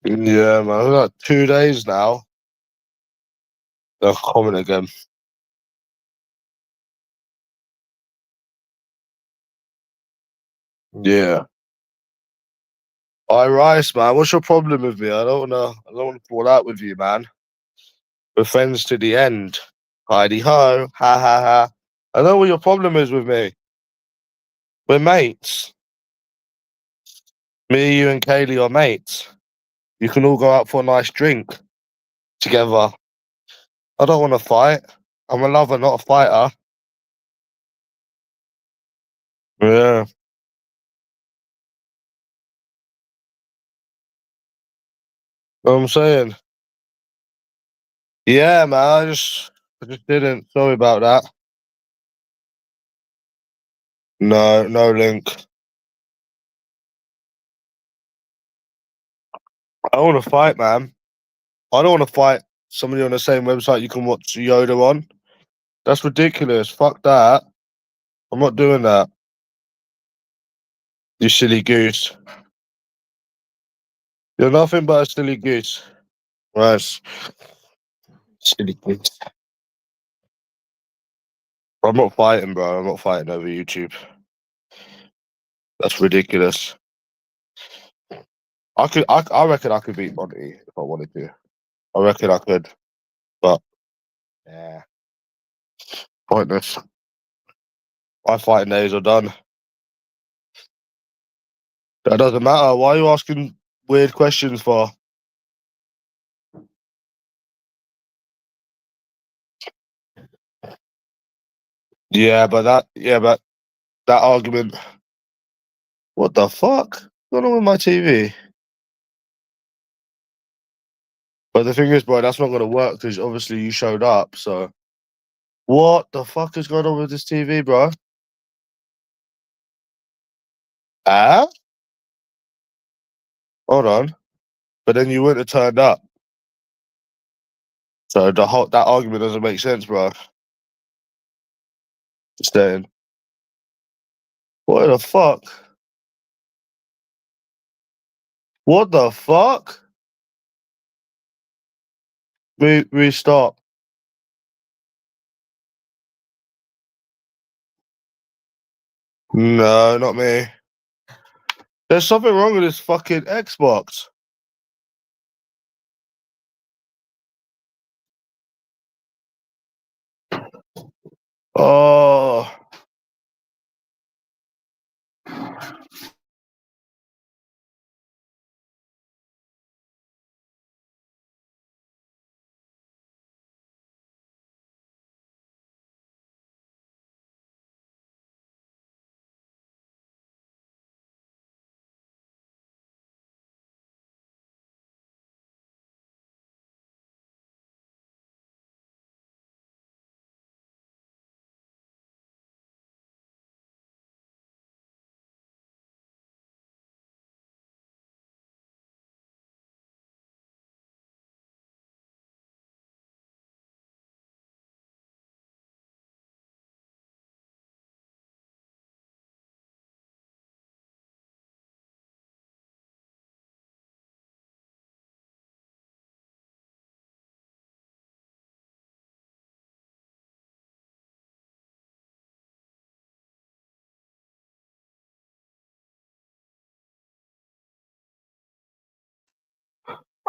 Yeah, man. I've got 2 days now. They're coming again. Yeah. All right, man. What's your problem with me? I don't wanna fall out with you, man. We're friends to the end. Heidi ho. Ha ha ha. I know what your problem is with me. We're mates. Me, you, and Kaylee are mates. You can all go out for a nice drink together. I don't want to fight. I'm a lover, not a fighter. Yeah. Know what I'm saying? Yeah, man. I just didn't. Sorry about that. No, no link. I don't want to fight, man. I don't want to fight somebody on the same website you can watch Yoda on. That's ridiculous. Fuck that. I'm not doing that. You silly goose. You're nothing but a silly goose. Right. Silly goose. I'm not fighting, bro. I'm not fighting over YouTube. That's ridiculous. I reckon I could beat Monty if I wanted to. I reckon I could. But yeah, pointless. My fighting days are done. That doesn't matter. Why are you asking weird questions for? But that argument. What the fuck? What's going on with my TV? But the thing is, bro, that's not gonna work because obviously you showed up. So what the fuck is going on with this TV, bro? Ah, hold on. But then you wouldn't have turned up. So that argument doesn't make sense, bro. Just saying. What the fuck? What the fuck? Restart. No, not me. There's something wrong with this fucking Xbox. Oh,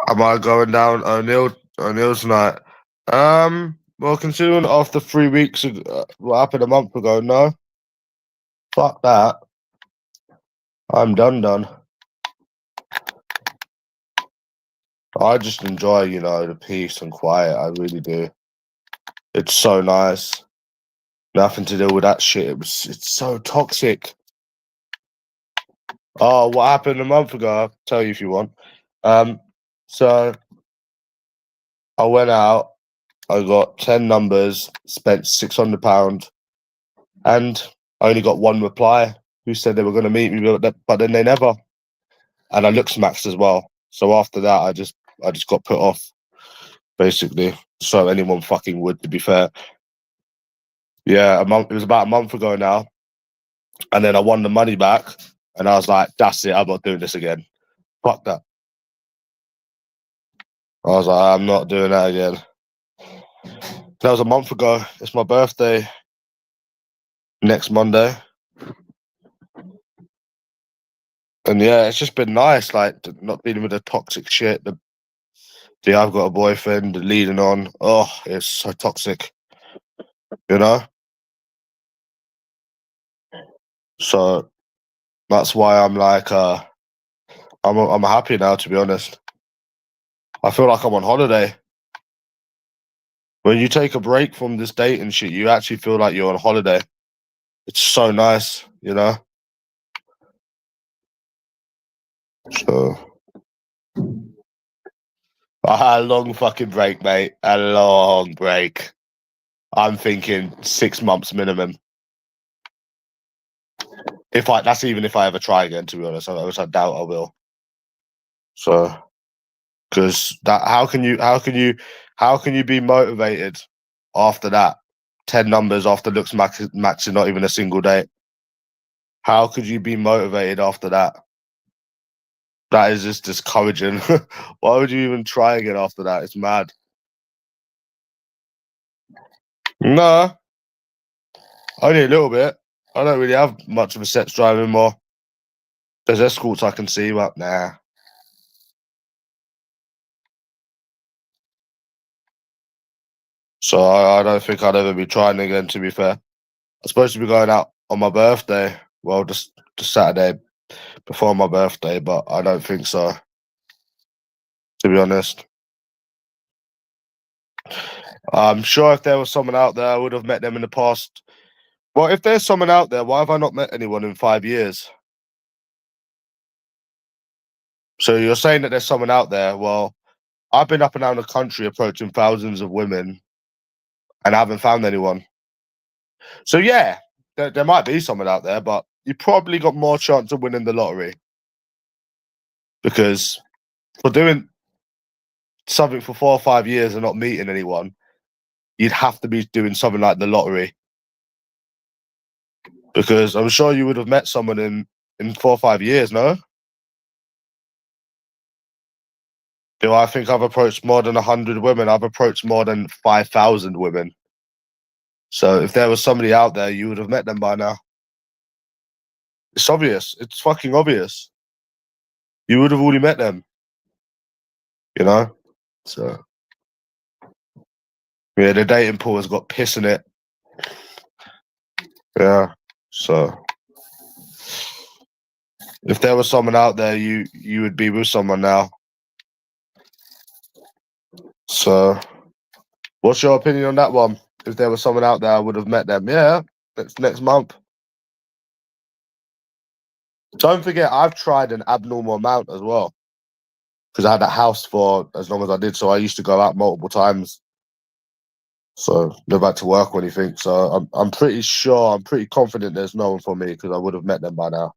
am I going down O'Neill's night? Well, considering after 3 weeks, what happened a month ago, no, fuck that. I'm done. I just enjoy, the peace and quiet. I really do. It's so nice. Nothing to do with that shit. It's so toxic. Oh, what happened a month ago? I'll tell you if you want. So I went out. I got 10 numbers, spent £600, and I only got one reply who said they were going to meet me, but then they never. And I looked maxed as well. So after that, I just got put off, basically. So anyone fucking would, to be fair. Yeah, a month. It was about a month ago now, and then I won the money back, and I was like, "That's it. I'm not doing this again. Fuck that." I was like, I'm not doing that again. That was a month ago. It's my birthday next Monday. And yeah, it's just been nice, like not dealing with the toxic shit. The I've got a boyfriend, the leading on. Oh, it's so toxic, you know? So that's why I'm like, I'm happy now, to be honest. I feel like I'm on holiday. When you take a break from this date and shit, you actually feel like you're on holiday. It's so nice, you know? So I had a long fucking break, mate. A long break. I'm thinking 6 months minimum. That's even if I ever try again, to be honest, which I doubt I will. So, because how can you be motivated after that? 10 numbers after looks matching not even a single date. How could you be motivated after that? That is just discouraging. Why would you even try again after that? It's mad. No, only a little bit. I don't really have much of a sex drive anymore. There's escorts I can see, but nah. So I don't think I'd ever be trying again, to be fair. I'm supposed to be going out on my birthday. Well, just the Saturday before my birthday, but I don't think so, to be honest. I'm sure if there was someone out there, I would have met them in the past. Well, if there's someone out there, why have I not met anyone in 5 years? So you're saying that there's someone out there. Well, I've been up and down the country approaching thousands of women and I haven't found anyone. So yeah, there might be someone out there, but you probably got more chance of winning the lottery because for doing something for 4 or 5 years and not meeting anyone, you'd have to be doing something like the lottery. Because I'm sure you would have met someone in 4 or 5 years, no? Do I think I've approached more than 100 women? I've approached more than 5,000 women. So if there was somebody out there, you would have met them by now. It's obvious. It's fucking obvious. You would have already met them, you know? So yeah, the dating pool has got piss in it. Yeah. So if there was someone out there, you would be with someone now. So what's your opinion on that one? If there was someone out there, I would have met them. Yeah, it's next month. Don't forget, I've tried an abnormal amount as well because I had that house for as long as I did. So I used to go out multiple times. So go back to work or anything. So I'm pretty sure, I'm pretty confident there's no one for me because I would have met them by now.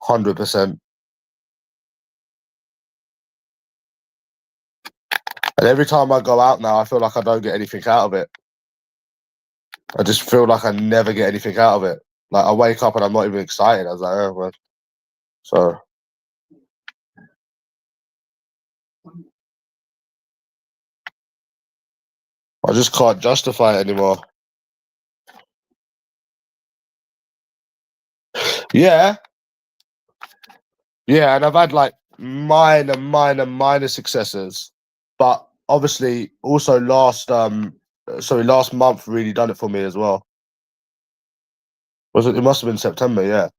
100%. And every time I go out now, I feel like I don't get anything out of it. I just feel like I never get anything out of it. Like I wake up and I'm not even excited. I was like, oh, well. So I just can't justify it anymore. Yeah, yeah, and I've had like minor successes, but obviously also last month really done it for me as well. Was it? It must have been September. Yeah,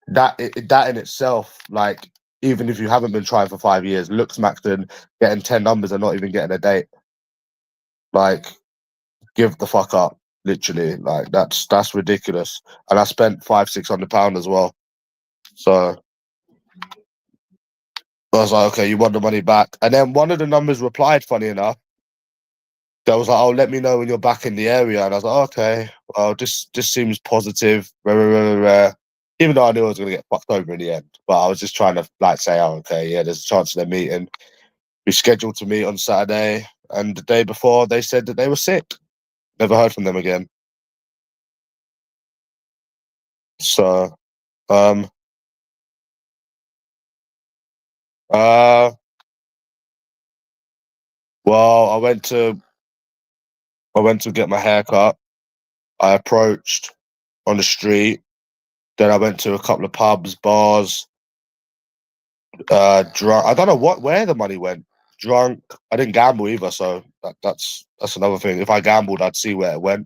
that in itself, like even if you haven't been trying for 5 years, looks maxed, getting 10 numbers and not even getting a date, like give the fuck up, literally. Like that's ridiculous. And I spent £500-600 as well. So I was like, okay, you want the money back. And then one of the numbers replied, funny enough, that was like, oh, let me know when you're back in the area. And I was like, okay, well, this seems positive. Rah, rah, rah, rah, rah. Even though I knew I was going to get fucked over in the end. But I was just trying to like say, oh, okay, yeah, there's a chance of them meeting. We scheduled to meet on Saturday. And the day before, they said that they were sick. Never heard from them again. So, um, uh, Well, I went to get my hair cut. I approached on the street. Then I went to a couple of pubs, bars, drunk. I don't know where the money went. Drunk. I didn't gamble either, so that's another thing. If I gambled, I'd see where it went.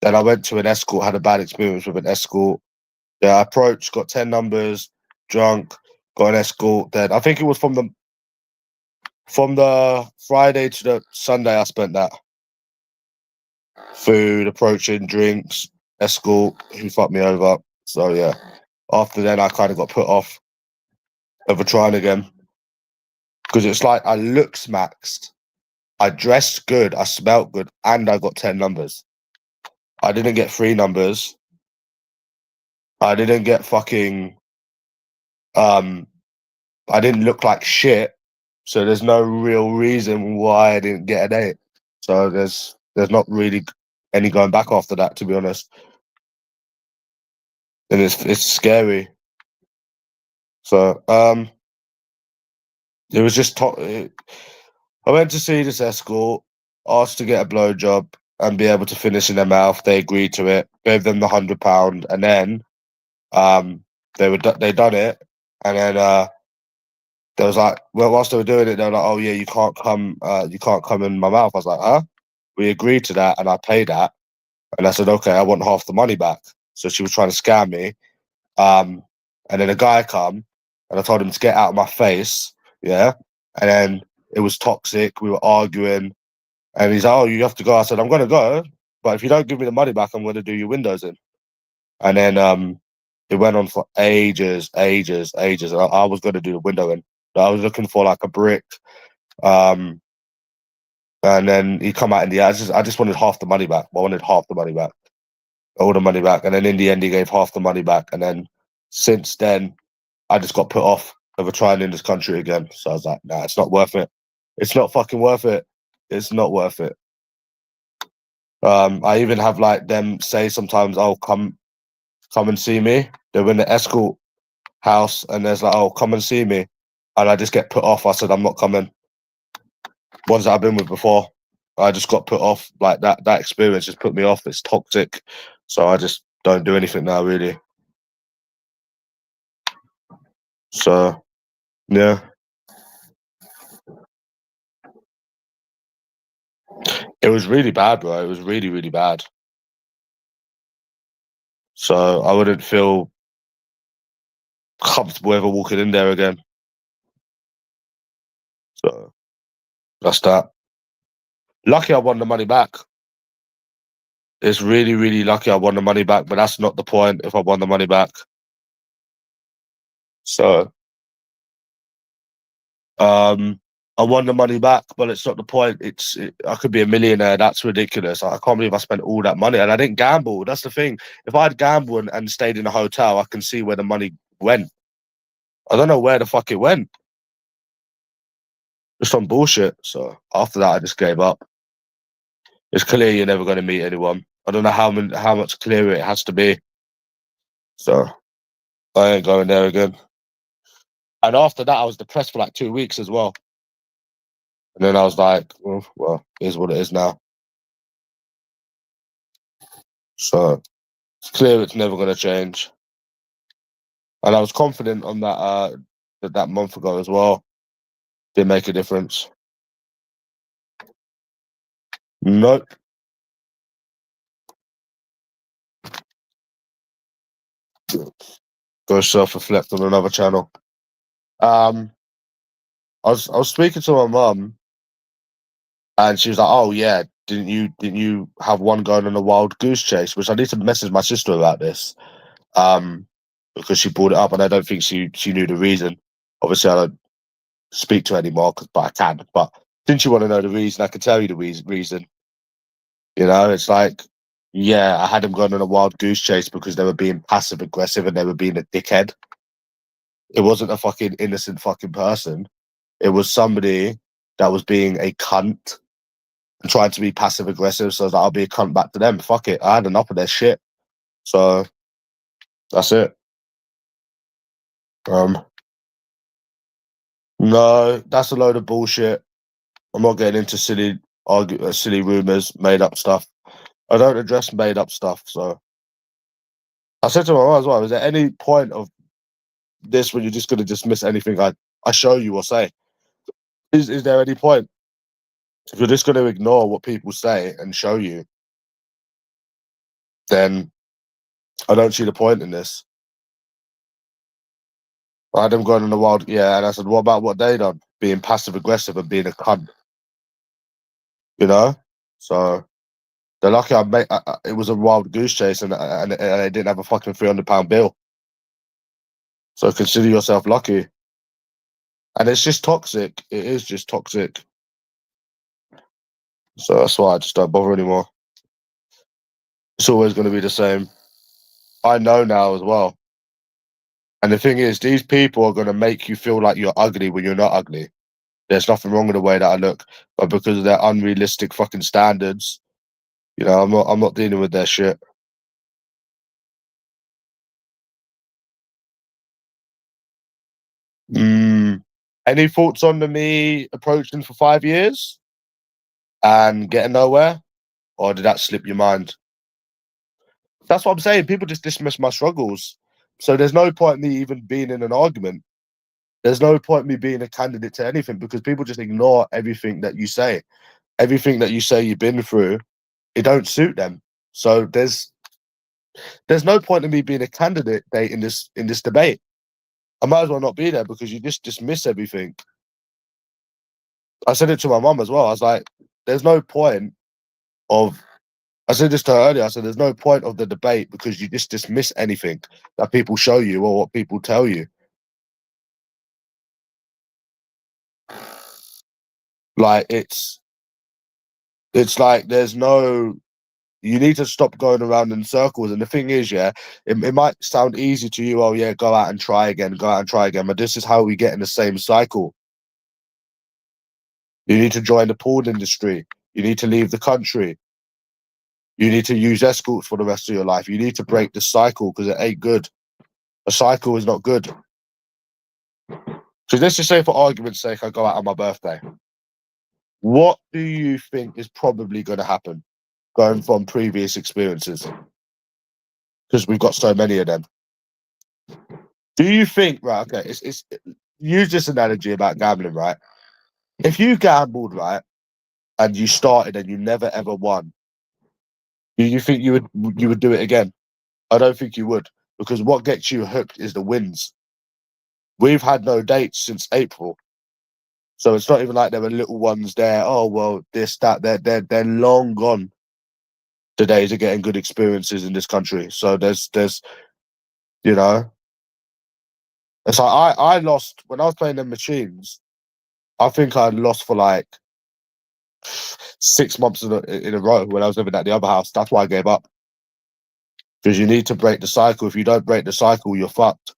Then I went to an escort, had a bad experience with an escort. Yeah, I approached, got 10 numbers, drunk, got an escort. Then I think it was from the Friday to the Sunday I spent that. Food, approaching, drinks, escort, who fucked me over. So yeah. After then I kind of got put off of trying again. Because it's like I looked maxed, I dressed good, I smelt good, and I got 10 numbers. I didn't get 3 numbers. I didn't get fucking um I didn't look like shit. So there's no real reason why I didn't get an 8. So there's not really any going back after that, to be honest. And it's scary. So it was just I went to see this escort, asked to get a blowjob and be able to finish in their mouth. They agreed to it, gave them the £100, and then they done it, and then they was like, well, whilst they were doing it, they were like, oh yeah, you can't come in my mouth. I was like, huh? We agreed to that, and I paid that, and I said, okay, I want half the money back. So she was trying to scam me, and then a guy come, and I told him to get out of my face, yeah, and then it was toxic. We were arguing. And he's like, oh, you have to go. I said, I'm going to go, but if you don't give me the money back, I'm going to do your windows in. And then it went on for ages. And I was going to do the window in. I was looking for like a brick. And then he come out in the end. I just wanted half the money back. I wanted half the money back, all the money back. And then in the end, he gave half the money back. And then since then, I just got put off of trying in this country again. So I was like, nah, it's not worth it. It's not fucking worth it. It's not worth it. I even have like them say sometimes, "Oh, come and see me." They're in the escort house, and there's like, "Oh, come and see me," and I just get put off. I said, "I'm not coming." Ones that I've been with before, I just got put off. Like that experience just put me off. It's toxic, so I just don't do anything now, really. So yeah, it was really bad, bro. It was really, really bad. So I wouldn't feel comfortable ever walking in there again. So that's that. Lucky I won the money back. It's really, really lucky I won the money back, but that's not the point if I won the money back. So, I won the money back, but it's not the point. I could be a millionaire. That's ridiculous. I can't believe I spent all that money and I didn't gamble. That's the thing. If I'd gambled and stayed in a hotel, I can see where the money went. I don't know where the fuck it went. Just on bullshit. So after that, I just gave up. It's clear you're never going to meet anyone. I don't know how much clearer it has to be. So I ain't going there again. And after that, I was depressed for like 2 weeks as well. And then I was like, well, here's what it is now. So it's clear it's never going to change. And I was confident on that month ago as well. Didn't make a difference. Nope. Go self-reflect on another channel. Um, I was speaking to my mum, and she was like, "Oh yeah, didn't you have one going on a wild goose chase?" Which I need to message my sister about this. Because she brought it up, and I don't think she knew the reason. Obviously, I don't speak to her anymore, but I can. But since you want to know the reason, I can tell you the reason. You know, it's like, yeah, I had them going on a wild goose chase because they were being passive aggressive and they were being a dickhead. It wasn't a fucking innocent fucking person. It was somebody that was being a cunt and trying to be passive aggressive. So I was like, I'll be a cunt back to them. Fuck it. I had enough of their shit. So that's it. Um, no, that's a load of bullshit. I'm not getting into silly rumors, made up stuff. I don't address made up stuff. So I said to my mum as well, is there any point of this when you're just going to dismiss anything I show you or say? Is there any point? If you're just going to ignore what people say and show you, then I don't see the point in this. I had them going in the wild, yeah, and I said, what about what they done? Being passive aggressive and being a cunt, you know? So they're lucky it was a wild goose chase and they didn't have a fucking £300 bill. So consider yourself lucky. And it's just toxic. It is just toxic. So that's why I just don't bother anymore. It's always going to be the same. I know now as well. And the thing is, these people are going to make you feel like you're ugly when you're not ugly. There's nothing wrong with the way that I look, but because of their unrealistic fucking standards, I'm not dealing with their shit. Any thoughts on me approaching for 5 years and getting nowhere, or did that slip your mind? That's what I'm saying. People just dismiss my struggles, so there's no point me even being in an argument. There's no point me being a candidate to anything because people just ignore everything that you say. Everything that you say you've been through, it don't suit them. So there's no point in me being a candidate in this debate. I might as well not be there because you just dismiss everything. I said it to my mum as well. I was like, there's no point of I said this to her earlier. I said there's no point of the debate because you just dismiss anything that people show you or what people tell you. Like it's like there's no you need to stop going around in circles. And the thing is, yeah, it might sound easy to you, oh yeah, go out and try again, go out and try again. But this is how we get in the same cycle. You need to join the porn industry. You need to leave the country. You need to use escorts for the rest of your life. You need to break the cycle because it ain't good. A cycle is not good. So let's just say, for argument's sake, I go out on my birthday. What do you think is probably going to happen going from previous experiences? Because we've got so many of them. Do you think, right, okay, use this analogy about gambling, right? If you gambled, right, and you started and you never ever won, do you think you would do it again? I don't think you would, because what gets you hooked is the wins. We've had no dates since April. So it's not even like there were little ones there. Oh well, this, that, they're long gone. The days of getting good experiences in this country. So there's you know, it's like I lost when I was playing them machines. I think I lost for like 6 months in a row when I was living at the other house. That's why I gave up. Because you need to break the cycle. If you don't break the cycle, you're fucked.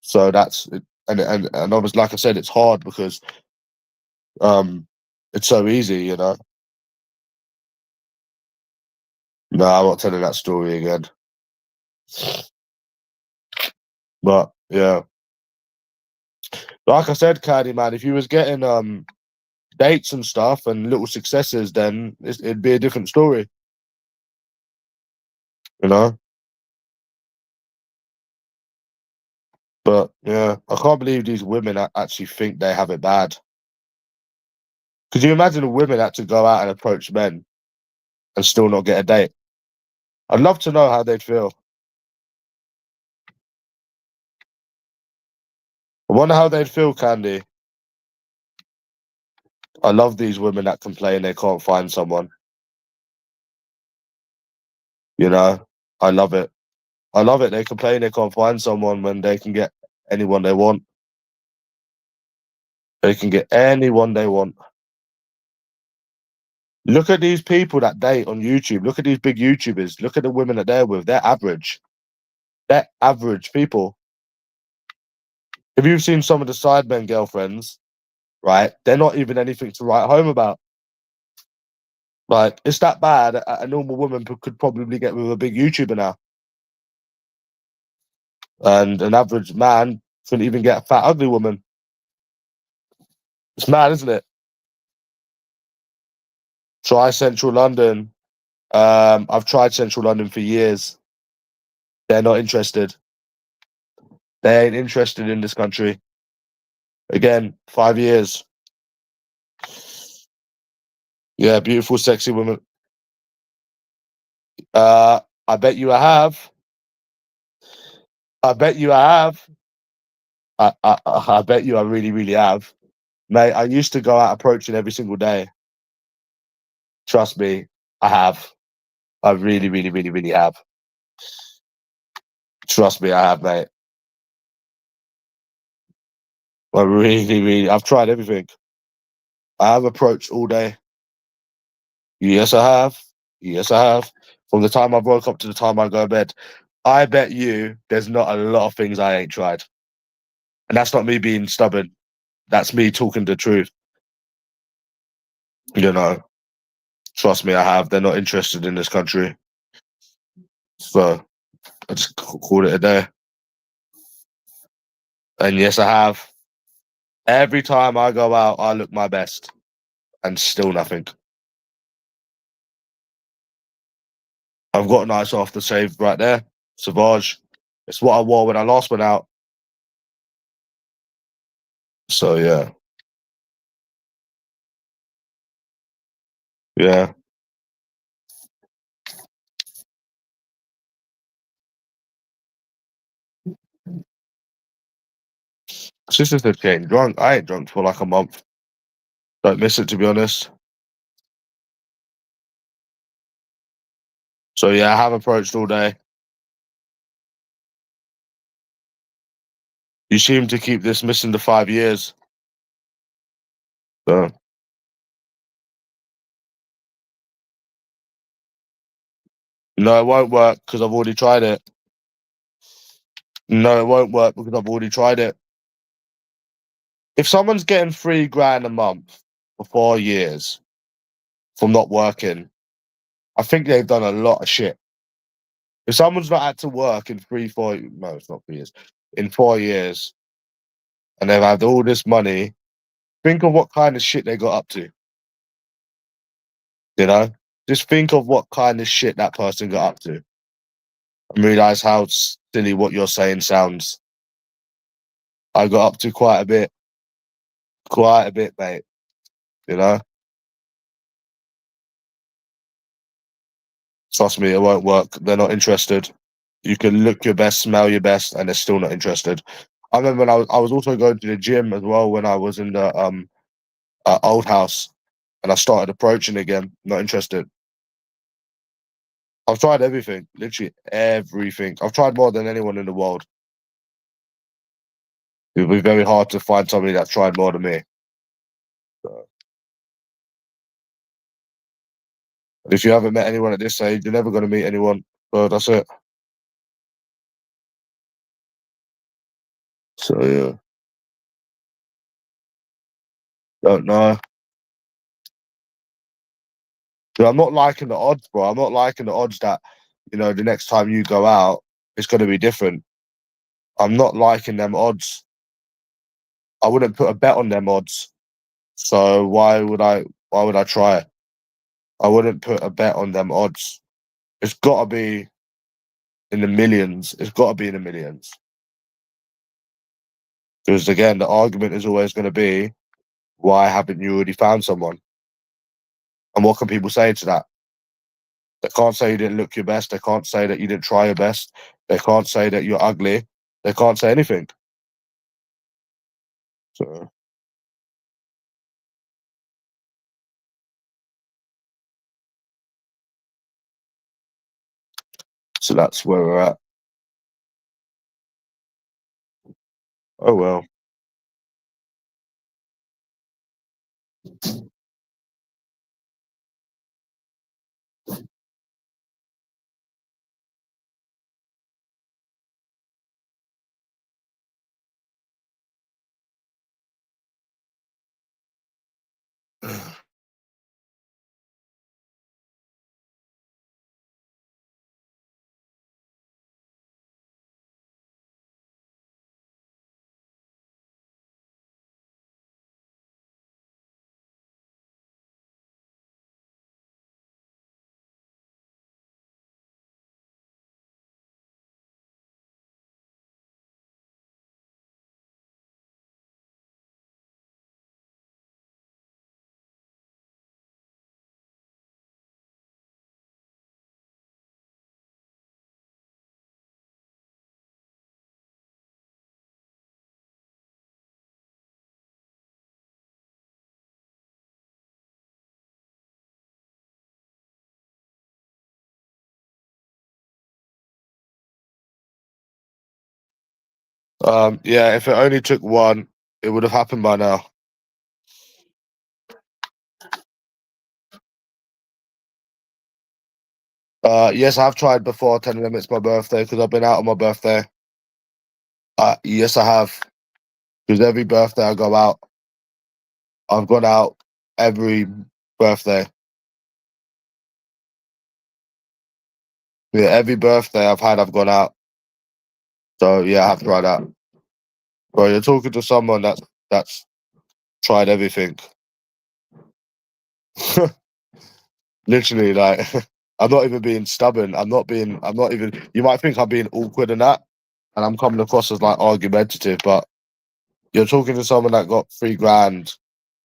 So that's and obviously, like I said, it's hard because it's so easy, you know. No, I'm not telling that story again. But yeah, like I said, Caddy man, if you was getting dates and stuff and little successes, then it'd be a different story, you know. But yeah, I can't believe these women actually think they have it bad. Could you imagine a women had to go out and approach men and still not get a date? I'd love to know how they'd feel. I wonder how they'd feel, Candy. I love these women that complain they can't find someone. You know, I love it. I love it. They complain they can't find someone when they can get anyone they want. They can get anyone they want. Look at these people that date on YouTube. Look at these big YouTubers. Look at the women that they're with. They're average. They're average people. If you've seen some of the sidemen girlfriends, right, they're not even anything to write home about. Like, it's that bad. A normal woman could probably get with a big YouTuber now. And an average man couldn't even get a fat, ugly woman. It's mad, isn't it? Try Central London. I've tried Central London for years. They're not interested. They ain't interested in this country. Again, 5 years. Yeah, beautiful, sexy woman. I bet you I have. I bet you I have. I bet you I really, really have. Mate, I used to go out approaching every single day. Trust me, I have. I really, really, really, really have. Trust me, I have, mate. I really, really, I've tried everything. I have approached all day. Yes, I have. Yes, I have. From the time I woke up to the time I go to bed. I bet you there's not a lot of things I ain't tried. And that's not me being stubborn. That's me talking the truth. You know, trust me, I have. They're not interested in this country. So I just called it a day. And yes, I have. Every time I go out, I look my best. And still nothing. I've got a nice after shave right there. Sauvage. It's what I wore when I last went out. So yeah. Yeah. Sisters are getting drunk. I ain't drunk for like a month. Don't miss it, to be honest. So yeah, I have approached all day. You seem to keep this missing the 5 years. So no, it won't work because I've already tried it. No, it won't work because I've already tried it. If someone's getting 3 grand a month for 4 years from not working, I think they've done a lot of shit. If someone's not had to work in 4, no, it's not 3 years, in 4 years, and they've had all this money, think of what kind of shit they got up to. You know, just think of what kind of shit that person got up to, and realize how silly what you're saying sounds. I got up to quite a bit, mate. You know, trust me, it won't work. They're not interested. You can look your best, smell your best, and they're still not interested. I remember when I was also going to the gym as well when I was in the old house, and I started approaching again. Not interested. I've tried everything, literally everything. I've tried more than anyone in the world. It would be very hard to find somebody that's tried more than me. So, and if you haven't met anyone at this age, you're never going to meet anyone. So that's it. So yeah, don't know. Dude, I'm not liking the odds, bro. I'm not liking the odds that the next time you go out, it's going to be different. I'm not liking them odds. I wouldn't put a bet on them odds. So why would I? Why would I try it? I wouldn't put a bet on them odds. It's got to be in the millions. It's got to be in the millions. Because again, the argument is always going to be, why haven't you already found someone? And what can people say to that? They can't say you didn't look your best. They can't say that you didn't try your best. They can't say that you're ugly. They can't say anything. So, so that's where we're at. Oh well. Yeah, if it only took one, it would have happened by now. Yes, I've tried before telling them it's my birthday because I've been out on my birthday. Yes, I have. Because every birthday I go out, I've gone out every birthday. Yeah, every birthday I've had, I've gone out. So yeah, I have tried that. Bro, you're talking to someone that's tried everything. Literally, like I'm not even being stubborn. I'm not even you might think I'm being awkward and that, and I'm coming across as like argumentative, but you're talking to someone that got 3 grand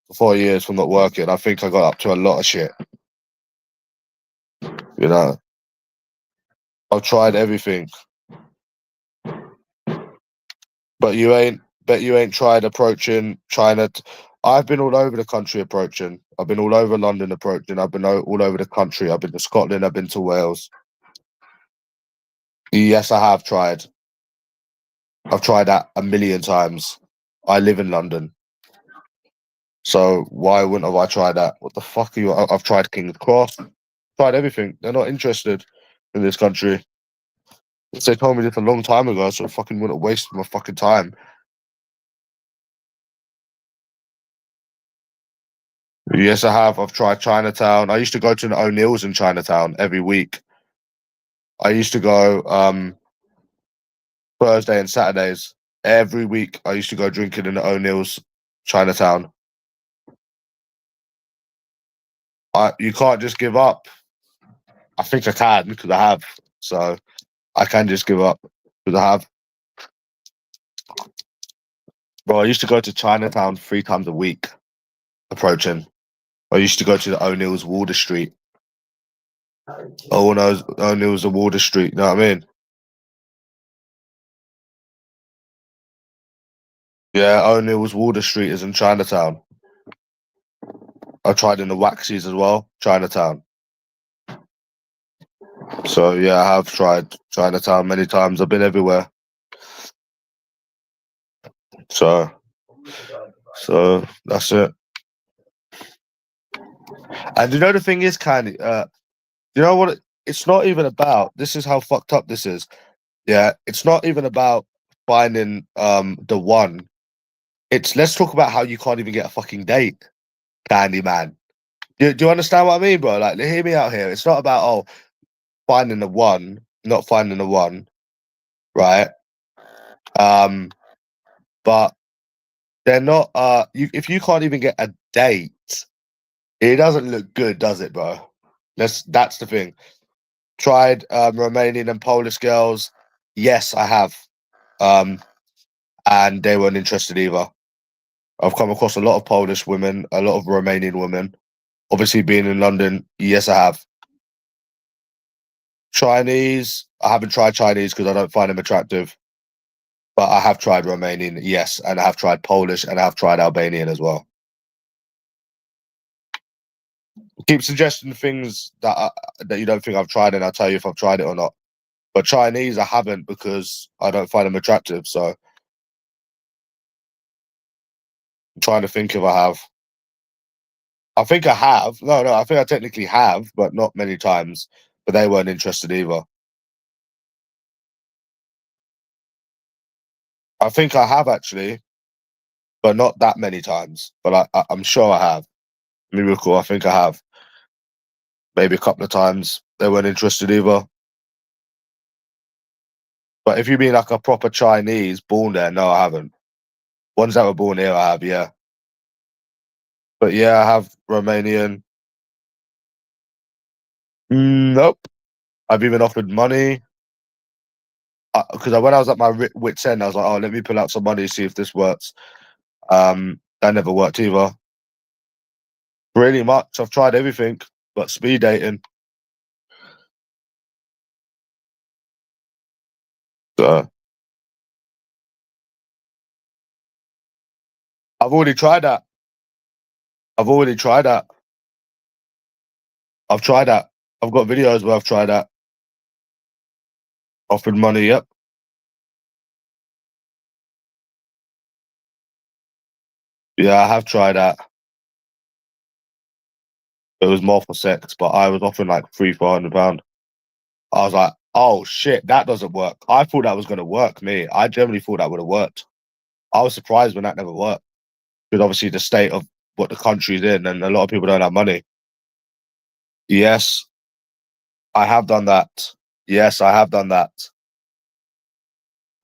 for 4 years from not working. I think I got up to a lot of shit. You know, I've tried everything, but you ain't tried approaching China. I've been all over the country approaching. I've been all over London approaching. I've been all over the country. I've been to Scotland. I've been to Wales. Yes, I have tried. I've tried that a million times. I live in London, so why wouldn't have I tried that? What the fuck are you? I've tried King's Cross. Tried everything. They're not interested in this country. If they told me this a long time ago, so I fucking wouldn't have wasted my fucking time. Yes, I have. I've tried Chinatown. I used to go to an O'Neill's in Chinatown every week. I used to go Thursday and Saturdays every week. I used to go drinking in the O'Neill's Chinatown. You can't just give up. I think I can because I have. So I can just give up because I have. Bro, I used to go to Chinatown 3 times a week approaching. I used to go to the O'Neill's Warder Street. Oh no, O'Neill's the Warder Street. You know what I mean? Yeah, O'Neill's Warder Street is in Chinatown. I tried in the Waxies as well, Chinatown. So yeah, I have tried Chinatown many times. I've been everywhere. So that's it. And you know the thing is, Candy, you know what? It's not even about. This is how fucked up this is. Yeah, it's not even about finding the one. It's let's talk about how you can't even get a fucking date, Candy man. Do you understand what I mean, bro? Like, hear me out here. It's not about finding the one, not finding the one, right? Um, but they're not. If you can't even get a date, it doesn't look good, does it, bro? That's the thing. Tried Romanian and Polish girls. Yes, I have. Um, and they weren't interested either. I've come across a lot of Polish women, a lot of Romanian women. Obviously, being in London, yes, I have. Chinese, I haven't tried Chinese because I don't find them attractive. But I have tried Romanian, yes, and I have tried Polish, and I have tried Albanian as well. Keep suggesting things that you don't think I've tried, and I'll tell you if I've tried it or not. But Chinese, I haven't because I don't find them attractive. So I'm trying to think if I have. I think I have. No, I think I technically have, but not many times. But they weren't interested either. I think I have actually, but not that many times. But I'm sure I have. Miracle, I think I have. Maybe a couple of times. They weren't interested either. But if you mean like a proper Chinese born there, no, I haven't. Ones that were born here, I have, yeah. But yeah, I have Romanian. Nope. I've even offered money because when I was at my wit's end, I was like, "Oh, let me pull out some money, see if this works." That never worked either. Pretty much, I've tried everything, but speed dating. So I've already tried that. I've already tried that. I've tried that. I've got videos where I've tried that. Offered money. Yep. Yeah, I have tried that. It was more for sex, but I was offering like £300-400. I was like, oh shit, that doesn't work. I thought that was gonna work, me. I generally thought that would have worked. I was surprised when that never worked. Because obviously the state of what the country's in and a lot of people don't have money. Yes, I have done that. Yes, I have done that.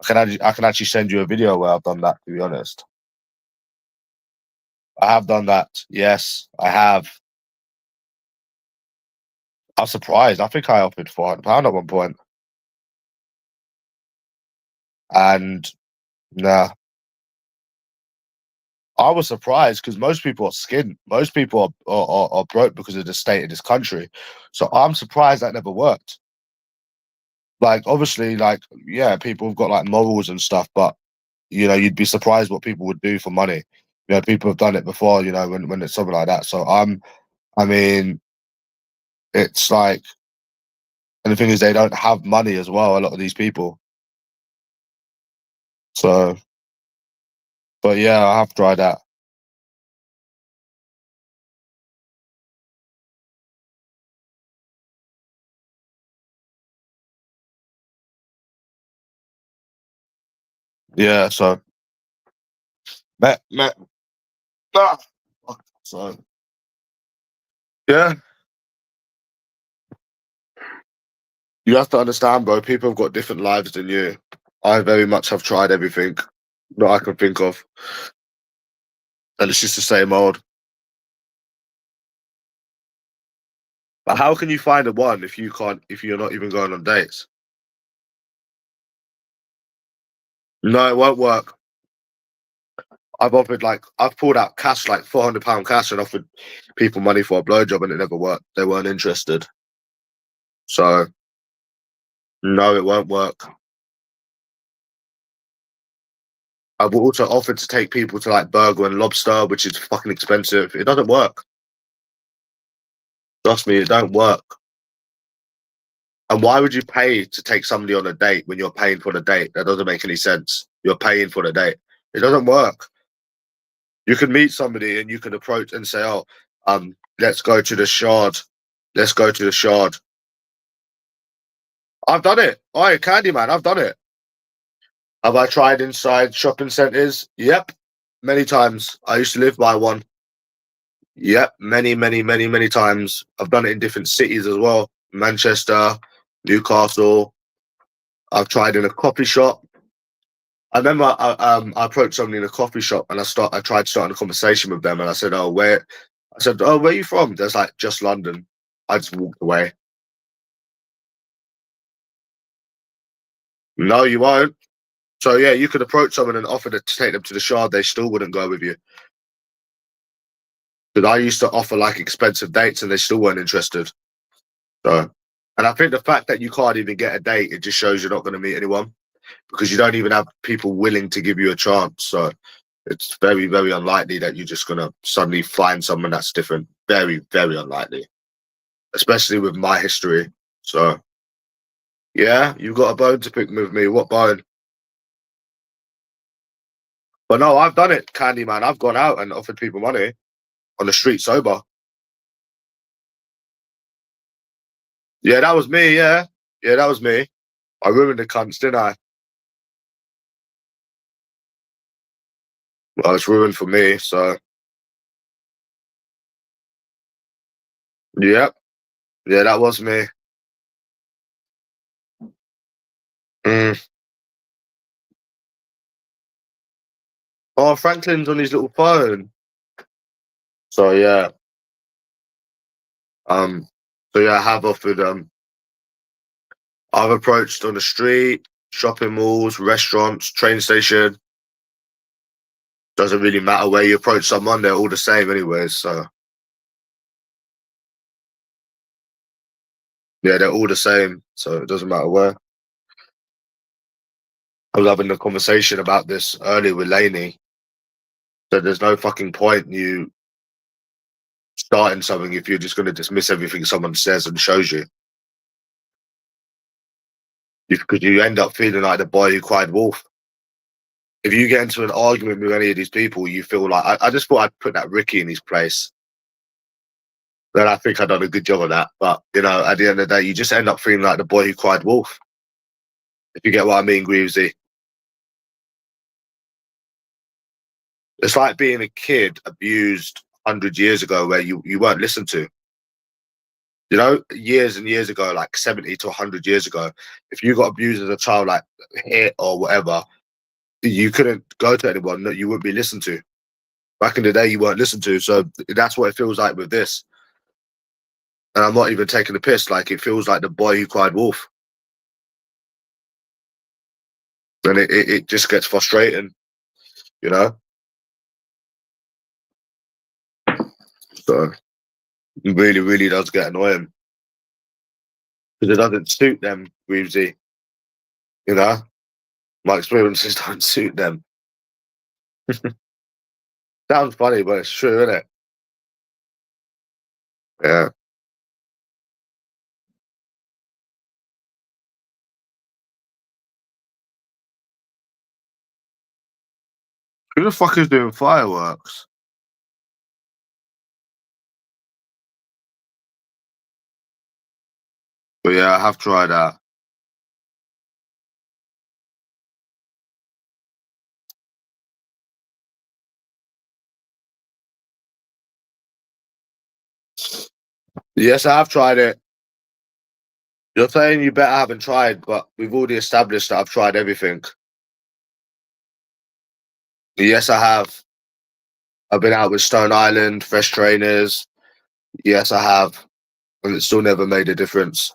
I can actually send you a video where I've done that, to be honest. I have done that. Yes, I have. I was surprised. I think I offered £400 at one point. And nah, I was surprised because most people are skint. Most people are broke because of the state of this country. So I'm surprised that never worked. Like, obviously, like, yeah, people have got like morals and stuff, but you'd be surprised what people would do for money. People have done it before, when it's something like that. So I mean, it's like, and the thing is, they don't have money as well, a lot of these people. So, but yeah, I have tried that. Yeah, so, met, met, ah, so, yeah, you have to understand, bro, people have got different lives than you. I very much have tried everything that I can think of, and it's just the same old. But how can you find a one if if you're not even going on dates? No, it won't work. I've pulled out cash, like £400 cash, and offered people money for a blowjob, and it never worked. They weren't interested. So no, it won't work. I've also offered to take people to like Burger and Lobster, which is fucking expensive. It doesn't work. Trust me, it don't work. And why would you pay to take somebody on a date when you're paying for the date? That doesn't make any sense. You're paying for the date. It doesn't work. You can meet somebody and you can approach and say, "Oh, let's go to the Shard. Let's go to the Shard." I've done it. Oh, Candyman, I've done it. Have I tried inside shopping centres? Yep, many times. I used to live by one. Yep, many, many, many, many times. I've done it in different cities as well. Manchester, Newcastle. I've tried in a coffee shop. I remember I approached somebody in a coffee shop and I tried starting a conversation with them and I said, where are you from? There's like, just London. I just walked away. No, you won't. So yeah, you could approach someone and offer to take them to the Shard. They still wouldn't go with you. Because I used to offer like expensive dates and they still weren't interested. So, and I think the fact that you can't even get a date, it just shows you're not going to meet anyone because you don't even have people willing to give you a chance. So it's very, very unlikely that you're just going to suddenly find someone that's different. Very, very unlikely, especially with my history. So yeah, you've got a bone to pick with me. What bone? But no, I've done it, Candyman. I've gone out and offered people money on the street sober. Yeah, that was me. Yeah, yeah, that was me. I ruined the cunts, didn't I? Well, it's ruined for me. So yeah, yeah, that was me. Mm. Oh, Franklin's on his little phone. So yeah, um, so yeah, I have offered. I've approached on the street, shopping malls, restaurants, train station. Doesn't really matter where you approach someone; they're all the same, anyways. So yeah, they're all the same. So it doesn't matter where. I was having a conversation about this earlier with Lainey. So there's no fucking point you starting something if you're just going to dismiss everything someone says and shows you. Because you end up feeling like the boy who cried wolf. if you get into an argument with any of these people, you feel like I just thought I'd put that Ricky in his place. Then I think I've done a good job of that. But you know, at the end of the day, you just end up feeling like the boy who cried wolf. If you get what I mean, Greavesy. It's like being a kid abused 100 years ago, where you weren't listened to. You know, years and years ago, like 70 to 100 years ago, if you got abused as a child, like hit or whatever, you couldn't go to anyone. No, you wouldn't be listened to. Back in the day, you weren't listened to. So that's what it feels like with this. And I'm not even taking the piss. Like, it feels like the boy who cried wolf. And it just gets frustrating, you know? So it really, really does get annoying. Because it doesn't suit them, Greavesy. You know? My experiences don't suit them. Sounds funny, but it's true, isn't it? Yeah. Who the fuck is doing fireworks? But yeah, I have tried that. Yes, I have tried it. You're saying you better haven't tried, but we've already established that I've tried everything. Yes, I have. I've been out with Stone Island, Fresh Trainers. Yes, I have. And it still never made a difference.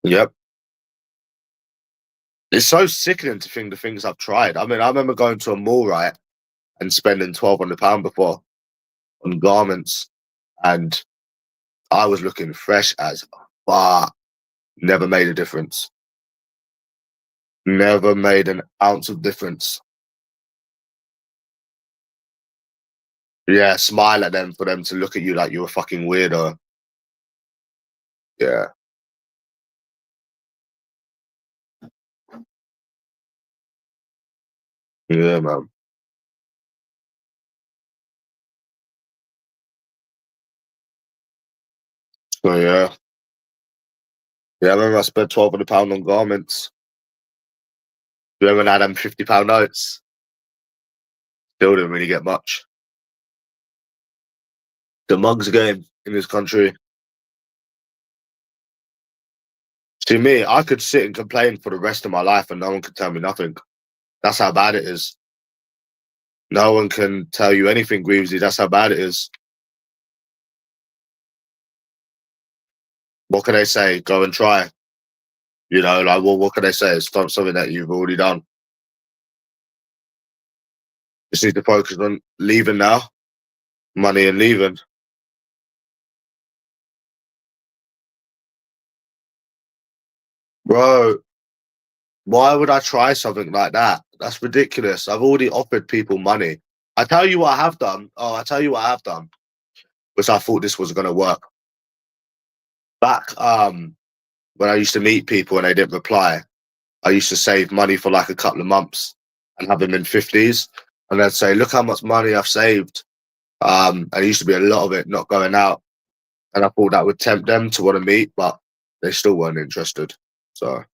Yep. It's so sickening to think the things I've tried. I mean, I remember going to a mall, right, and spending £1,200 before on garments, and I was looking fresh as fuck. Never made a difference. Never made an ounce of difference. Yeah, smile at them for them to look at you like you're a fucking weirdo. Yeah, yeah, man. So yeah. I remember I spent £1,200 on garments. You ever had them £50 notes? Still didn't really get much. The mugs game in this country. See me, I could sit and complain for the rest of my life and no one could tell me nothing. That's how bad it is. No one can tell you anything, Greavesy. That's how bad it is. What can they say? Go and try. You know, like, well, what can they say? It's not something that you've already done. Just need to focus on leaving now. Money and leaving. Bro, why would I try something like that? That's ridiculous. I've already offered people money. I tell you what I have done. Oh, I tell you what I have done, which I thought this was going to work. Back when I used to meet people and they didn't reply, I used to save money for like a couple of months and have them in 50s. And they'd say, look how much money I've saved. And it used to be a lot of it not going out. And I thought that would tempt them to want to meet, but they still weren't interested. So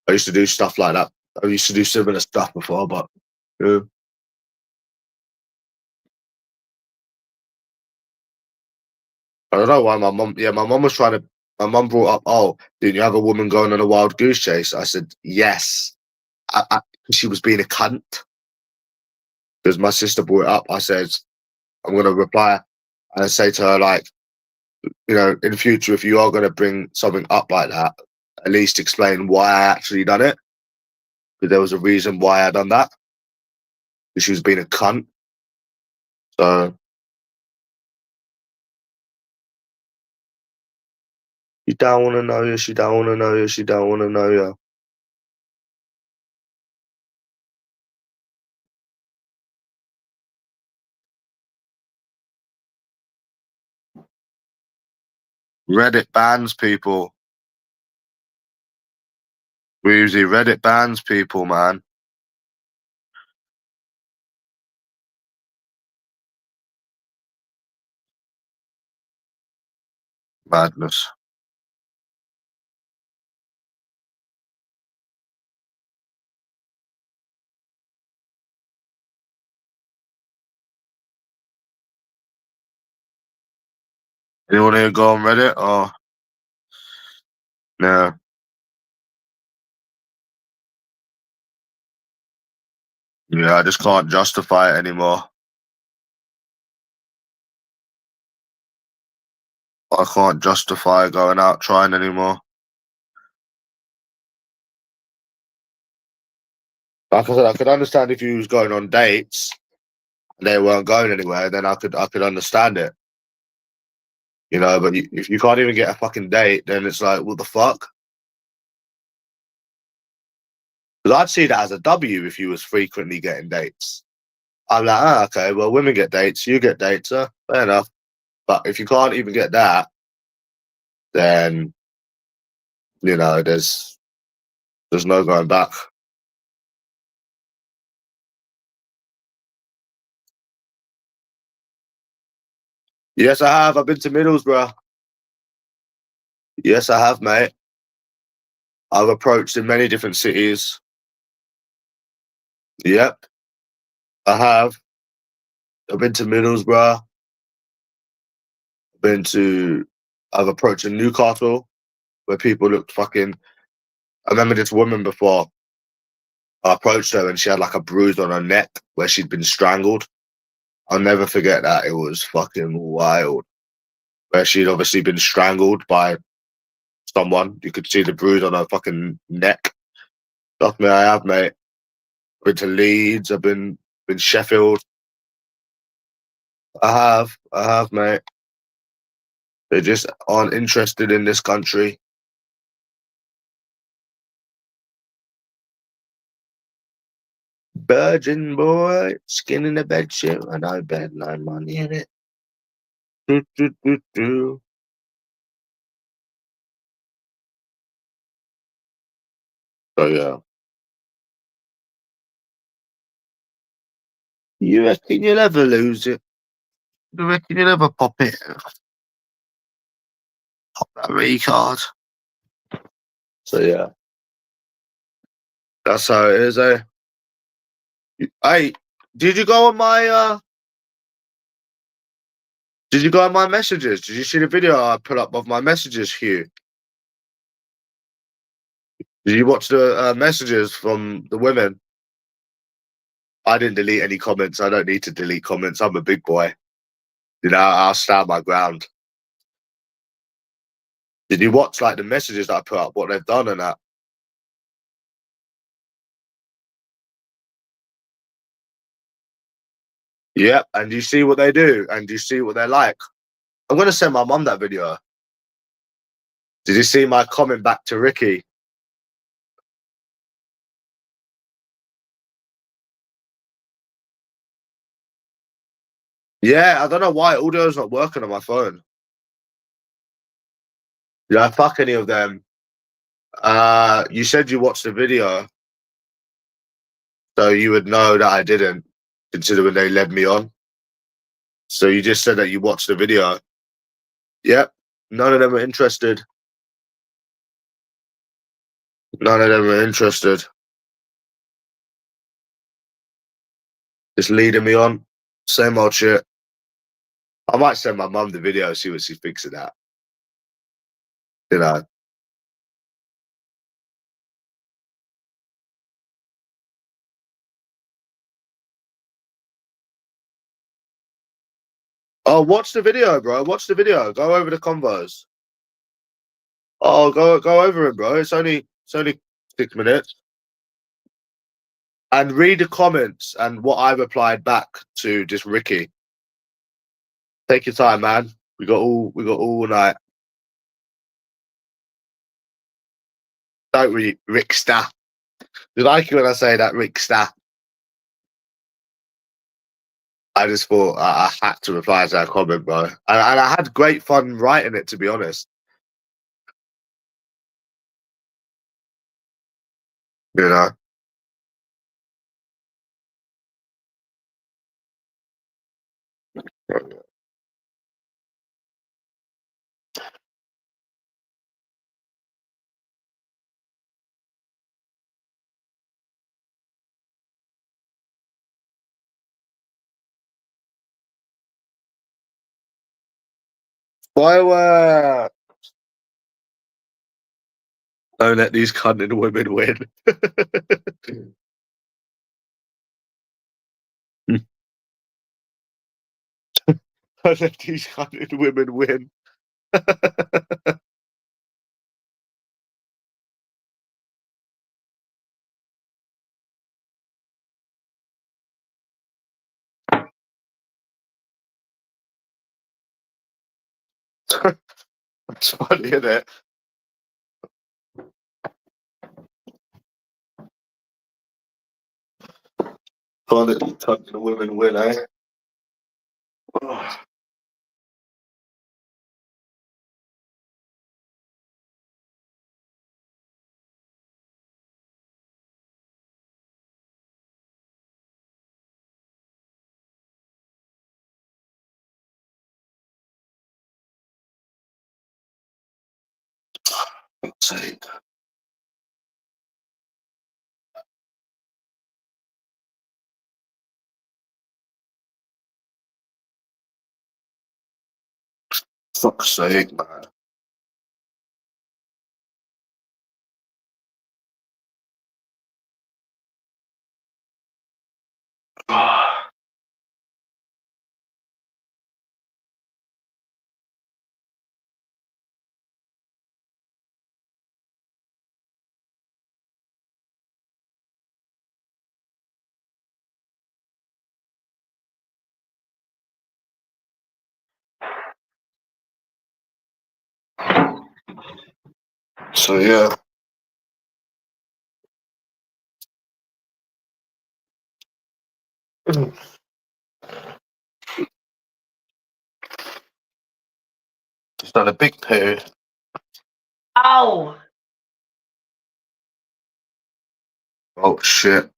I used to do stuff like that. I used to do similar stuff before, but yeah. I don't know why my mum. Yeah, my mum was trying to. My mum brought up, "Oh, didn't you have a woman going on a wild goose chase?" I said, "Yes." She was being a cunt because my sister brought it up. I said, "I'm going to reply and say to her like, you know, in the future, if you are going to bring something up like that, at least explain why I actually done it. Because there was a reason why I done that. Because she was being a cunt. So you don't want to know you. She don't want to know you. She don't want to know you. Reddit bans people. Wheezy, Reddit bans people, man. Madness. Anyone here go on Reddit? Oh, no. Yeah, I just can't justify it anymore. I can't justify going out trying anymore. Like I said, I could understand if you was going on dates and they weren't going anywhere, then I could understand it. You know, but if you can't even get a fucking date, then it's like, what the fuck? Because I'd see that as a W if you was frequently getting dates. I'm like, okay, well, women get dates, you get dates, fair enough. But if you can't even get that, then you know, there's no going back. Yes, I have. I've been to Middlesbrough. Yes, I have, mate. I've approached in many different cities. Yep, I have. I've been to Middlesbrough. Been to. I've approached in Newcastle where people looked fucking. I remember this woman before. I approached her and she had like a bruise on her neck where she'd been strangled. I'll never forget that. It was fucking wild. Where she'd obviously been strangled by someone. You could see the bruise on her fucking neck. Trust me, I have, mate. Been to Leeds. I've been Sheffield. I have, mate. They just aren't interested in this country. Virgin boy, skin in the bed shit, and I bet no money in it. Do, do, do, do. So yeah. You reckon you'll ever lose it? You reckon you'll ever pop it? Pop that recard. So yeah. That's how it is, eh? Hey, did you go on my did you go on my messages? Did you see the video I put up of my messages, Hugh? Did you watch the messages from the women? I didn't delete any comments. I don't need to delete comments. I'm a big boy. You know, I'll stand my ground. Did you watch like the messages that I put up, what they've done and that? Yep. And you see what they do, and you see what they're like. I'm gonna send my mum that video. Did you see my comment back to Ricky? Yeah, I don't know why audio's not working on my phone. Yeah, fuck any of them. You said you watched the video, so you would know that I didn't, considering they led me on. So you just said that you watched the video. Yep. None of them are interested. None of them are interested. Just leading me on. Same old shit. I might send my mum the video, see what she thinks of that. You know. Oh, watch the video, bro. Watch the video. Go over the convos. Oh, go over it, bro. It's only 6 minutes. And read the comments and what I replied back to just Ricky. Take your time, man. We got all night. Don't we, Rickster? You like it when I say that, Rickster? I just thought I had to reply to that comment, bro. And I had great fun writing it, to be honest. You know. Why don't let these cunning women win. Don't let these cunning women win. It's funny, isn't it? Can't let these cunning women win, eh? Oh, fuck's sake. Fuck's sake, man. So yeah. Just done a big poo. Ow! Oh shit.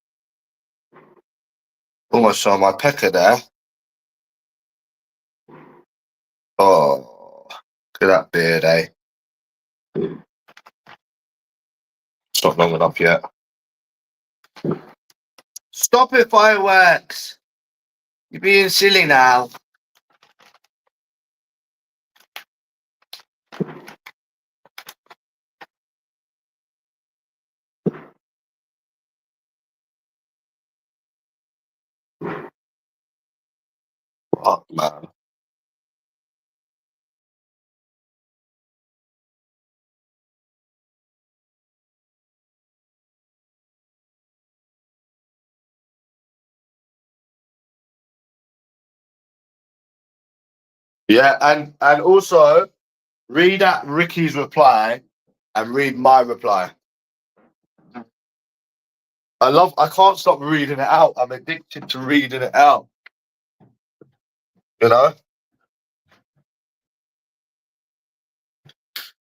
Almost saw my pecker there. Oh, look at that beard, eh? It's not long enough yet. Stop it, fireworks! You're being silly now. Fuck, man. Yeah, and also read out Ricky's reply and read my reply. I can't stop reading it out. I'm addicted to reading it out. You know?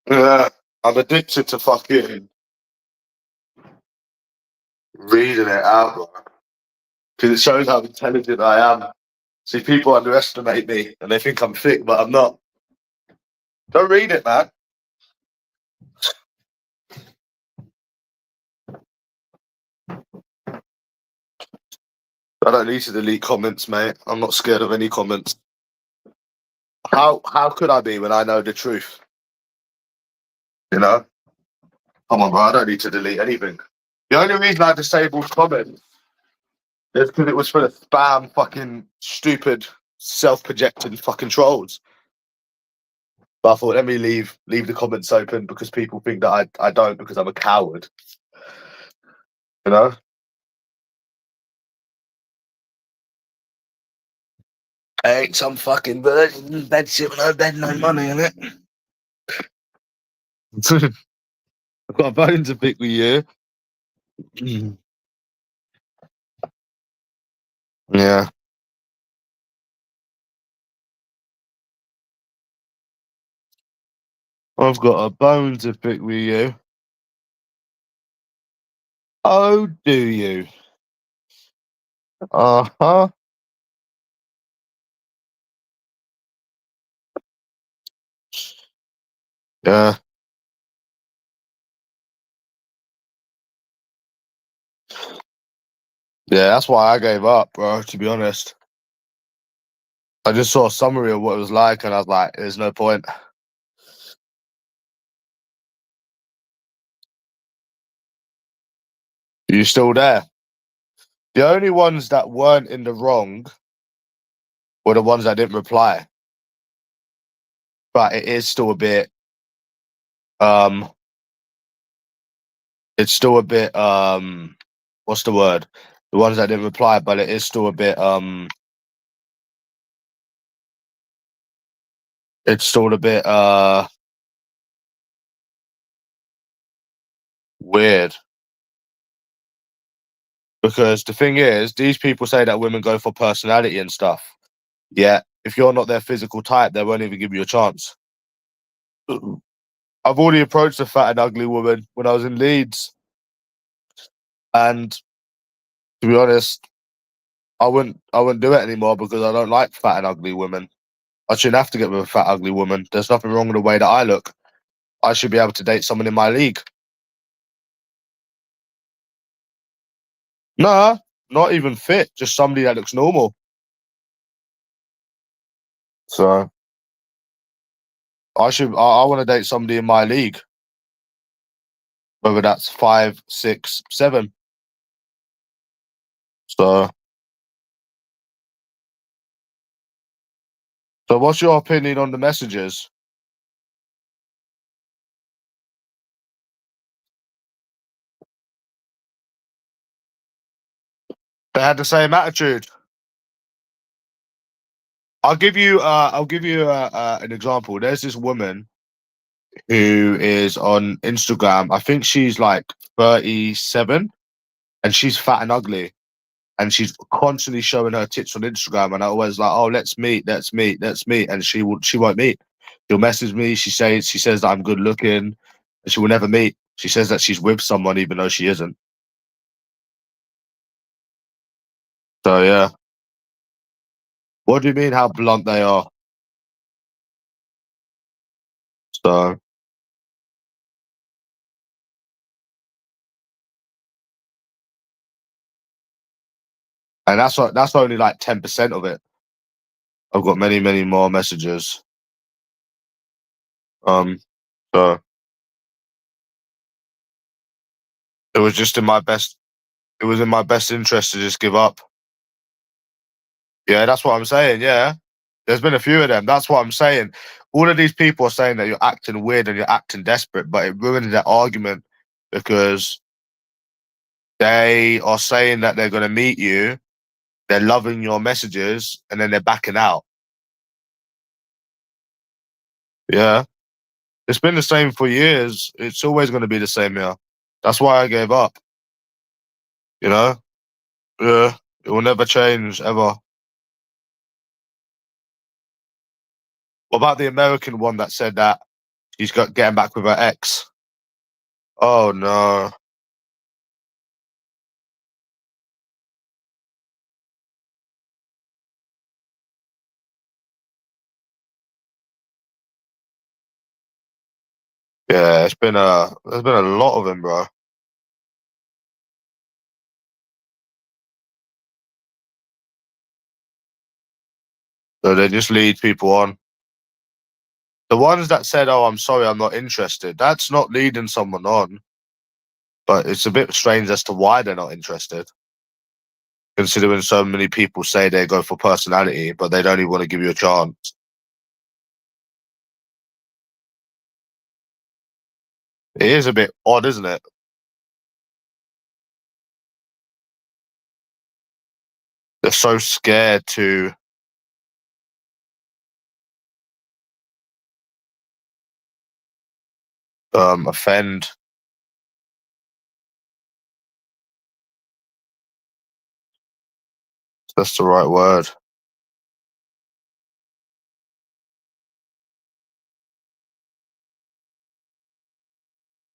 Yeah. I'm addicted to fucking reading it out, bro. Because it shows how intelligent I am. See, people underestimate me and they think I'm thick, but I'm not. Don't read it, man. I don't need to delete comments, mate. I'm not scared of any comments. How could I be when I know the truth? You know? Come on, bro. I don't need to delete anything. The only reason I disabled comments is because it was for the spam, fucking stupid, self-projecting fucking trolls. But I thought, let me leave the comments open because people think that I don't because I'm a coward. You know? I ain't some fucking virgin, bed shit, no bed, no money in it. I've got a bone to pick with you. Yeah. I've got a bone to pick with you. Oh, do you? Uh-huh. Yeah. Yeah, that's why I gave up, bro, to be honest. I just saw a summary of what it was like, and I was like, there's no point. You still there? The only ones that weren't in the wrong were the ones that didn't reply. But it is still a bit, um, it's still a bit, what's the word? The ones that didn't reply, but it is still a bit, it's still a bit, weird. Because the thing is, these people say that women go for personality and stuff. Yeah, if you're not their physical type, they won't even give you a chance. I've already approached a fat and ugly woman when I was in Leeds, and to be honest, I wouldn't do it anymore because I don't like fat and ugly women. I shouldn't have to get with a fat ugly woman. There's nothing wrong with the way that I look. I should be able to date someone in my league. Nah, not even fit, just somebody that looks normal. So I want to date somebody in my league, whether that's 5, 6, 7. So so what's your opinion on the messages? They had the same attitude. I'll give you an example. There's this woman who is on Instagram. I think she's like 37, and she's fat and ugly, and she's constantly showing her tits on Instagram. And I always like, oh, let's meet, let's meet, let's meet. And she won't meet. She'll message me. She says that I'm good looking, and she will never meet. She says that she's with someone even though she isn't. So yeah, what do you mean how blunt they are? So and that's only like 10% of it. I've got many many more messages. Um, so it was just in my best. It was in my best interest to just give up. Yeah, that's what I'm saying. Yeah, there's been a few of them. That's what I'm saying. All of these people are saying that you're acting weird and you're acting desperate, but it ruins their argument because they are saying that they're going to meet you, they're loving your messages, and then they're backing out. Yeah, it's been the same for years. It's always going to be the same here. That's why I gave up. You know? Yeah, it will never change ever. What about the American one that said that she's got getting back with her ex? Oh no. Yeah, there's been a lot of them, bro. So they just lead people on. The ones that said, "Oh, I'm sorry, I'm not interested," that's not leading someone on. But it's a bit strange as to why they're not interested, considering so many people say they go for personality, but they don't even want to give you a chance. It is a bit odd, isn't it? They're so scared to offend. That's the right word.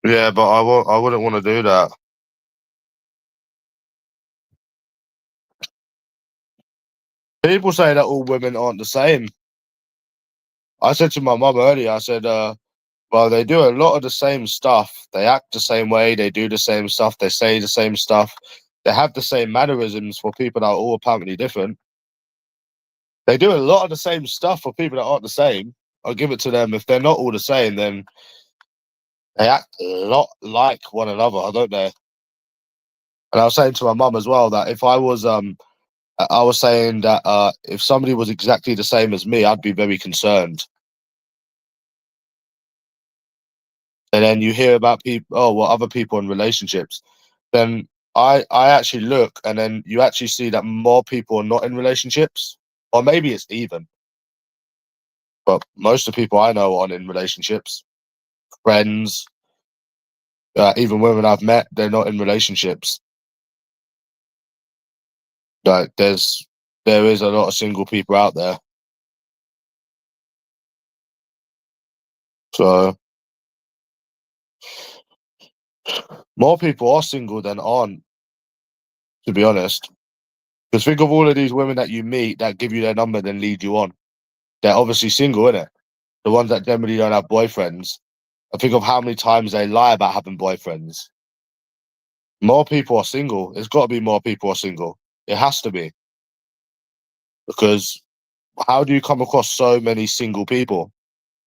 Yeah, but I won't. I wouldn't want to do that. People say that all women aren't the same. I said to my mum earlier, I said, well, they do a lot of the same stuff. They act the same way. They do the same stuff. They say the same stuff. They have the same mannerisms for people that are all apparently different. They do a lot of the same stuff for people that aren't the same. I'll give it to them. If they're not all the same, then they act a lot like one another, don't they? And I was saying to my mum as well that if I was saying that if somebody was exactly the same as me, I'd be very concerned. And then you hear about people, oh, well, other people in relationships. Then I actually look, and then you actually see that more people are not in relationships, or maybe it's even. But most of the people I know aren't in relationships. Friends, even women I've met, they're not in relationships. Like there is a lot of single people out there. So more people are single than aren't, to be honest. Because think of all of these women that you meet that give you their number then lead you on. They're obviously single, innit? The ones that generally don't have boyfriends. I think of how many times they lie about having boyfriends. More people are single. It's got to be more people are single. It has to be. Because how do you come across so many single people?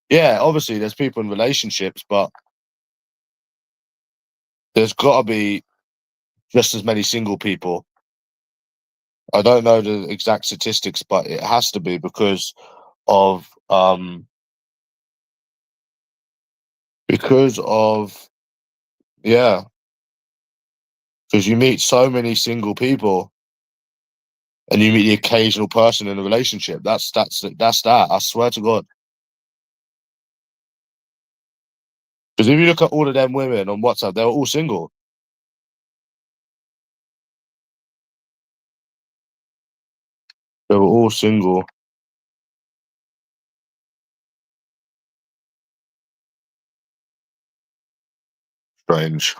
Yeah, obviously there's people in relationships, but there's got to be just as many single people. I don't know the exact statistics, but it has to be of because of yeah, because you meet so many single people and you meet the occasional person in a relationship. That's that. I swear to God. Because if you look at all of them women on WhatsApp, they were all single. They were all single. Strange.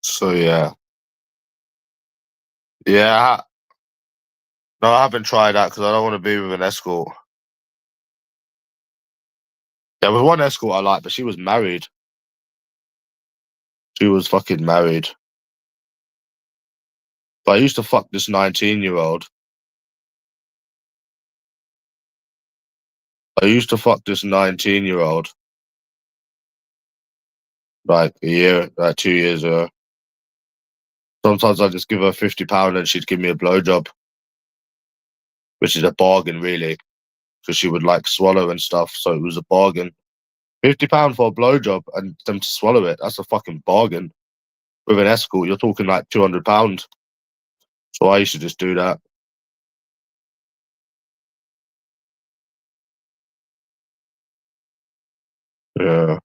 So yeah, yeah. No, I haven't tried that because I don't want to be with an escort. There was one escort I liked, but she was married. She was fucking married. But I used to fuck this 19-year-old. I used to fuck this 19-year-old like a year, like 2 years ago. Sometimes I just give her £50 and she'd give me a blowjob, which is a bargain really, because she would like swallow and stuff. So it was a bargain. £50 for a blowjob and them to swallow it. That's a fucking bargain. With an escort, you're talking like £200. So I used to just do that. Yeah.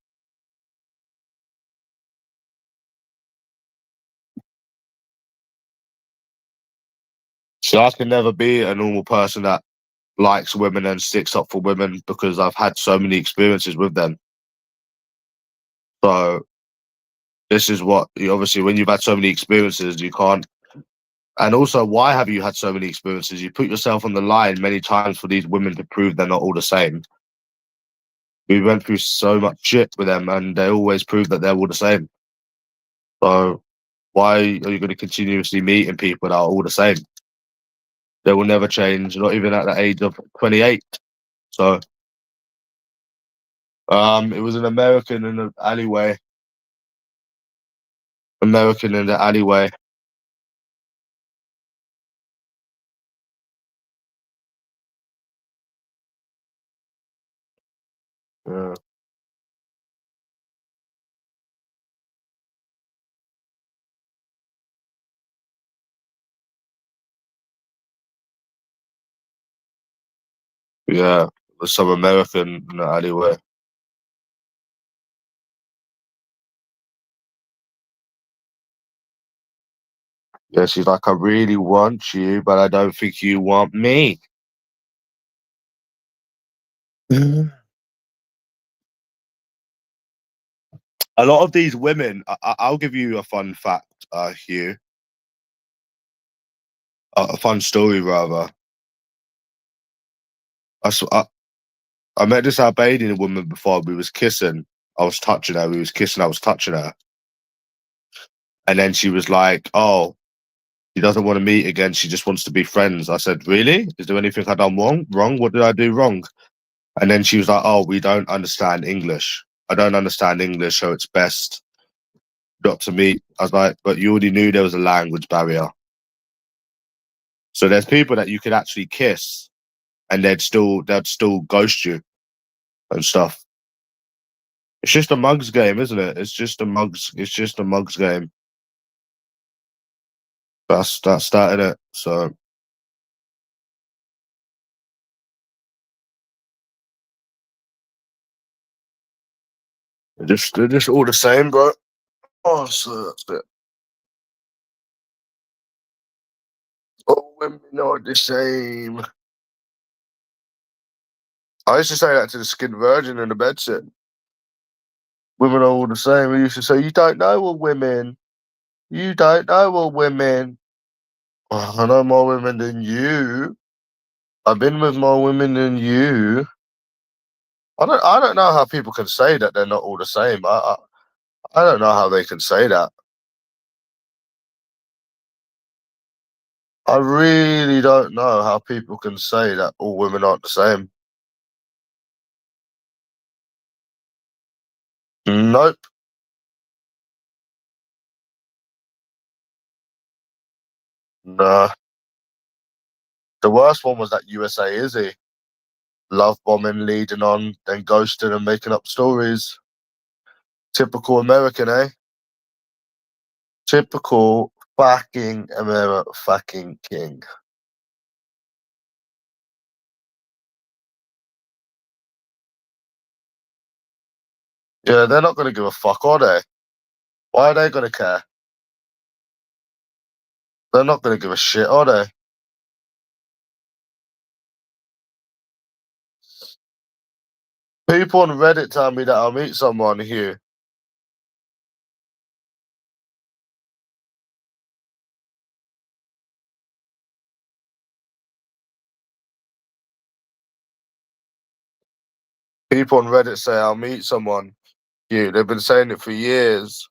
So I can never be a normal person that likes women and sticks up for women because I've had so many experiences with them. So this is what obviously when you've had so many experiences, you can't. And also, why have you had so many experiences? You put yourself on the line many times for these women to prove they're not all the same. We went through so much shit with them, and they always prove that they're all the same. So why are you going to continuously meeting people that are all the same? They will never change, not even at the age of 28. So it was an American in the alleyway. American in the alleyway. Yeah. Yeah. There's some American in the alleyway. Yeah, she's like, I really want you, but I don't think you want me. A lot of these women, I'll give you a fun fact, Hugh, a fun story rather. I, s- I, I met this Albanian woman before. We was kissing. I was touching her. We was kissing. I was touching her, and then she was like, "Oh, she doesn't want to meet again. She just wants to be friends." I said, "Really? Is there anything I done wrong? Wrong? What did I do wrong?" And then she was like, "Oh, we don't understand English. I don't understand English, so it's best not to meet." I was like, "But you already knew there was a language barrier." So there's people that you could actually kiss, and they'd still ghost you and stuff. It's just a mugs game, isn't it? It's just a mugs. It's just a mugs game. That's that, innit? So they're just all the same, bro. Oh, so that's it. All women are the same. I used to say that to the skin virgin in the bed sit. Women are all the same. We used to say, "You don't know all women. You don't know all women." Oh, I know more women than you. I've been with more women than you. I don't know how people can say that they're not all the same. I don't know how they can say that. I really don't know how people can say that all women aren't the same. Nope. Nah. The worst one was that USA Izzy. Love bombing, leading on, then ghosting and making up stories. Typical American, eh? Typical fucking American fucking king. Yeah, they're not gonna give a fuck, are they? Why are they gonna care? They're not gonna give a shit, are they? People on Reddit tell me that I'll meet someone here. People on Reddit say I'll meet someone here. They've been saying it for years.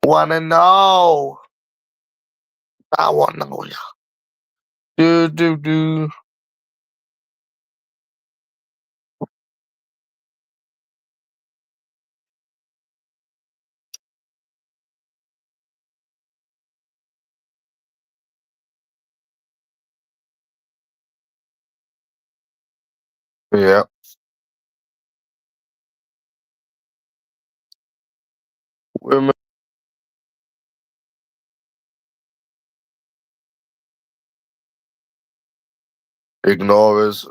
Wanna know? I wanna know. Do. Yeah. Women ignorers.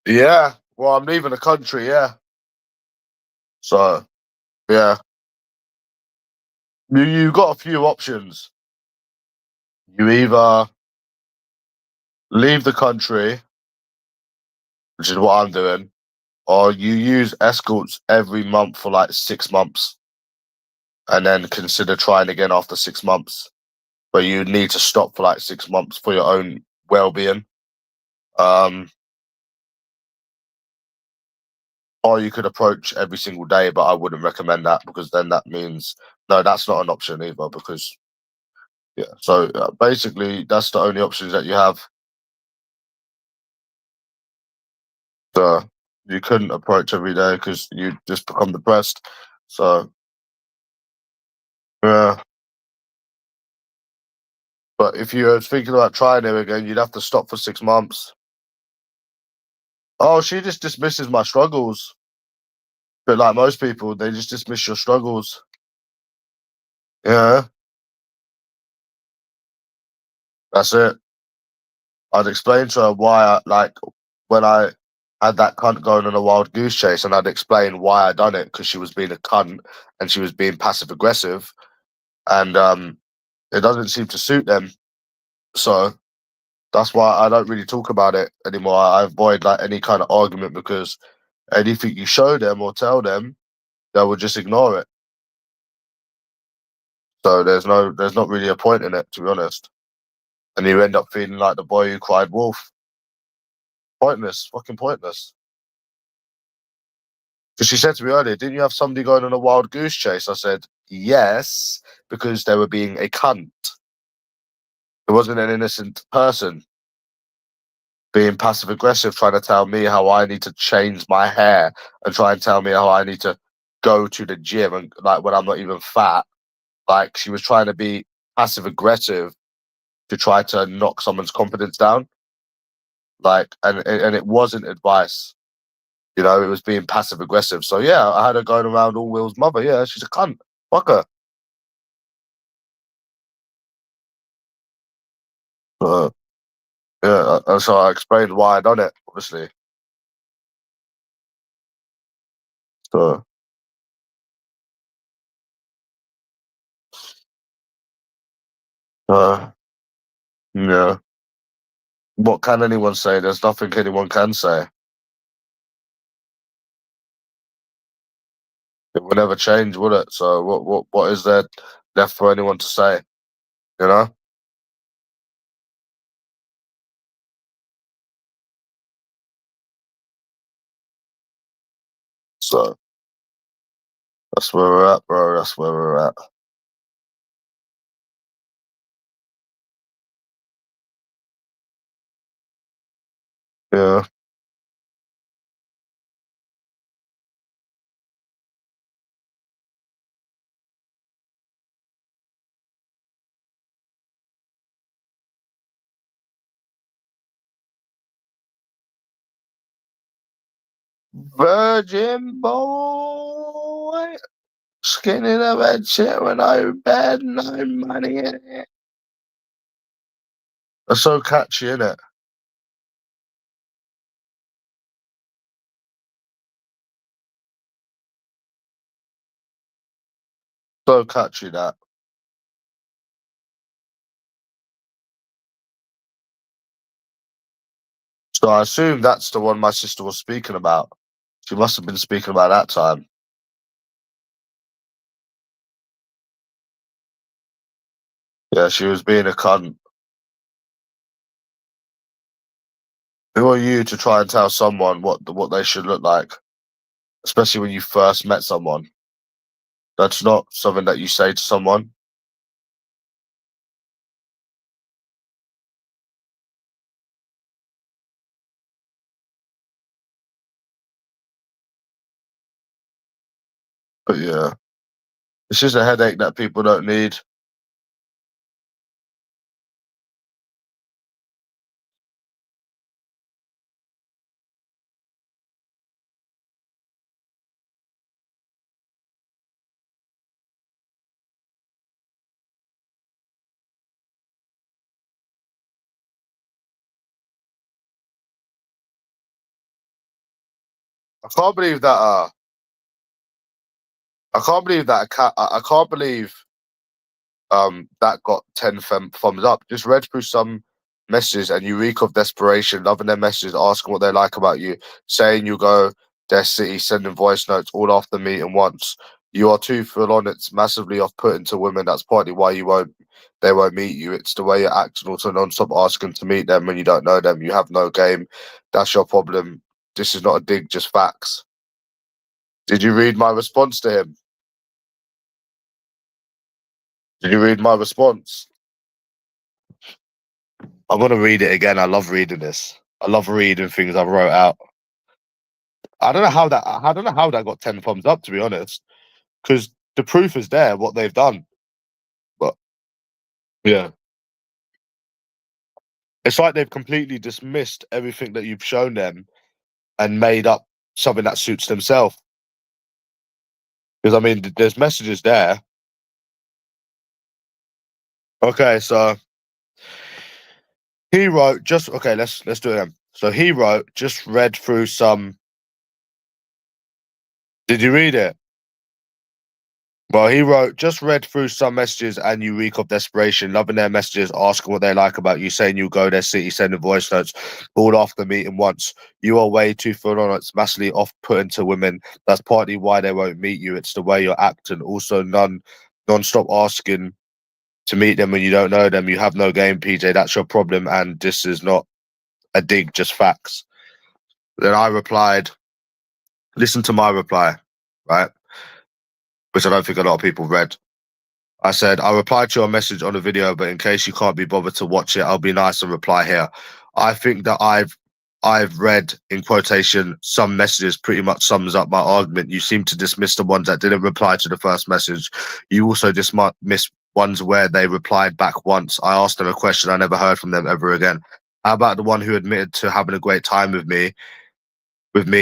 Yeah. Well, I'm leaving the country. Yeah. So yeah, you got a few options. You either leave the country, which is what I'm doing, or you use escorts every month for like 6 months, and then consider trying again after 6 months. But you need to stop for like 6 months for your own well-being. Um, or you could approach every single day, but I wouldn't recommend that because then that means no, that's not an option either. Because yeah, so basically that's the only options that you have. So you couldn't approach every day because you just become depressed. So yeah, but if you're thinking about trying it again, you'd have to stop for 6 months. Oh, she just dismisses my struggles. But like most people, they just dismiss your struggles. Yeah, that's it. I'd explain to her why, like, when I had that cunt going on a wild goose chase, and I'd explain why I done it because she was being a cunt and she was being passive aggressive, and it doesn't seem to suit them. So that's why I don't really talk about it anymore. I avoid like any kind of argument because anything you show them or tell them, they will just ignore it. So there's not really a point in it, to be honest. And you end up feeling like the boy who cried wolf. Pointless, fucking pointless. Because she said to me earlier, didn't you have somebody going on a wild goose chase? I said, yes, because they were being a cunt. It wasn't an innocent person being passive aggressive, trying to tell me how I need to change my hair and try and tell me how I need to go to the gym and like when I'm not even fat. Like she was trying to be passive aggressive to try to knock someone's confidence down. Like, and it wasn't advice. You know, it was being passive aggressive. So yeah, I had her going around all Will's mother. Yeah, she's a cunt. Fuck her. Uh, yeah, and so I explained why I done it. Obviously, so yeah. What can anyone say? There's nothing anyone can say. It will never change, will it? So what is there left for anyone to say? You know. So that's where we're at, bro. That's where we're at. Yeah. Virgin boy, skin in a bed shit with no bed, no money in it. That's so catchy, isn't it? So catchy that. So I assume that's the one my sister was speaking about. She must have been speaking about that time. Yeah, she was being a cunt. Who are you to try and tell someone what they should look like, especially when you first met someone? That's not something that you say to someone. But yeah, it's just a headache that people don't need. I can't believe that. I can't believe that. I can't believe that got 10 thumbs up. Just read through some messages and you reek of desperation, loving their messages, asking what they like about you, saying you go their city, sending voice notes all after meeting once. You are too full on. It's massively off-putting to women. That's partly why they won't meet you. It's the way you're acting. Also, non-stop asking to meet them when you don't know them. You have no game. That's your problem. This is not a dig, just facts. Did you read my response to him? Did you read my response? I'm gonna read it again. I love reading this. I love reading things I wrote out. I don't know how that got 10 thumbs up, to be honest, because the proof is there, what they've done. But yeah, it's like they've completely dismissed everything that you've shown them and made up something that suits themselves. Because I mean, there's messages there. Okay, so he wrote just okay. Let's do it again. So he wrote, just read through some. Did you read it? Well, he wrote, just read through some messages and you reek of desperation, loving their messages, asking what they like about you, saying you'll go their city, sending voice notes, all after meeting once. You are way too full on. It's massively off-putting to women. That's partly why they won't meet you. It's the way you're acting. Also, non-stop asking to meet them when you don't know them. You have no game, PJ. That's your problem. And this is not a dig, just facts. Then I replied, listen to my reply, right? Which I don't think a lot of people read. I said, I replied to your message on the video, but in case you can't be bothered to watch it, I'll be nice and reply here. I think that I've read in quotation some messages pretty much sums up my argument. You seem to dismiss the ones that didn't reply to the first message. You also dismiss ones where they replied back once. I asked them a question. I never heard from them ever again. How about the one who admitted to having a great time with me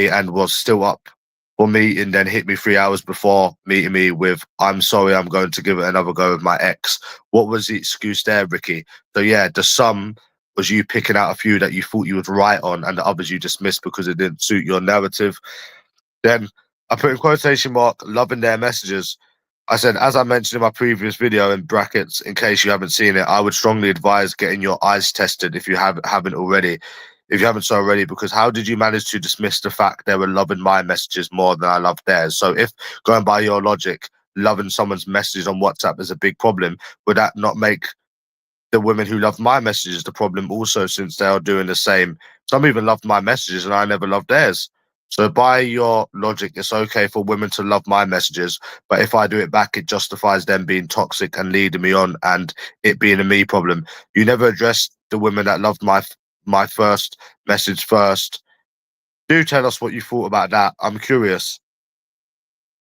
and was still up for meeting, then hit me 3 hours before meeting me with, I'm sorry, I'm going to give it another go with my ex. What was the excuse there, Ricky? So yeah, the sum was you picking out a few that you thought you was right on and the others you dismissed because it didn't suit your narrative. Then I put in quotation mark, loving their messages. I said, as I mentioned in my previous video in brackets, in case you haven't seen it, I would strongly advise getting your eyes tested if you haven't already. If you haven't so already, because how did you manage to dismiss the fact they were loving my messages more than I loved theirs? So if going by your logic, loving someone's messages on WhatsApp is a big problem, would that not make the women who love my messages the problem also, since they are doing the same? Some even loved my messages and I never loved theirs. So by your logic, it's okay for women to love my messages, but if I do it back, it justifies them being toxic and leading me on and it being a me problem. You never addressed the women that loved my first message first. Do tell us what you thought about that. I'm curious.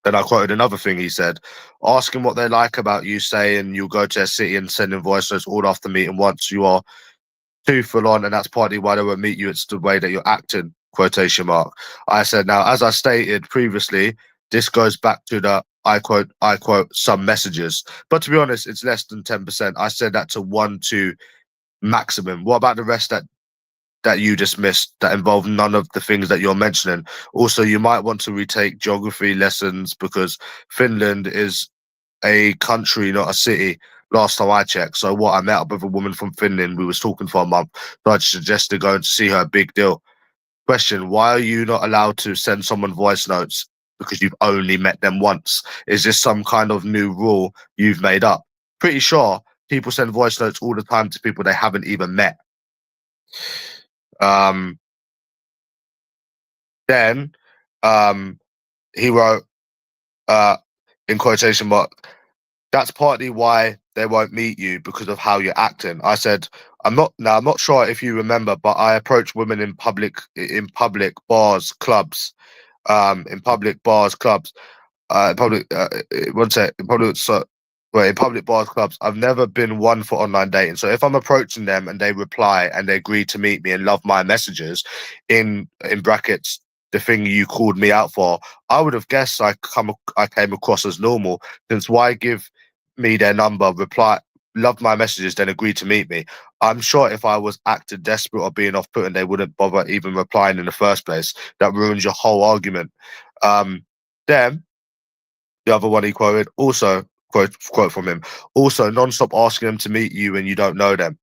Then I quoted another thing he said, asking what they like about you, saying you'll go to their city and sending voice notes all after meeting once. You are too full on, and that's partly why they won't meet you. It's the way that you're acting, quotation mark. I said, now, as I stated previously, this goes back to the I quote, some messages. But to be honest, it's less than 10%. I said that to 1, 2 maximum. What about the rest that you dismissed that involve none of the things that you're mentioning? Also, you might want to retake geography lessons because Finland is a country, not a city. Last time I checked. So what? I met up with a woman from Finland. We was talking for a month. So I suggested going to see her. Big deal. Question: why are you not allowed to send someone voice notes because you've only met them once? Is this some kind of new rule you've made up? Pretty sure people send voice notes all the time to people they haven't even met. Um, then he wrote in quotation mark, that's partly why they won't meet you because of how you're acting. I said, I'm not sure if you remember, but I approach women in public bars, clubs, in public bars, clubs, public, one sec, in public, so, well, in public bars, clubs. I've never been one for online dating. So if I'm approaching them and they reply and they agree to meet me and love my messages, in brackets, the thing you called me out for, I would have guessed I came across as normal. Since why give me their number, reply? loved my messages, then agreed to meet me. I'm sure if I was acting desperate or being off-putting, they wouldn't bother even replying in the first place. That ruins your whole argument. Then the other one he quoted, also quote from him, also non-stop asking them to meet you when you don't know them.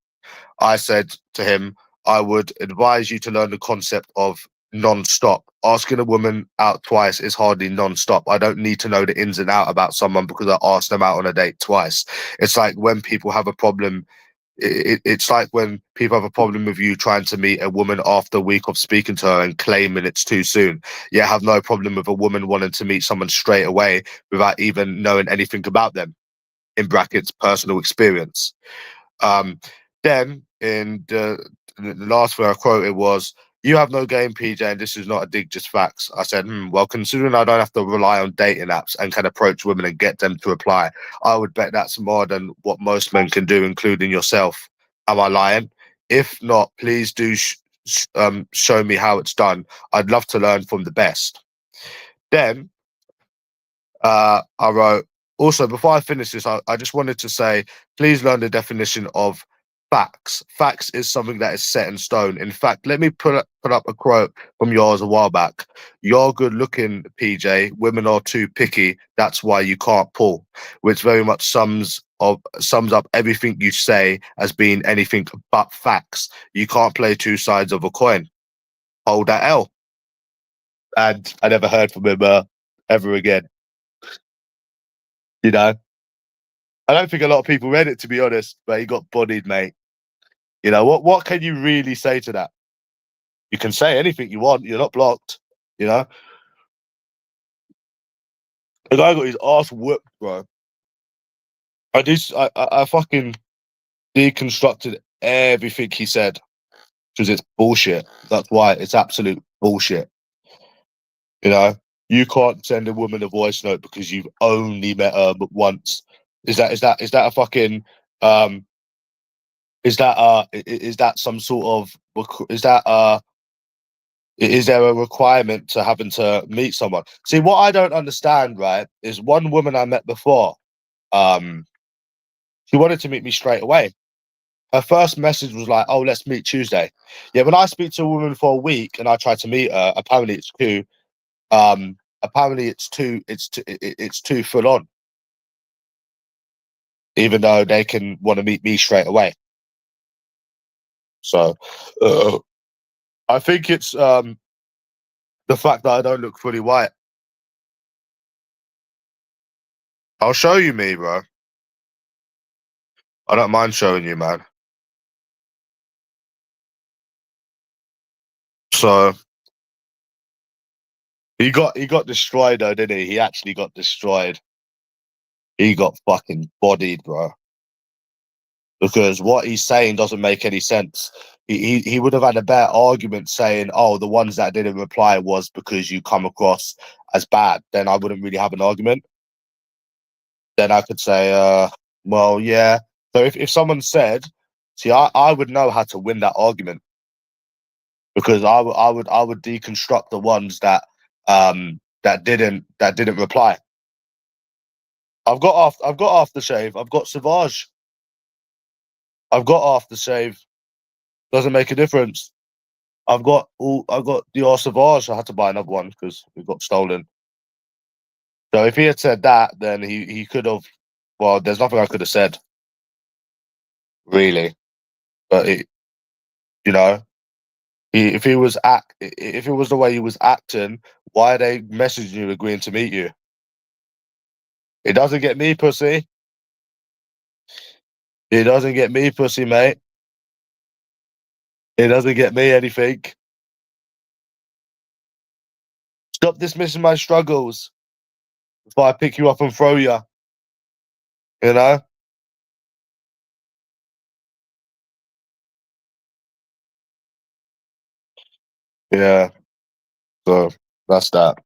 I said to him, I would advise you to learn the concept of non-stop. Asking a woman out twice is hardly non-stop. I don't need to know the ins and out about someone because I asked them out on a date twice. It's like when people have a problem. It's like when people have a problem with you trying to meet a woman after a week of speaking to her and claiming it's too soon. You have no problem with a woman wanting to meet someone straight away without even knowing anything about them, in brackets, personal experience. Um, then in the last where I quoted was, "You have no game, PJ, and this is not a dig, just facts." I said, well, considering I don't have to rely on dating apps and can approach women and get them to reply, I would bet that's more than what most men can do, including yourself. Am I lying? If not, please do show me how it's done. I'd love to learn from the best. Then I wrote, also, before I finish this, I just wanted to say, please learn the definition of facts. Facts is something that is set in stone. In fact, let me put up a quote from yours a while back. You're good looking, PJ. Women are too picky. That's why you can't pull, which very much sums up everything you say as being anything but facts. You can't play two sides of a coin. Hold that L. And I never heard from him ever again. You know, I don't think a lot of people read it, to be honest, but he got bodied, mate. You know, what can you really say to that? You can say anything you want. You're not blocked. You know, the guy got his ass whooped, bro. I fucking deconstructed everything he said because it's bullshit. That's why it's absolute bullshit. You know, you can't send a woman a voice note because you've only met her but once. Is that a fucking um is that some sort of is there a requirement to having to meet someone? See, what I don't understand, right, is one woman I met before, um, she wanted to meet me straight away. Her first message was like, "Oh, let's meet Tuesday." Yeah, when I speak to a woman for a week and I try to meet her, apparently it's too full on, even though they can want to meet me straight away. So, uh, I think it's the fact that I don't look fully white. I'll show you me, bro. I don't mind showing you, man. So he got destroyed though, didn't he? He actually got destroyed. He got fucking bodied, bro. Because what he's saying doesn't make any sense. He would have had a better argument saying, "Oh, the ones that didn't reply was because you come across as bad." Then I wouldn't really have an argument. Then I could say, well, yeah. So if someone said, see, I would know how to win that argument because I would deconstruct the ones that didn't reply. I've got aftershave. I've got Sauvage. I've got aftershave. Doesn't make a difference. I've got the Sauvage. I had to buy another one because it got stolen. So if he had said that, then he could have. Well, there's nothing I could have said really. But you know, if it was the way he was acting, why are they messaging you agreeing to meet you? It doesn't get me pussy. It doesn't get me pussy, mate. It doesn't get me anything. Stop dismissing my struggles before I pick you up and throw you. You know? Yeah. So that's that.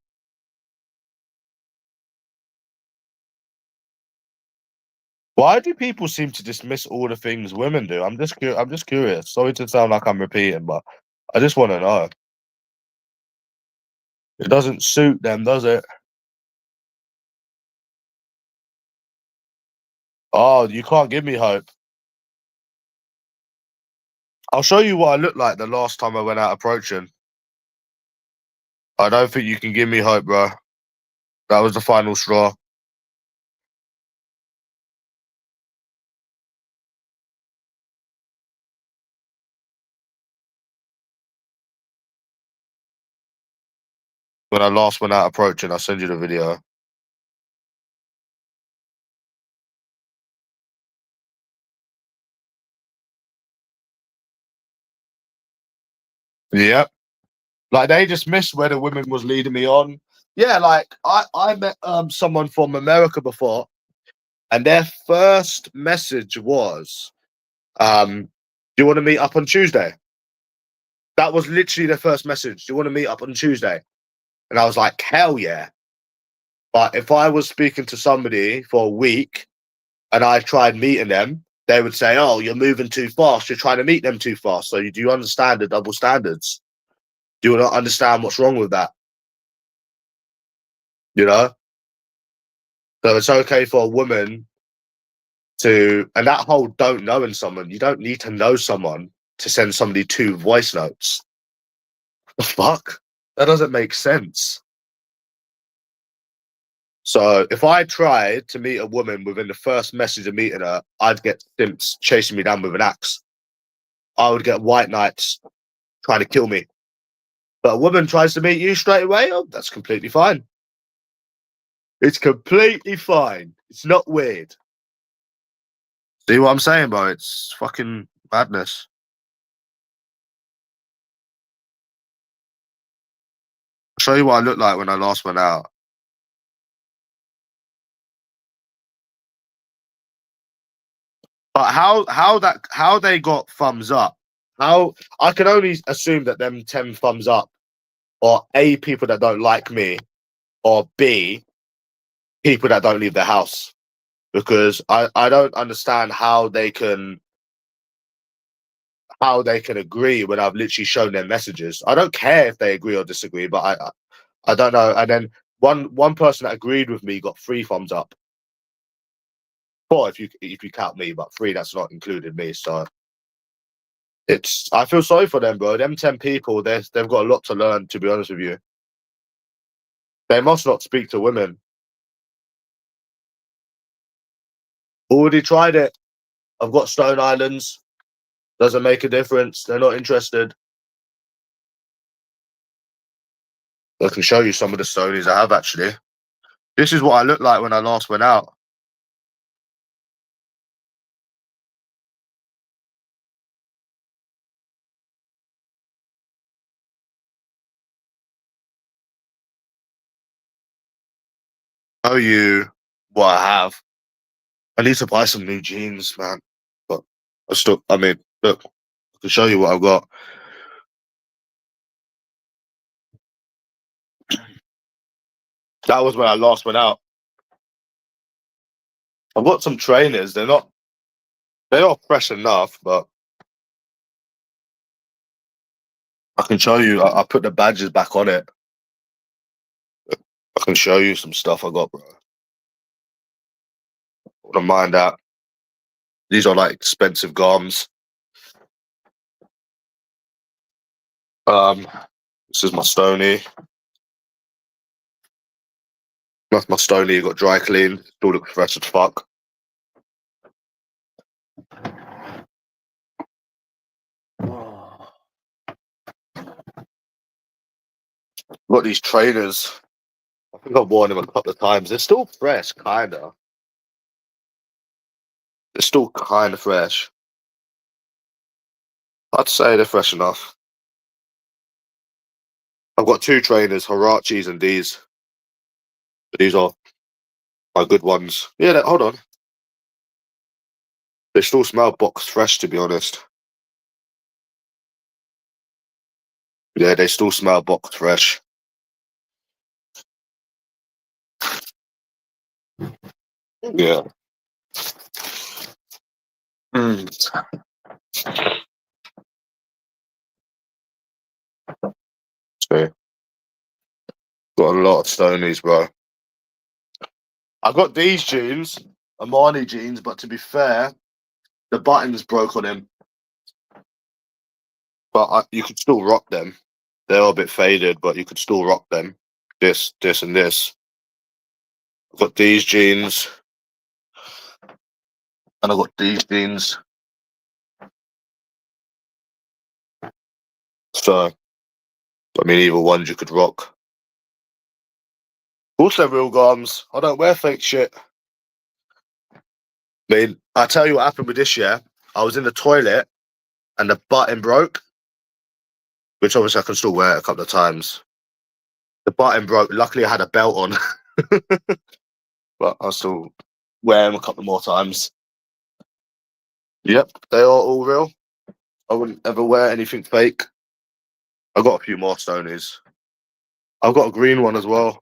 Why do people seem to dismiss all the things women do? I'm just curious. Sorry to sound like I'm repeating, but I just want to know. It doesn't suit them, does it? Oh, you can't give me hope. I'll show you what I looked like the last time I went out approaching. I don't think you can give me hope, bro. That was the final straw. When I last went out approaching, I'll send you the video. Yep. Like they just missed where the women was leading me on. Yeah, like I met someone from America before, and their first message was, "Do you want to meet up on Tuesday?" That was literally their first message. "Do you want to meet up on Tuesday?" And I was like, "Hell yeah!" But if I was speaking to somebody for a week and I tried meeting them, they would say, "Oh, you're moving too fast. You're trying to meet them too fast." So do you understand the double standards? Do you not understand what's wrong with that? You know? So it's okay for a woman to, and that whole don't knowing someone, you don't need to know someone to send somebody two voice notes. The fuck? That doesn't make sense. So if I tried to meet a woman within the first message of meeting her, I'd get simps chasing me down with an axe. I would get white knights trying to kill me. But a woman tries to meet you straight away, oh, that's completely fine. It's completely fine. It's not weird. See what I'm saying, bro? It's fucking madness. I'll show you what I looked like when I last went out. But how they got thumbs up? How I can only assume that them 10 thumbs up are A, people that don't like me, or B, people that don't leave the house. Because I don't understand how they can agree when I've literally shown them messages. I don't care if they agree or disagree, but I don't know. And then one person that agreed with me got 3 thumbs up. 4 if you count me, but 3 that's not included me. So I feel sorry for them, bro. Them 10 people, they've got a lot to learn. To be honest with you, they must not speak to women. Already tried it. I've got Stone Islands. Doesn't make a difference. They're not interested. I can show you some of the Stonies I have actually. This is what I looked like when I last went out. Show you what I have. I need to buy some new jeans, man. But I mean, look, I can show you what I've got. That was when I last went out. I've got some trainers. They are fresh enough, but I can show you. I put the badges back on it. I can show you some stuff I got, bro. Wouldn't mind that. These are like expensive garms. Um, this is my Stony. That's my Stony. Got dry clean. Still look fresh as fuck. Got these trainers. I think I've worn them a couple of times. They're still fresh, kinda. They're still kind of fresh. I'd say they're fresh enough. I've got 2 trainers, Harachis and these. These are my good ones. Yeah, hold on. They still smell box fresh, to be honest. Yeah, they still smell box fresh. Yeah. Mm. So, got a lot of Stonies, bro. I got these jeans. Armani jeans, but to be fair, the buttons broke on him. But you could still rock them. They're a bit faded, but you could still rock them. This, and this. I've got these jeans, and I've got these jeans. So, I mean, either ones you could rock. Also, real garms. I don't wear fake shit. I mean, I tell you what happened with this year. I was in the toilet, and the button broke, which obviously I can still wear it a couple of times. The button broke. Luckily, I had a belt on, but I'll still wear them a couple more times. Yep, they are all real. I wouldn't ever wear anything fake. I've got a few more Stonies. I've got a green one as well.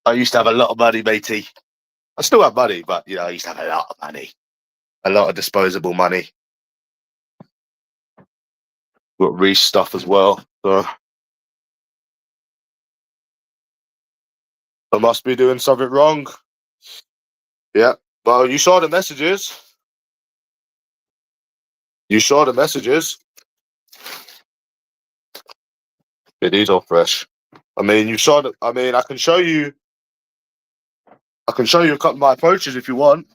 I used to have a lot of money, matey. I still have money, but I used to have a lot of money. A lot of disposable money. Got Reese stuff as well. So I must be doing something wrong. Yeah. Well, you saw the messages. You saw the messages. Yeah, these are fresh. I mean, you saw the. I mean, I can show you. I can show you a couple of my approaches if you want.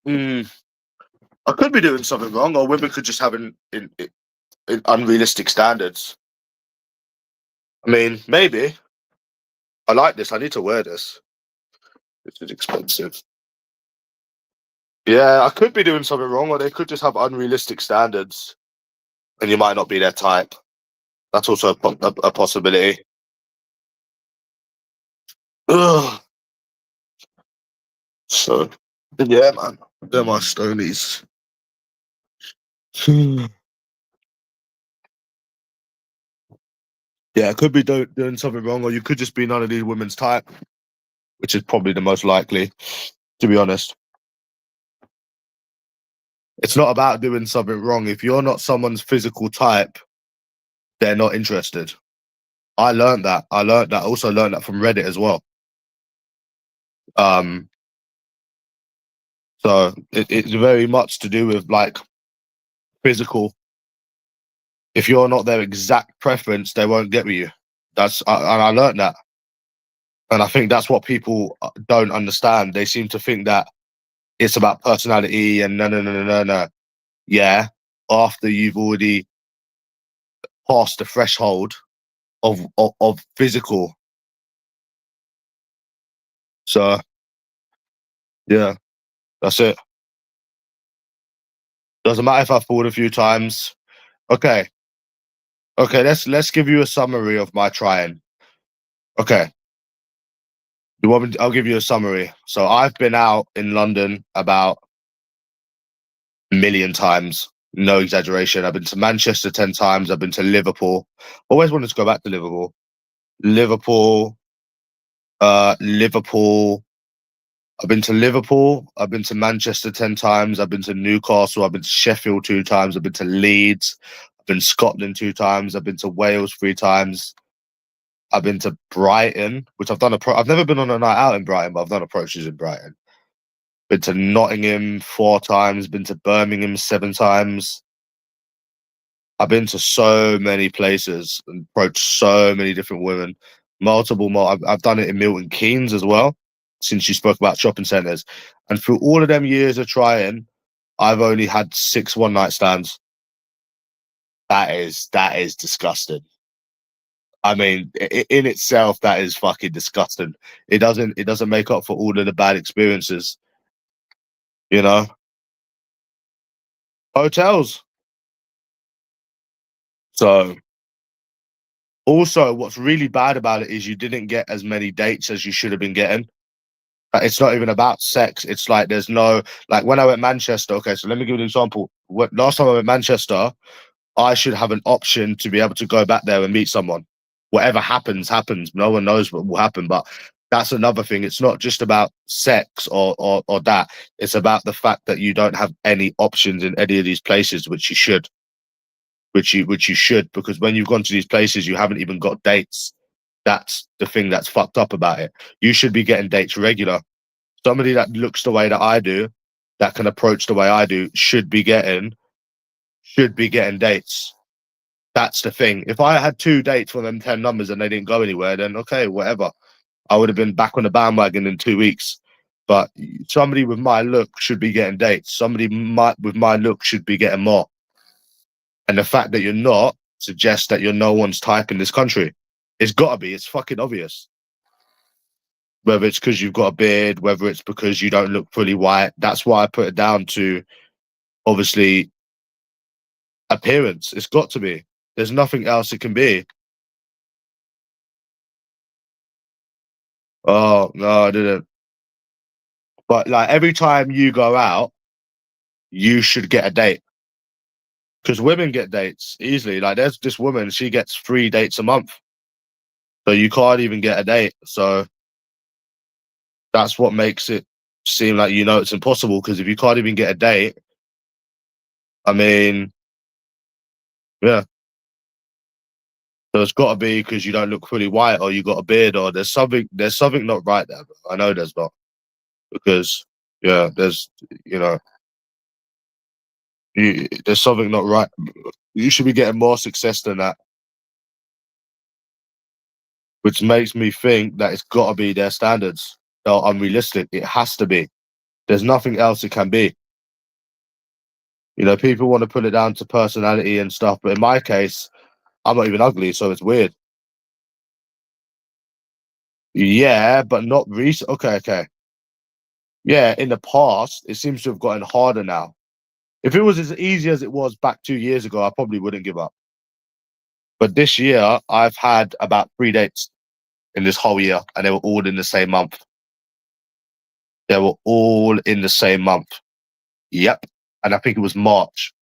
I could be doing something wrong, or women could just have in unrealistic standards. I mean, maybe. I like this. I need to wear this. This is expensive. Yeah, I could be doing something wrong, or they could just have unrealistic standards, and you might not be their type. That's also a possibility. Ugh. So, yeah, man, they're my Stonies. Yeah, I could be doing something wrong, or you could just be none of these women's type, which is probably the most likely, to be honest. It's not about doing something wrong. If you're not someone's physical type, they're not interested. I learned that. I also learned that from Reddit as well. So it's very much to do with like physical. If you're not their exact preference, they won't get with you. And I learned that. And I think that's what people don't understand. They seem to think that it's about personality and no. Yeah, after you've already passed the threshold of physical. So yeah, that's it. Doesn't matter if I fall a few times. Okay. Let's give you a summary of my trying. Okay. I'll give you a summary. So I've been out in London about a million times. No exaggeration. I've been to Manchester 10 times. I've been to Liverpool. Always wanted to go back to Liverpool. Liverpool. I've been to Liverpool. I've been to Manchester 10 times. I've been to Newcastle. I've been to Sheffield 2 times. I've been to Leeds. I've been to Scotland 2 times. I've been to Wales 3 times. I've been to Brighton, which I've done I've never been on a night out in Brighton, but I've done approaches in Brighton. Been to Nottingham 4 times. Been to Birmingham 7 times. I've been to so many places and approached so many different women. I've done it in Milton Keynes as well, since you spoke about shopping centres. And through all of them years of trying, I've only had 6 one-night stands. That is disgusting. I mean, in itself, that is fucking disgusting. It doesn't make up for all of the bad experiences, you know. Hotels. So, also, what's really bad about it is you didn't get as many dates as you should have been getting. It's not even about sex. It's like there's no, like when I went Manchester. Okay, so let me give you an example. Last time I went Manchester, I should have an option to be able to go back there and meet someone. Whatever happens, happens. No one knows what will happen, but that's another thing. It's not just about sex or that. It's about the fact that you don't have any options in any of these places, which you should. Which you should, because when you've gone to these places, you haven't even got dates. That's the thing that's fucked up about it. You should be getting dates regular. Somebody that looks the way that I do, that can approach the way I do, should be getting dates. That's the thing. If I had 2 dates from them 10 numbers and they didn't go anywhere, then okay, whatever. I would have been back on the bandwagon in 2 weeks. But somebody with my look should be getting dates. With my look should be getting more. And the fact that you're not suggests that you're no one's type in this country. It's gotta be. It's fucking obvious. Whether it's because you've got a beard, whether it's because you don't look fully white. That's why I put it down to, obviously, appearance. It's got to be. There's nothing else it can be. Oh, no, I didn't. But like every time you go out, you should get a date. Because women get dates easily. Like there's this woman, she gets 3 dates a month. So you can't even get a date. So that's what makes it seem like it's impossible. Because if you can't even get a date, I mean, yeah. So it's got to be because you don't look fully white, or you got a beard, or there's something not right there. Bro. I know there's not, because yeah, there's there's something not right. You should be getting more success than that, which makes me think that it's got to be their standards are unrealistic. It has to be. There's nothing else it can be. People want to put it down to personality and stuff, but in my case, I'm not even ugly, so it's weird. Yeah, but not recent. Okay. Yeah, in the past, it seems to have gotten harder now. If it was as easy as it was back 2 years ago, I probably wouldn't give up. But this year, I've had about 3 dates in this whole year, and they were all in the same month. They were all in the same month. Yep. And I think it was March.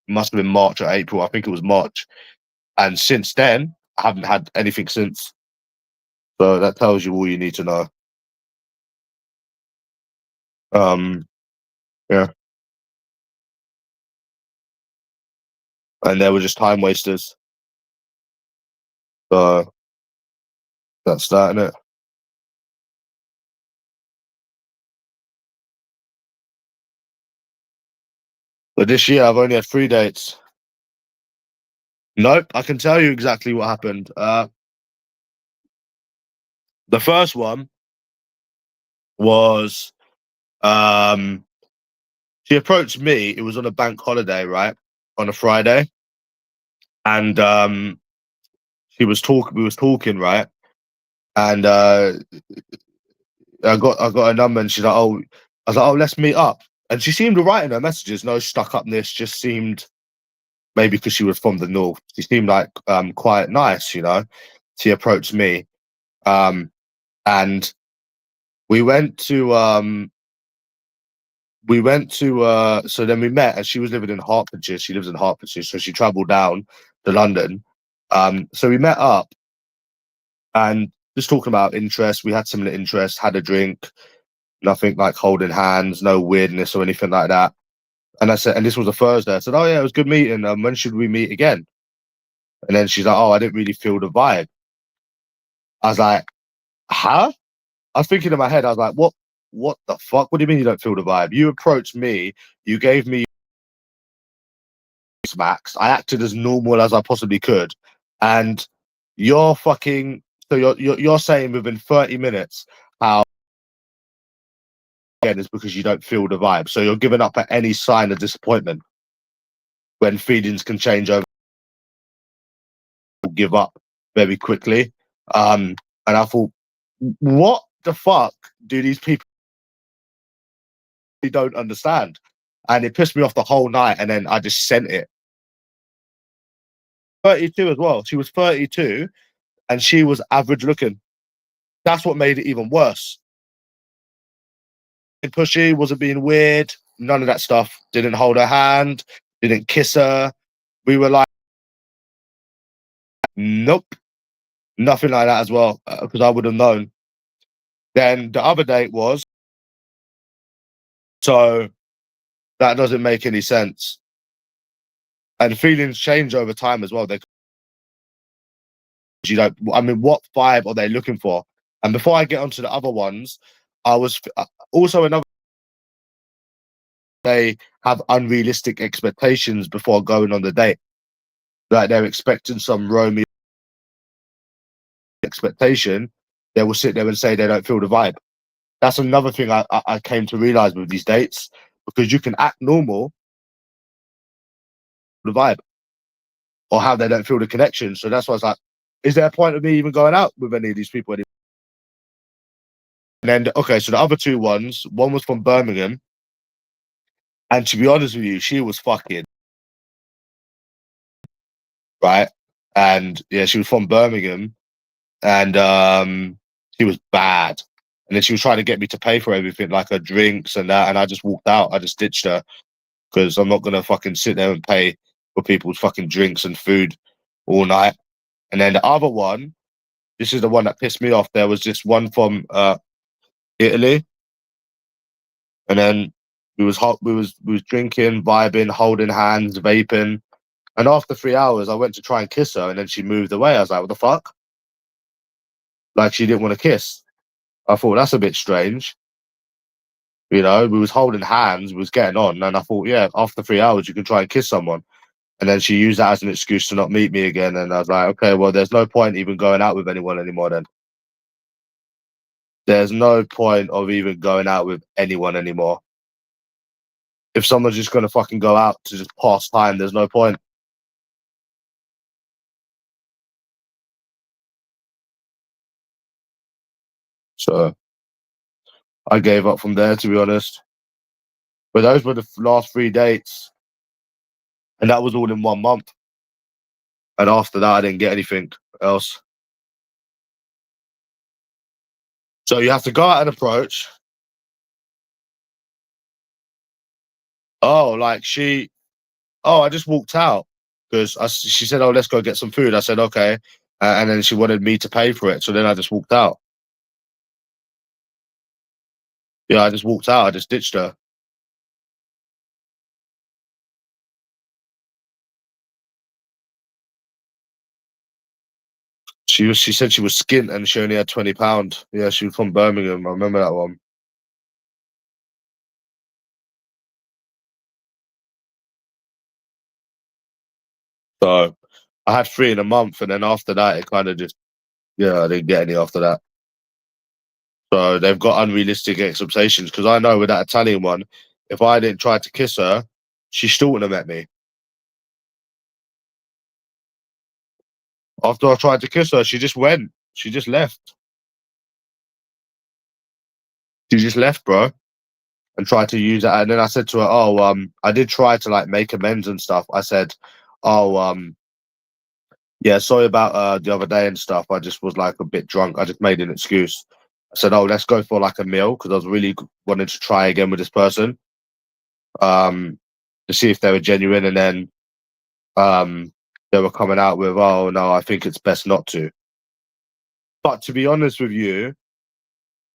It must have been March or April. I think it was March. And since then, I haven't had anything since. So that tells you all you need to know. Yeah. And they were just time wasters. So that's that, innit? But this year, I've only had 3 dates. Nope, I can tell you exactly what happened. The first one was she approached me. It was on a bank holiday, right? On a Friday. And we was talking, right? And I got a number, and she's like, "Oh," I was like, "Oh, let's meet up." And she seemed to write in her messages, no stuck upness, just seemed, maybe because she was from the north, she seemed like quite nice. She approached me. And we went to so then we met, and she was living in Hertfordshire. She lives in Hertfordshire, so she travelled down to London. So we met up and just talking about interests. We had similar interests, had a drink, nothing like holding hands, no weirdness or anything like that. And I said, and this was a Thursday. I said, "Oh yeah, it was a good meeting. When should we meet again?" And then she's like, "Oh, I didn't really feel the vibe." I was like, "Huh?" I was thinking in my head, I was like, What the fuck? What do you mean you don't feel the vibe? You approached me, you gave me smacks. I acted as normal as I possibly could, and you're fucking. So you're saying within 30 minutes how again is because you don't feel the vibe. So you're giving up at any sign of disappointment when feelings can change over. Give up very quickly. And I thought, what the fuck do these people don't understand? And it pissed me off the whole night. And then I just sent it. 32 as well. She was 32, and she was average looking. That's what made it even worse. Pushy, wasn't being weird, none of that stuff. Didn't hold her hand, didn't kiss her. We were like, nope, nothing like that as well, because I would have known. Then the other date was, so that doesn't make any sense. And feelings change over time as well. You know, I mean, what vibe are they looking for? And before I get onto the other ones, I was also another. They have unrealistic expectations before going on the date. Like they're expecting some Romeo expectation. They will sit there and say they don't feel the vibe. That's another thing I came to realize with these dates, because you can act normal, the vibe, or how they don't feel the connection. So that's why I was like, is there a point of me even going out with any of these people anymore? And then, okay, so the other two ones, one was from Birmingham. And to be honest with you, she was fucking, right? And yeah, she was from Birmingham, and she was bad. And then she was trying to get me to pay for everything, like her drinks and that. And I just walked out. I just ditched her because I'm not gonna fucking sit there and pay for people's fucking drinks and food all night. And then the other one, this is the one that pissed me off. There was this one from Italy, and then we was drinking, vibing, holding hands, vaping. And after 3 hours, I went to try and kiss her, and then she moved away. I was like, "What the fuck?" Like she didn't want to kiss. I thought that's a bit strange. You know, we was holding hands, we was getting on, and I thought, yeah, after 3 hours, you can try and kiss someone. And then she used that as an excuse to not meet me again. And I was like, okay, well, there's no point even going out with anyone anymore. Then there's no point of even going out with anyone anymore. If someone's just gonna fucking go out to just pass time, there's no point. So I gave up from there, to be honest. But those were the last 3 dates, and that was all in 1 month. And after that, I didn't get anything else. So you have to go out and approach. Oh, like oh, I just walked out because she said, oh, let's go get some food. I said, okay. And then she wanted me to pay for it. So then I just walked out. Yeah, I just walked out. I just ditched her. She said she was skint and she only had £20. Yeah, she was from Birmingham. I remember that one. So I had three in a month, and then after that, it kind of just, yeah, I didn't get any after that. So they've got unrealistic expectations because I know with that Italian one, if I didn't try to kiss her, she still wouldn't have met me. After I tried to kiss her, she just went. She just left. She just left, bro, and tried to use that. And then I said to her, "Oh, I did try to like make amends and stuff." I said, "Oh, yeah, sorry about the other day and stuff. I just was like a bit drunk. I just made an excuse." I said, "Oh, let's go for like a meal because I was really wanting to try again with this person, um, to see if they were genuine." And then they were coming out with, "Oh no, I think it's best not to." But to be honest with you,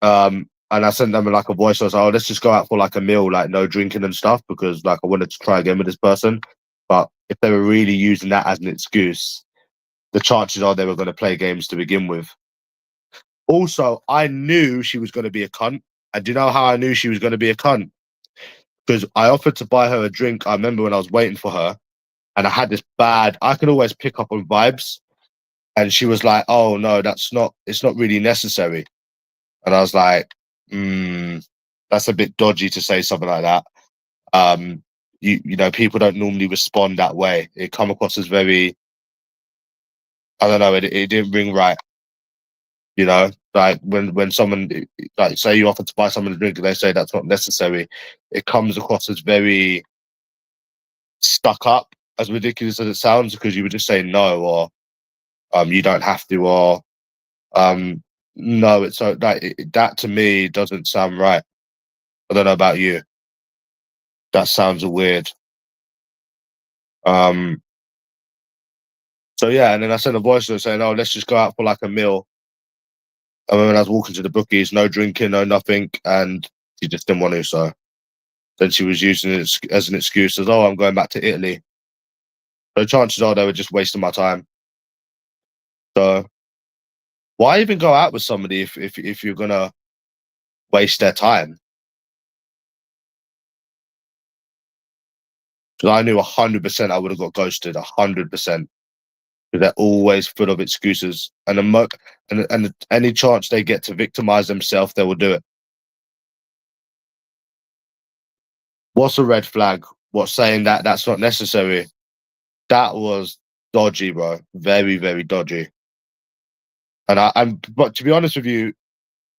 and I sent them like a voice. I was like, "Oh, let's just go out for like a meal, like no drinking and stuff," because like I wanted to try again with this person. But if they were really using that as an excuse, the chances are they were going to play games to begin with. Also, I knew she was going to be a cunt. And do you know how I knew she was going to be a cunt? Because I offered to buy her a drink. I remember when I was waiting for her, and I had this bad. I can always pick up on vibes, and she was like, "Oh no, that's not. It's not really necessary." And I was like, "That's a bit dodgy to say something like that." Um, you know, people don't normally respond that way. It come across as very, I don't know. It didn't ring right. You know, like when someone like say you offer to buy someone a drink and they say that's not necessary, it comes across as very stuck up, as ridiculous as it sounds, because you would just say no, or you don't have to, or um no, it's so that to me doesn't sound right. I don't know about you. That sounds weird. Um so yeah, and then I sent a voice note saying, "Oh, let's just go out for like a meal." And when I was walking to the bookies, no drinking, no nothing, and she just didn't want to. So then she was using it as an excuse, as, "Oh, I'm going back to Italy." So chances are they were just wasting my time. So Why even go out with somebody if you're gonna waste their time? Because I knew 100% I would have got ghosted 100%. They're always full of excuses, and and any chance they get to victimize themselves, they will do it. What's a red flag? What's saying that that's not necessary? That was dodgy, bro. Very, very dodgy. But to be honest with you,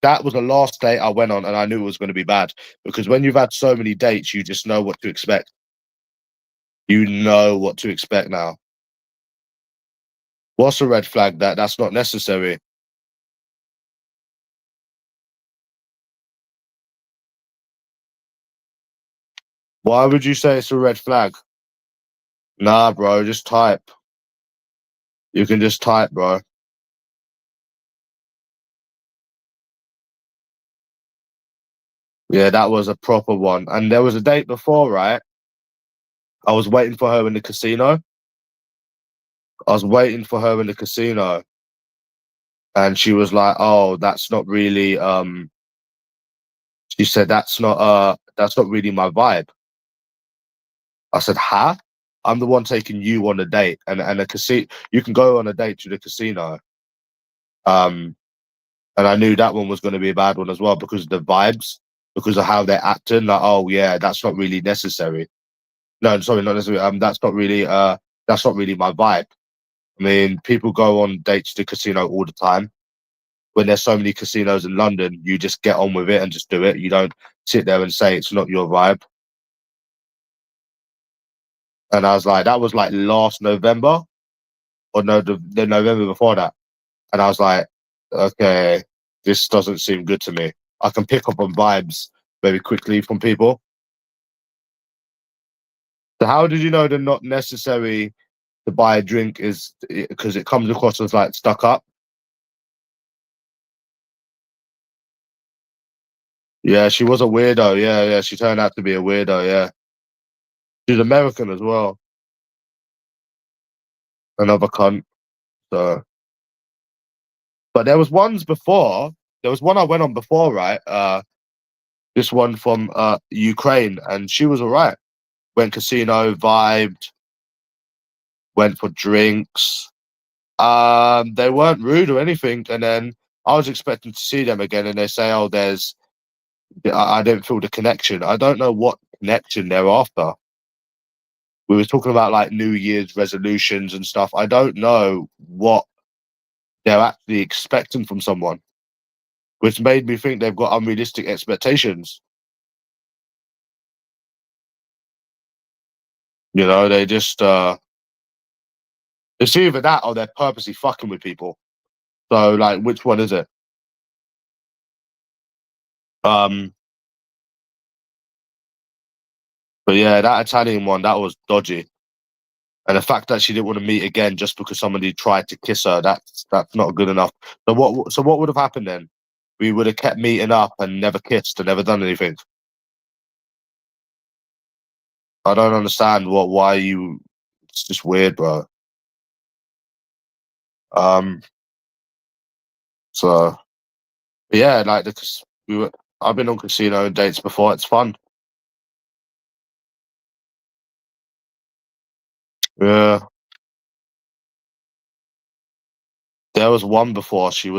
that was the last date I went on, and I knew it was going to be bad because when you've had so many dates, you just know what to expect. You know what to expect now. What's a red flag? That's not necessary. Why would you say it's a red flag? Nah, bro, just type. You can just type, bro. Yeah, that was a proper one. And there was a date before, right? I was waiting for her in the casino. I was waiting for her in the casino, and she was like, "Oh, that's not really." She said, that's not really my vibe." I said, "Huh? I'm the one taking you on a date, and a casino. You can go on a date to the casino." Um, and I knew that one was going to be a bad one as well because of the vibes, because of how they're acting. Like, oh yeah, that's not really necessary. No, sorry, not necessarily. That's not really my vibe. I mean, people go on dates to the casino all the time. When there's so many casinos in London, you just get on with it and just do it. You don't sit there and say it's not your vibe. And I was like, that was like last November, or no, the November before that. And I was like, okay, this doesn't seem good to me. I can pick up on vibes very quickly from people. So how did you know they're not necessary to buy a drink is because it comes across as like stuck up? Yeah, she was a weirdo. Yeah, yeah, she turned out to be a weirdo. Yeah, she's American as well. Another cunt. So, but there was ones before. There was one I went on before, right? This one from Ukraine, and she was alright. Went casino, vibed, went for drinks. They weren't rude or anything, and then I was expecting to see them again, and they say, "Oh, there's." I didn't feel the connection. I don't know what connection they're after. We were talking about like New Year's resolutions and stuff. I don't know what they're actually expecting from someone, which made me think they've got unrealistic expectations. You know, they just it's either that or they're purposely fucking with people. So like which one is it? Um but yeah, that Italian one, that was dodgy. And the fact that she didn't want to meet again just because somebody tried to kiss her, that's not good enough. So what would have happened then? We would have kept meeting up and never kissed and never done anything. I don't understand why you. It's just weird, bro. Um, so yeah, like we were. I've been on casino dates before. It's fun. Yeah, there was one before. She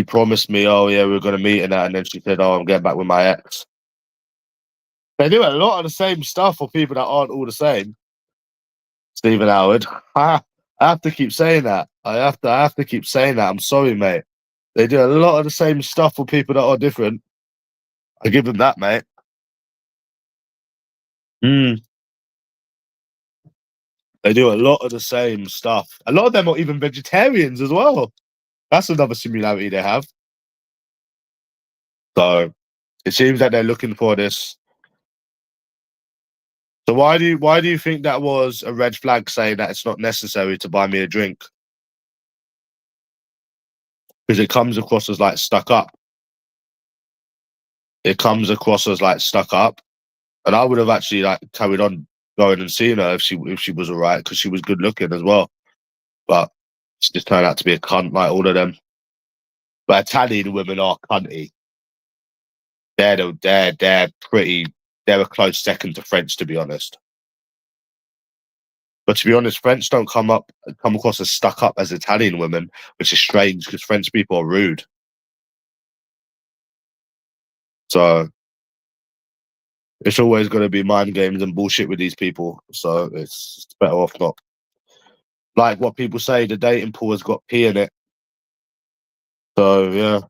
promised me, oh yeah, we are gonna meet and that, and then she said, oh, I'm getting back with my ex. They do a lot of the same stuff for people that aren't all the same. Stephen Howard. I have to keep saying that. I have to keep saying that. I'm sorry, mate. They do a lot of the same stuff for people that are different. I give them that, mate. Mm. They do a lot of the same stuff. A lot of them are even vegetarians as well. That's another similarity they have. So it seems that they're looking for this. So why do you think that was a red flag saying that it's not necessary to buy me a drink? Because it comes across as like stuck up. It comes across as like stuck up. And I would have actually like carried on going and seeing her if she was alright because she was good looking as well. but she just turned out to be a cunt like all of them. But Italian women are cunty. They're pretty. They're a close second to French, to be honest. But to be honest, French don't come across as stuck up as Italian women, which is strange because French people are rude. So it's always going to be mind games and bullshit with these people. So it's better off not. Like what people say, the dating pool has got pee in it. So yeah.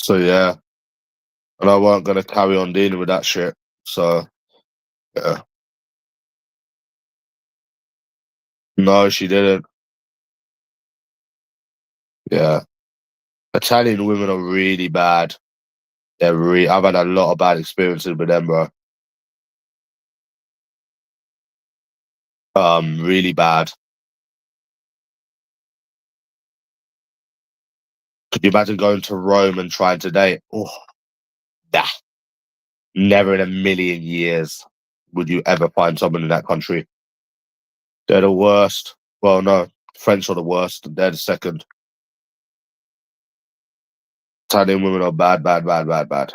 So yeah. And I weren't going to carry on dealing with that shit. So yeah. No, she didn't. Yeah. Italian women are really bad. I've had a lot of bad experiences with them, bro. Really bad. Could you imagine going to Rome and trying to date? Oh, nah. Never in a million years would you ever find someone in that country. They're the worst. Well, no, French are the worst. They're the second. Italian women are bad, bad, bad, bad, bad.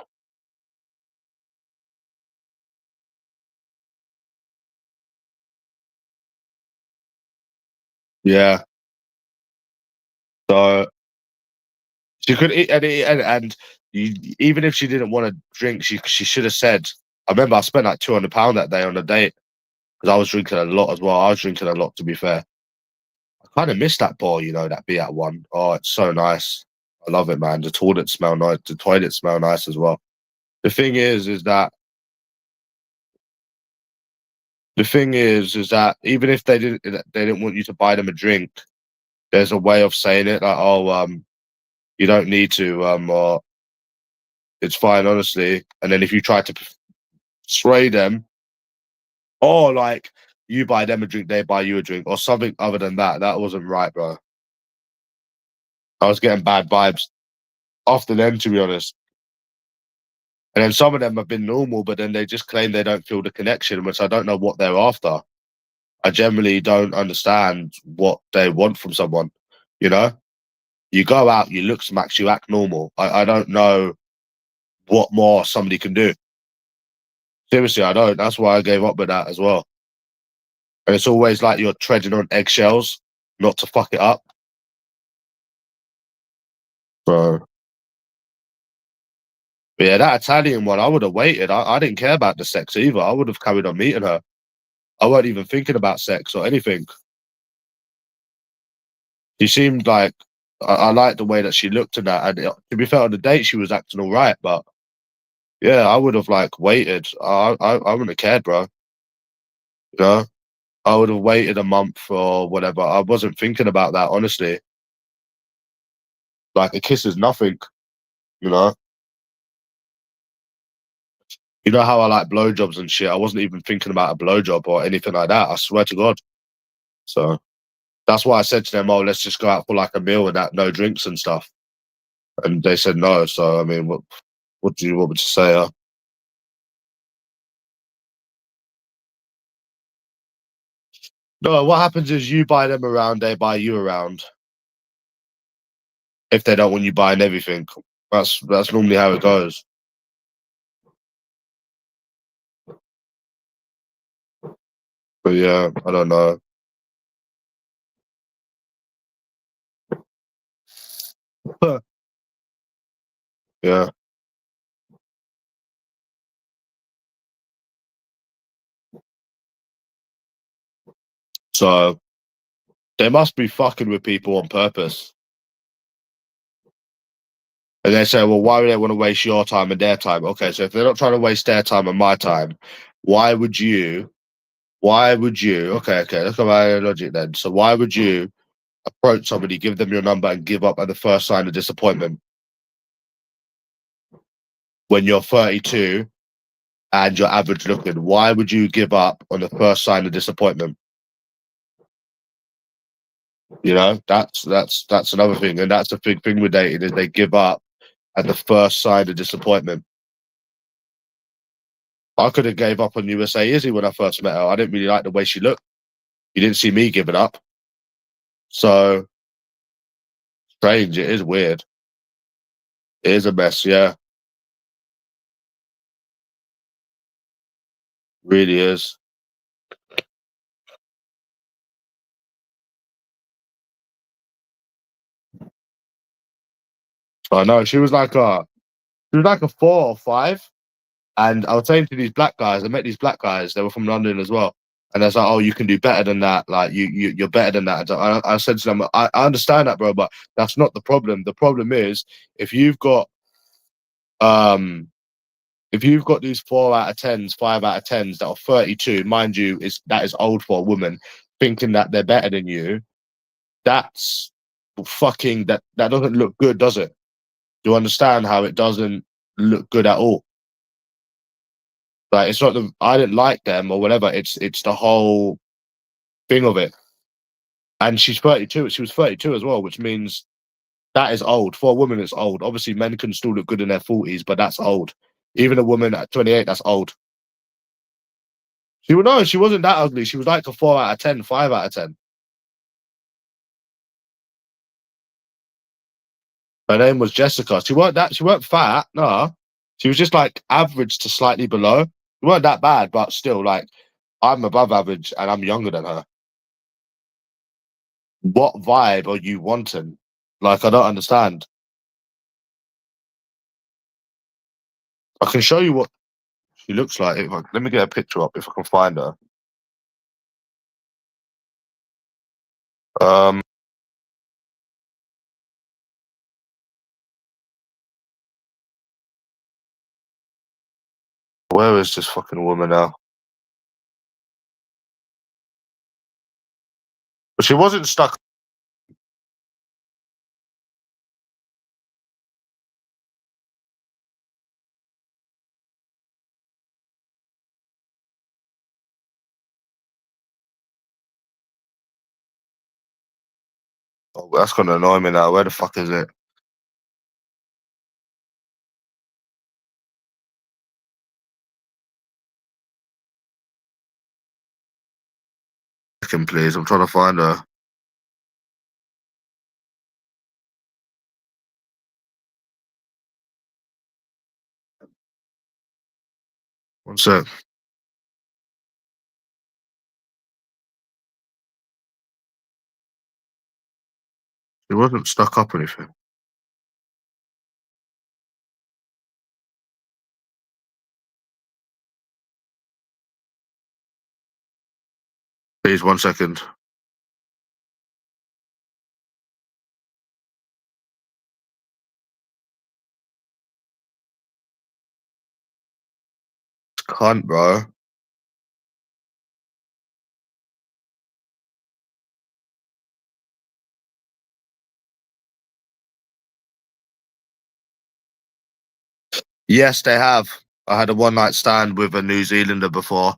Yeah. So she could eat and even if she didn't want to drink, she should have said. I remember I spent like £200 that day on a date because I was drinking a lot as well. I was drinking a lot, to be fair. I kind of miss that bar, that Be At One. Oh, it's so nice. I love it, man. The toilets smell nice. The toilets smell nice as well. The thing is that even if they didn't want you to buy them a drink, there's a way of saying it like, oh, you don't need to, or it's fine, honestly. And then if you try to persuade them, or like you buy them a drink, they buy you a drink, or something other than that, that wasn't right, bro. I was getting bad vibes after them, to be honest. And then some of them have been normal, but then they just claim they don't feel the connection, which I don't know what they're after. I generally don't understand what they want from someone. You know, you go out, you look smacks, you act normal. I don't know what more somebody can do. Seriously, I don't. That's why I gave up with that as well. And it's always like you're treading on eggshells, not to fuck it up. So, but yeah, that Italian one, I would have waited. I didn't care about the sex either. I would have carried on meeting her. I weren't even thinking about sex or anything. She seemed like I liked the way that she looked and that. And to be fair, on the date she was acting all right, but yeah, I would have like waited. I wouldn't have cared, bro. You know, I would have waited a month or whatever. I wasn't thinking about that, honestly. Like a kiss is nothing, you know. You know how I like blowjobs and shit. I wasn't even thinking about a blowjob or anything like that. I swear to God. So that's why I said to them, "Oh, let's just go out for like a meal and that, no drinks and stuff." And they said no. So I mean, what do you want me to say? No, what happens is you buy them around, they buy you around. If they don't want you buying everything, that's normally how it goes. But yeah, I don't know. Yeah, so they must be fucking with people on purpose. And they say, well, why would they want to waste your time and their time? Okay, so if they're not trying to waste their time and my time, why would you? Why would you? Okay, look at my logic then. So why would you approach somebody, give them your number, and give up at the first sign of disappointment when you're 32 and you're average looking? Why would you give up on the first sign of disappointment? You know, that's another thing, and that's the big thing with dating is they give up at the first sign of disappointment. I could have gave up on USA Izzy when I first met her. I didn't really like the way she looked. You didn't see me giving up. So strange. It is weird. It is a mess. Yeah, really is. I know she was like a 4 or 5. And I was saying to these black guys, I met these black guys. They were from London as well. And they're like, "Oh, you can do better than that. Like you're better than that." So I said to them, I understand that, bro, but that's not the problem. The problem is if you've got um if you've got these 4 out of 10s, 5 out of 10s that are 32, mind you, that is old for a woman, thinking that they're better than you. That's fucking that doesn't look good, does it? Do you understand how it doesn't look good at all? Like it's not the I didn't like them or whatever. It's the whole thing of it. And she's 32. She was 32 as well, which means that is old. For a woman, it's old. Obviously, men can still look good in their 40s, but that's old. Even a woman at 28, that's old. She wasn't that ugly. She was like a 4 out of 10, 5 out of 10. Her name was Jessica. She weren't fat, no. She was just like average to slightly below. She weren't that bad, but still, like, I'm above average and I'm younger than her. What vibe are you wanting? Like, I don't understand. I can show you what she looks like. Let me get a picture up if I can find her. Um, where is this fucking woman now? But she wasn't stuck. Oh, that's gonna annoy me now. Where the fuck is it? Second, please. I'm trying to find her. 1 sec. She wasn't stuck up or anything. Please, 1 second. Cunt, bro. Yes, they have. I had a one night stand with a New Zealander before,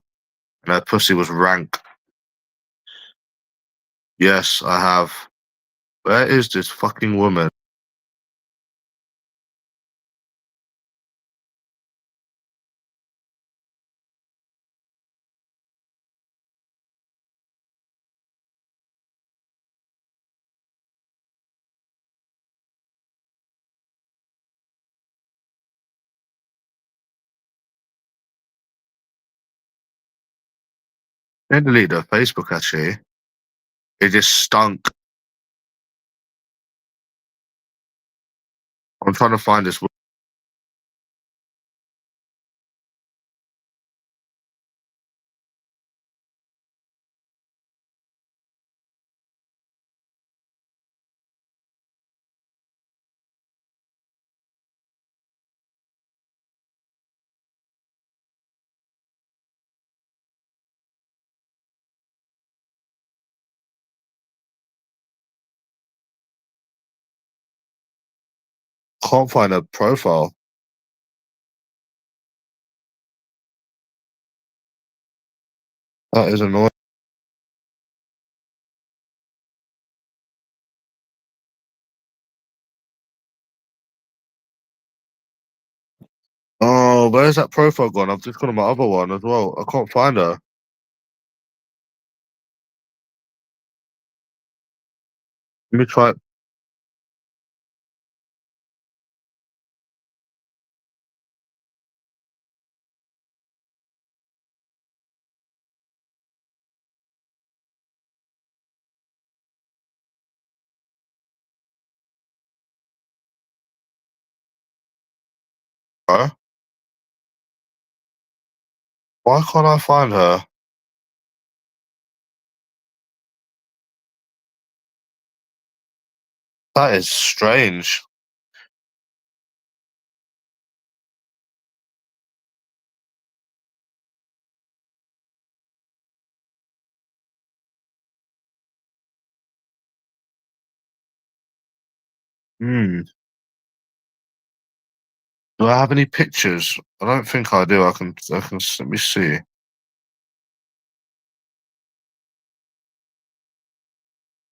and her pussy was rank. Yes, I have. Where is this fucking woman? They deleted her Facebook actually. It just stunk. I'm trying to find this. Can't find her profile. That is annoying. Oh, where's that profile gone? I've just gone on my other one as well. I can't find her. Let me try. Huh? Why can't I find her? That is strange. Hmm. Do I have any pictures? I don't think I do. I can. Let me see.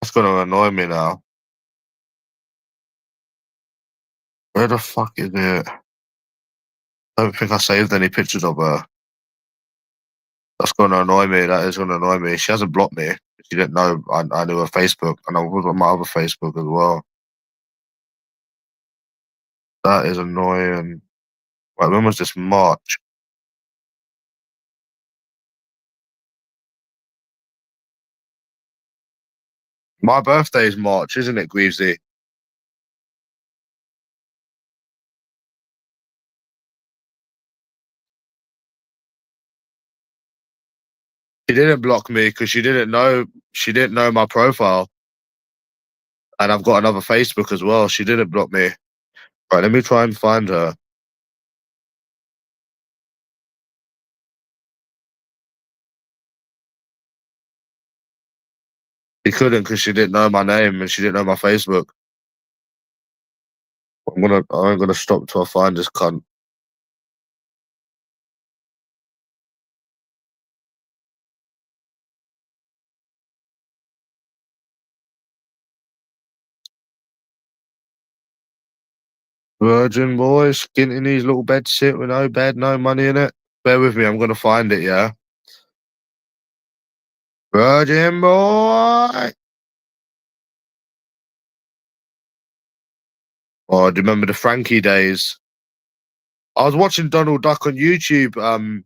That's gonna annoy me now. Where the fuck is it? I don't think I saved any pictures of her. That's gonna annoy me. That is gonna annoy me. She hasn't blocked me. She didn't know I knew her Facebook, and I was on my other Facebook as well. That is annoying. Right, when was this? March. My birthday is March, isn't it, Greavesy? She didn't block me because she didn't know my profile, and I've got another Facebook as well. She didn't block me. Right, let me try and find her. She couldn't because she didn't know my name and she didn't know my Facebook. I'm gonna stop till I find this cunt. Virgin boy, skint in his little bed sit with no bed, no money in it. Bear with me, I'm gonna find it, yeah? Virgin boy! Oh, do you remember the Frankie days? I was watching Donald Duck on YouTube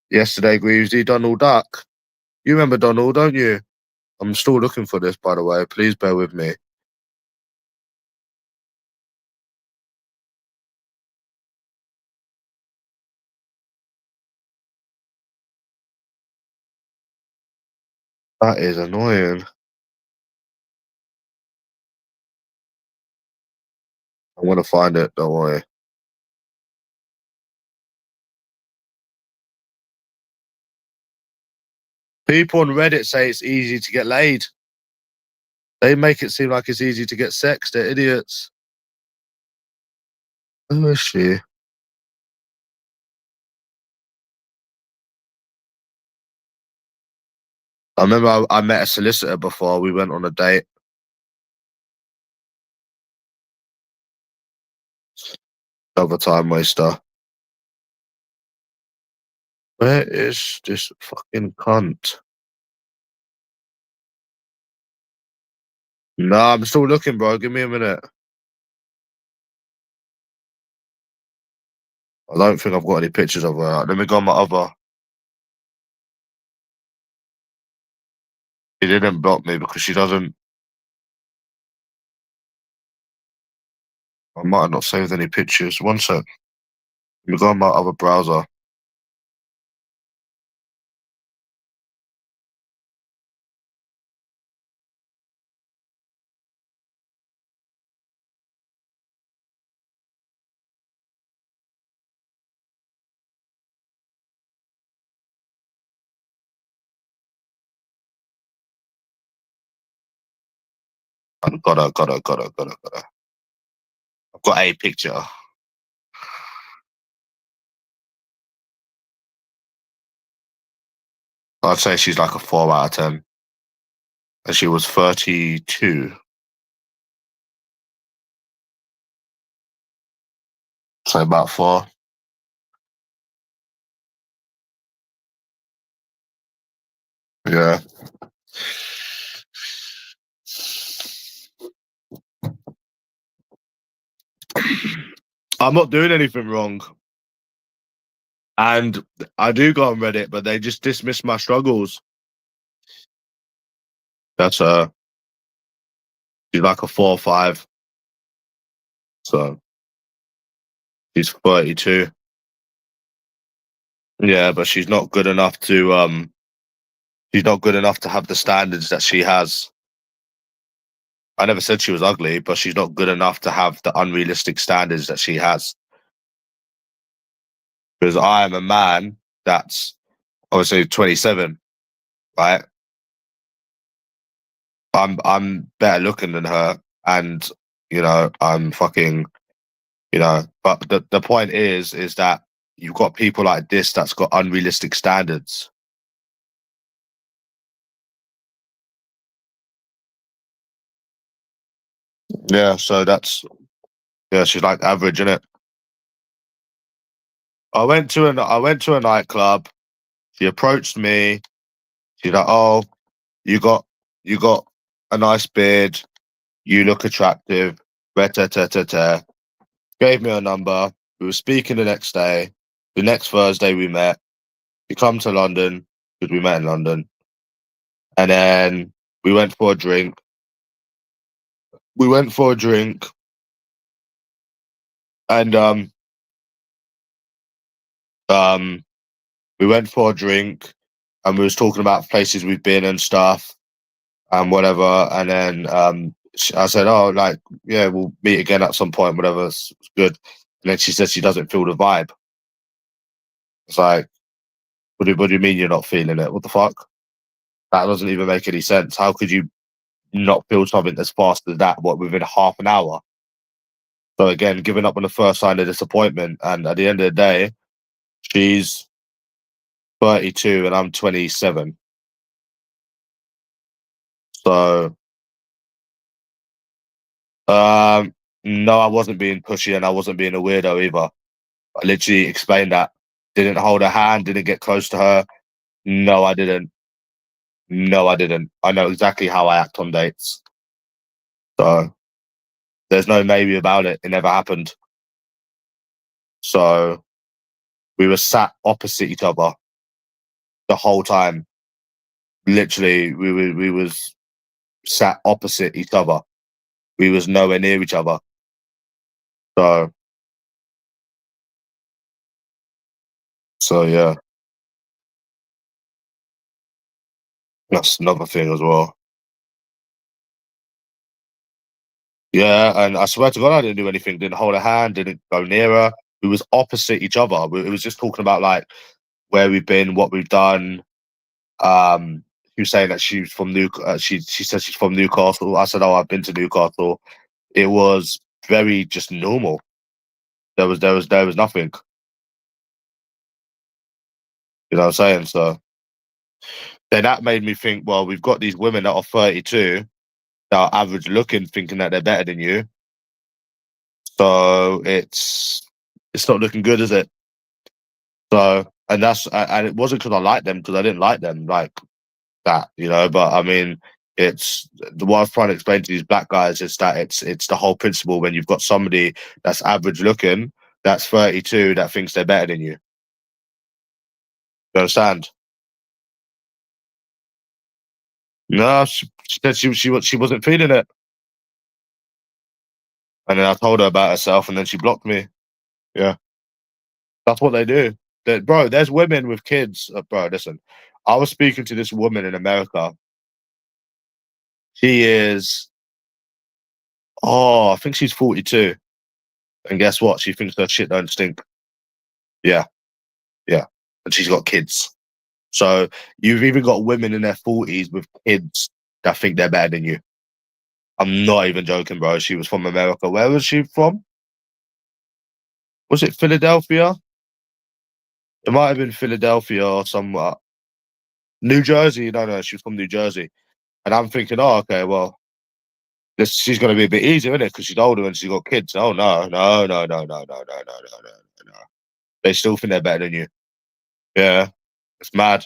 yesterday, Greavesy, Donald Duck. You remember Donald, don't you? I'm still looking for this, by the way. Please bear with me. That is annoying. I'm gonna find it, don't worry. People on Reddit say it's easy to get laid. They make it seem like it's easy to get sex. They're idiots. Who is she? I remember I met a solicitor before. We went on a date. Another time waster. Where is this fucking cunt? Nah, I'm still looking, bro. Give me a minute. I don't think I've got any pictures of her. Let me go on my other. She didn't block me because she doesn't. I might have not saved any pictures. One sec. Let me go on my other browser. Got her. I've got a picture. I'd say she's like a 4 out of 10. And she was 32. So about 4. Yeah. I'm not doing anything wrong. And I do go on Reddit, but they just dismiss my struggles. That's she's like a 4 or 5. So she's 32. Yeah, but she's not good enough to have the standards that she has. I never said she was ugly, but she's not good enough to have the unrealistic standards that she has. Because I am a man that's obviously 27, right? I'm better looking than her, and I'm fucking, But the point is that you've got people like this that's got unrealistic standards. Yeah, so she's like average, innit? I went to a nightclub. She approached me. She's like, "Oh, you got you got a nice beard. You look attractive." Ta. Gave me her number. We were speaking the next day. The next Thursday we met. She come to London because we met in London, and then we went for a drink. We went for a drink, and um we went for a drink, and we was talking about places we've been and stuff and whatever. And then I said, "Oh, like, yeah, we'll meet again at some point. Whatever, it's good." And then she said she doesn't feel the vibe. It's like, what do you mean you're not feeling it? What the fuck? That doesn't even make any sense. How could you not feel something as fast as that? What, within half an hour? So again, giving up on the first sign of disappointment. And at the end of the day, she's 32 and I'm 27. So um, no, I wasn't being pushy and I wasn't being a weirdo either. I literally explained that. Didn't hold her hand, didn't get close to her. No, I didn't. No, I didn't. I know exactly how I act on dates. So there's no maybe about it. It never happened. So we were sat opposite each other the whole time. Literally, we was sat opposite each other. We was nowhere near each other. So yeah, that's another thing as well. Yeah, and I swear to God, I didn't do anything. Didn't hold her hand. Didn't go near her. We was opposite each other. It was just talking about like where we've been, what we've done. She was saying that she's from she said she's from Newcastle. I said, "Oh, I've been to Newcastle." It was very just normal. There was nothing. You know what I'm saying? So then that made me think, well, we've got these women that are 32 that are average looking, thinking that they're better than you. So it's not looking good, is it? So and it wasn't because I liked them, because I didn't like them like that, But I mean, it's what I was trying to explain to these black guys is that it's the whole principle when you've got somebody that's average looking, that's 32, that thinks they're better than you. You understand? No, she said she wasn't feeling it, and then I told her about herself, and then she blocked me. Yeah, that's what they do. Bro, there's women with kids. Bro, listen, I was speaking to this woman in America. She is, I think she's 42, and guess what? She thinks her shit don't stink. Yeah, yeah, and she's got kids. So you've even got women in their 40s with kids that think they're better than you. I'm not even joking, bro. She was from America. Where was she from? Was it Philadelphia? It might have been Philadelphia or somewhere. New Jersey. No, no, she was from New Jersey. And I'm thinking, oh, okay, well, she's going to be a bit easier, isn't it? Because she's older and she's got kids. Oh, no, no, no, no, no, no, no, no, no, no, no. They still think they're better than you. Yeah, it's mad.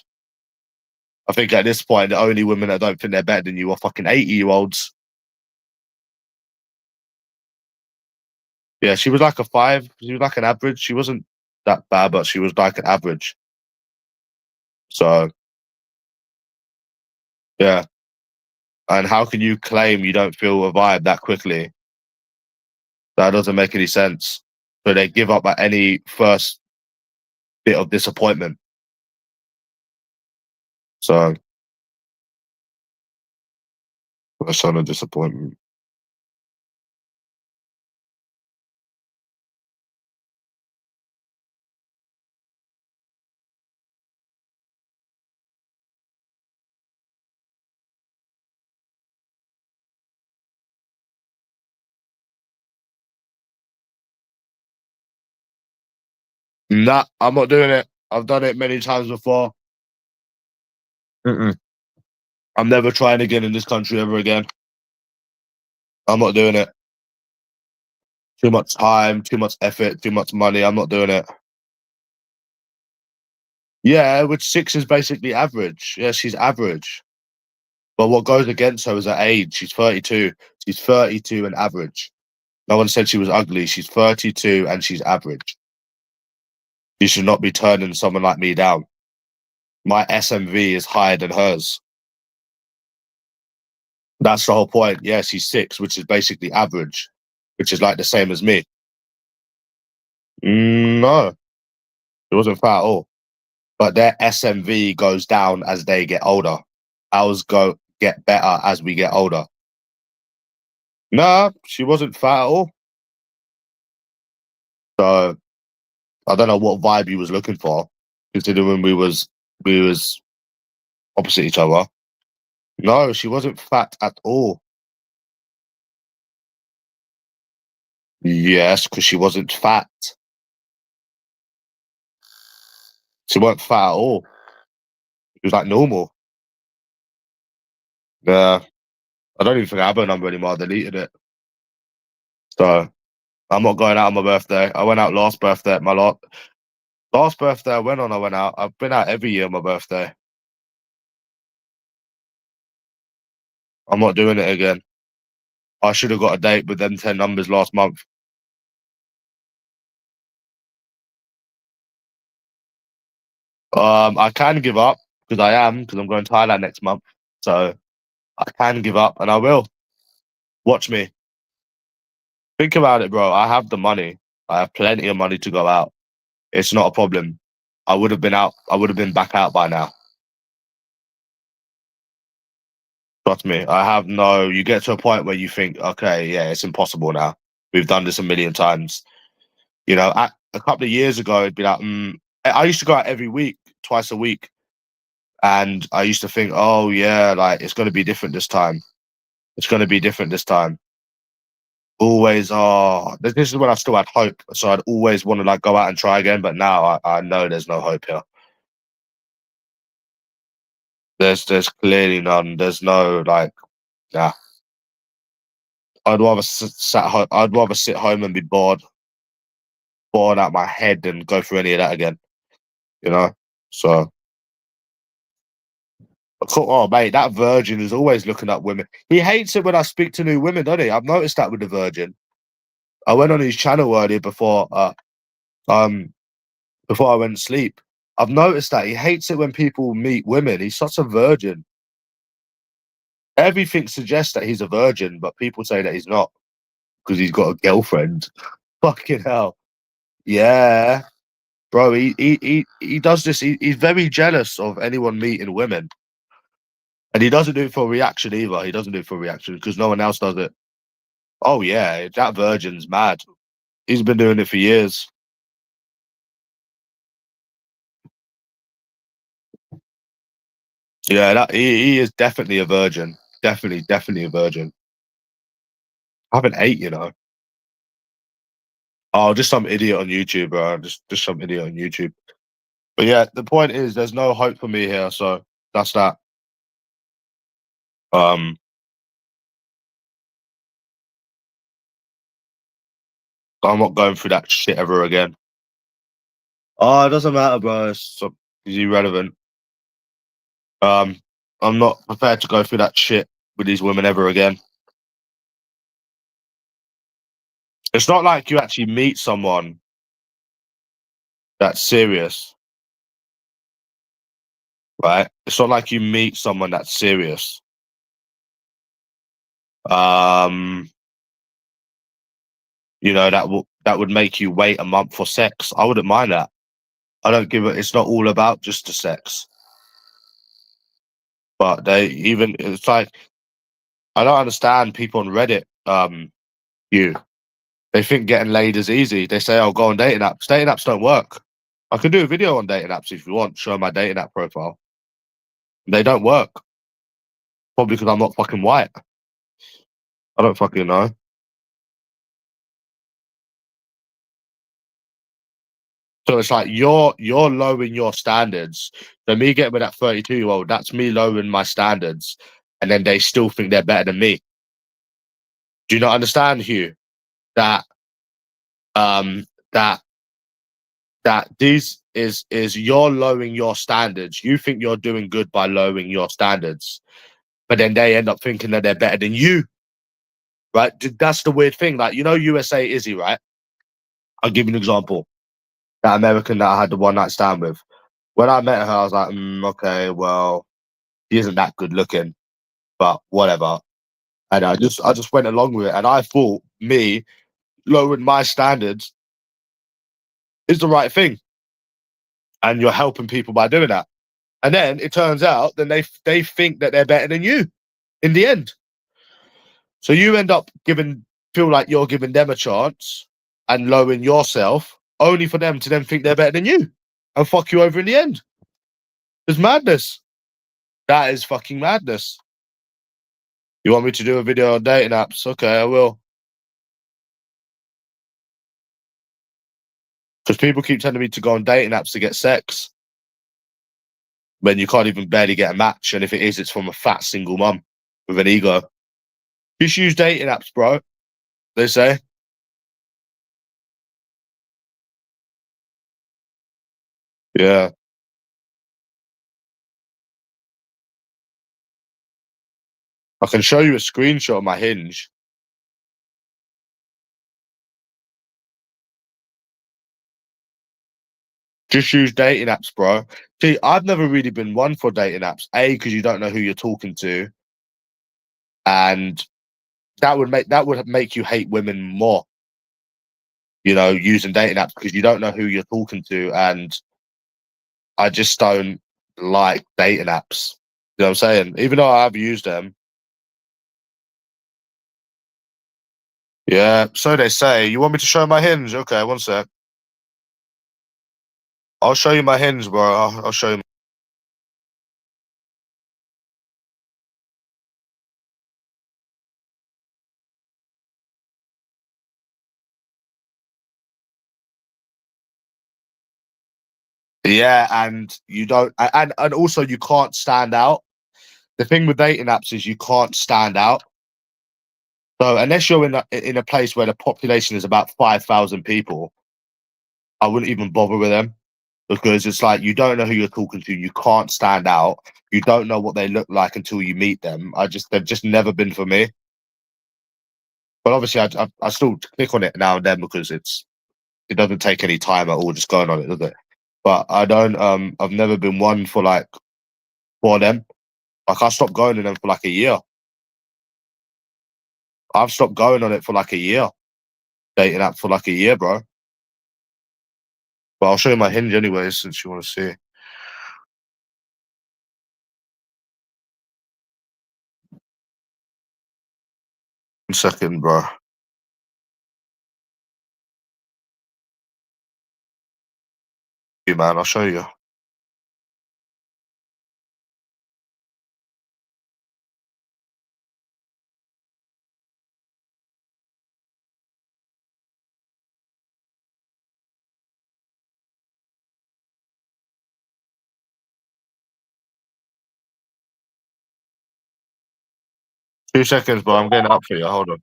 I think at this point, the only women that don't think they're better than you are fucking 80-year-olds. Yeah, she was like a 5. She was like an average. She wasn't that bad, but she was like an average. So, yeah. And how can you claim you don't feel a vibe that quickly? That doesn't make any sense. So they give up at any first bit of disappointment. So, a son of disappointment. Nah, I'm not doing it. I've done it many times before. Mm-mm. I'm never trying again in this country ever again. I'm not doing it. Too much time, too much effort, too much money. I'm not doing it. Yeah, which 6 is basically average. Yeah, she's average. But what goes against her is her age. She's 32. She's 32 and average. No one said she was ugly. She's 32 and she's average. You should not be turning someone like me down. My SMV is higher than hers. That's the whole point. Yeah, she's 6, which is basically average, which is like the same as me. No, it wasn't fat at all. But their SMV goes down as they get older. Ours get better as we get older. Nah, she wasn't fat at all. So I don't know what vibe you was looking for, considering we was opposite each other. No, she wasn't fat at all. Yes, because she wasn't fat. She wasn't fat at all. She was like normal. Yeah, I don't even think I have her number anymore. I deleted it. So I'm not going out on my birthday. I went out last birthday. My last birthday I went on. I went out. I've been out every year on my birthday. I'm not doing it again. I should have got a date with them 10 numbers last month. I can give up because I'm going to Thailand next month. So I can give up and I will. Watch me. Think about it, bro. I have the money. I have plenty of money to go out. It's not a problem. I would have been out. I would have been back out by now. Trust me. I have no. You get to a point where you think, okay, yeah, it's impossible now. We've done this a million times. A couple of years ago, it'd be like, I used to go out every week, twice a week. And I used to think, oh, yeah, like it's going to be different this time. It's going to be different this time. Always, this is when I still had hope. So I'd always want to like go out and try again. But now I know there's no hope here. There's clearly none. There's no like, nah. I'd rather sat home. I'd rather sit home and be bored out my head than go through any of that again. You know. So, oh mate, that virgin is always looking up women. He hates it when I speak to new women, doesn't he? I've noticed that with the virgin. I went on his channel earlier um before I went to sleep. I've noticed that he hates it when people meet women. He's such a virgin. Everything suggests that he's a virgin, but people say that he's not because he's got a girlfriend. Fucking hell. Yeah. Bro, he does this. He's very jealous of anyone meeting women. And he doesn't do it for reaction either. He doesn't do it for reaction because no one else does it. Oh, yeah. That virgin's mad. He's been doing it for years. Yeah, he is definitely a virgin. Definitely a virgin. I haven't ate, you know. Oh, just some idiot on YouTube, bro. Just some idiot on YouTube. But yeah, the point is, there's no hope for me here. So that's that. Um, I'm not going through that shit ever again. Oh, it doesn't matter, bro. It's irrelevant. Um, I'm not prepared to go through that shit with these women ever again. It's not like you actually meet someone that's serious, right? It's not like you meet someone that's serious. Um, that would make you wait a month for sex. I wouldn't mind that. I don't give it. It's not all about just the sex, but it's like I don't understand people on Reddit. You they think getting laid is easy. They say, "Oh, go on dating apps." Dating apps don't work. I could do a video on dating apps if you want. Show my dating app profile. They don't work. Probably because I'm not fucking white. I don't fucking know. So it's like you're lowering your standards. So me getting with that 32-year-old, that's me lowering my standards, and then they still think they're better than me. Do you not understand, Hugh? That um that that these is you're lowering your standards. You think you're doing good by lowering your standards, but then they end up thinking that they're better than you, right? That's the weird thing. Like USA Izzy, right? I'll give you an example. That American that I had the one night stand with. When I met her, I was like, okay, well, he isn't that good looking, but whatever. And I just went along with it. And I thought me lowering my standards is the right thing. And you're helping people by doing that. And then it turns out then they think that they're better than you in the end. So you end up feel like you're giving them a chance and lowering yourself only for them to then think they're better than you and fuck you over in the end. It's madness. That is fucking madness. You want me to do a video on dating apps? Okay, I will. Because people keep telling me to go on dating apps to get sex when you can't even barely get a match. And if it is, it's from a fat single mum with an ego. Just use dating apps, bro. They say. Yeah. I can show you a screenshot of my hinge. Just use dating apps, bro. See, I've never really been one for dating apps. A, because you don't know who you're talking to, and that would make you hate women more. Using dating apps because you don't know who you're talking to, and I just don't like dating apps. You know what I'm saying? Even though I've used them, yeah. So they say. You want me to show my hinge? Okay, one sec. I'll show you my hinge, bro. I'll show you. 'Cause and you don't, and also you can't stand out. The thing with dating apps is you can't stand out. So unless you're in a place where the population is about 5,000 people, I wouldn't even bother with them because it's like you don't know who you're talking to. You can't stand out. You don't know what they look like until you meet them. They've just never been for me. But obviously, I still click on it now and then because it doesn't take any time at all just going on it, does it? But I don't. I've never been one for them. Like I stopped going to them for like a year. I've stopped going on it for like a year. Dating app for like a year, bro. But I'll show you my hinge anyway, since you want to see. 1 second, bro. You man, I'll show you. 2 seconds, bro. I'm getting up for you. Hold on.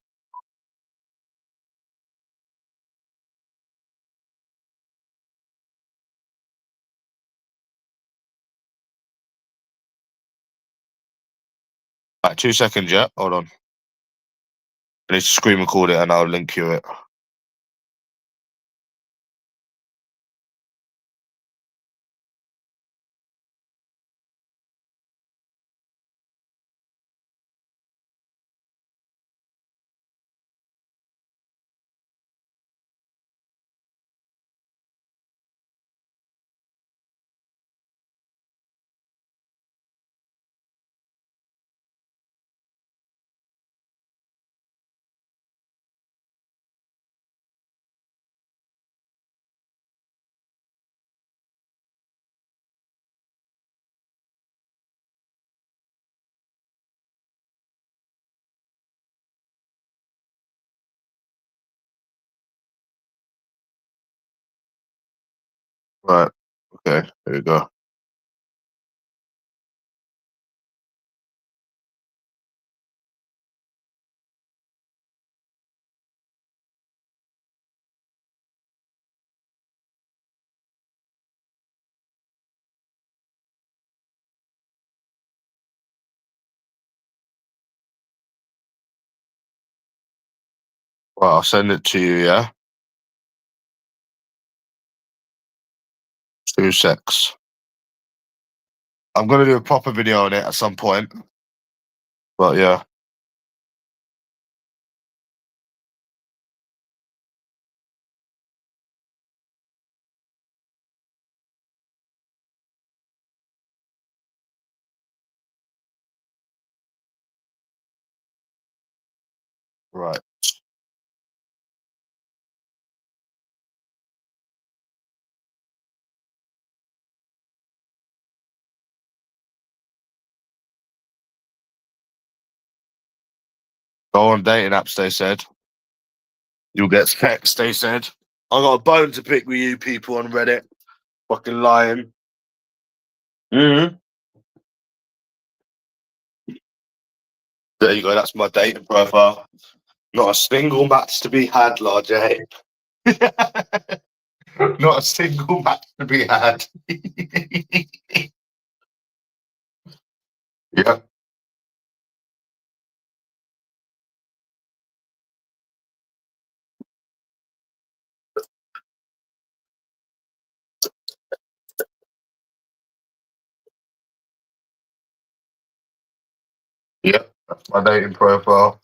Like 2 seconds, yeah? Hold on. I need to screen record it and I'll link you it. Right. Okay, here we go. Right, I'll send it to you, yeah? 2 secs. I'm gonna do a proper video on it at some point. But yeah. Right. Go on dating apps, they said. You'll get text, they said. I got a bone to pick with you people on Reddit. Fucking lying. Mm-hmm. There you go, that's my dating profile. Not a single match to be had, large A. Not a single match to be had. Yeah. Yeah. That's my dating profile.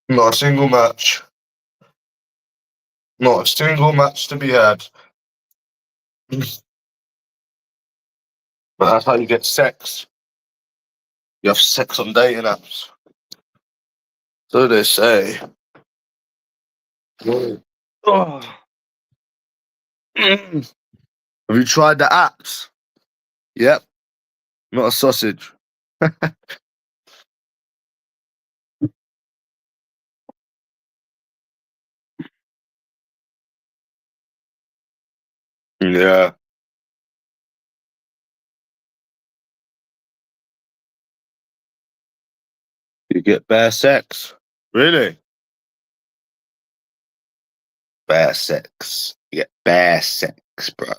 Not a single match. Not a single match to be had. But that's how you get sex. You have sex on dating apps. So they say. Oh. Have you tried the apps? Yep. Not a sausage. Yeah. You get bare sex. Really? Bare sex. You get bare sex, bro.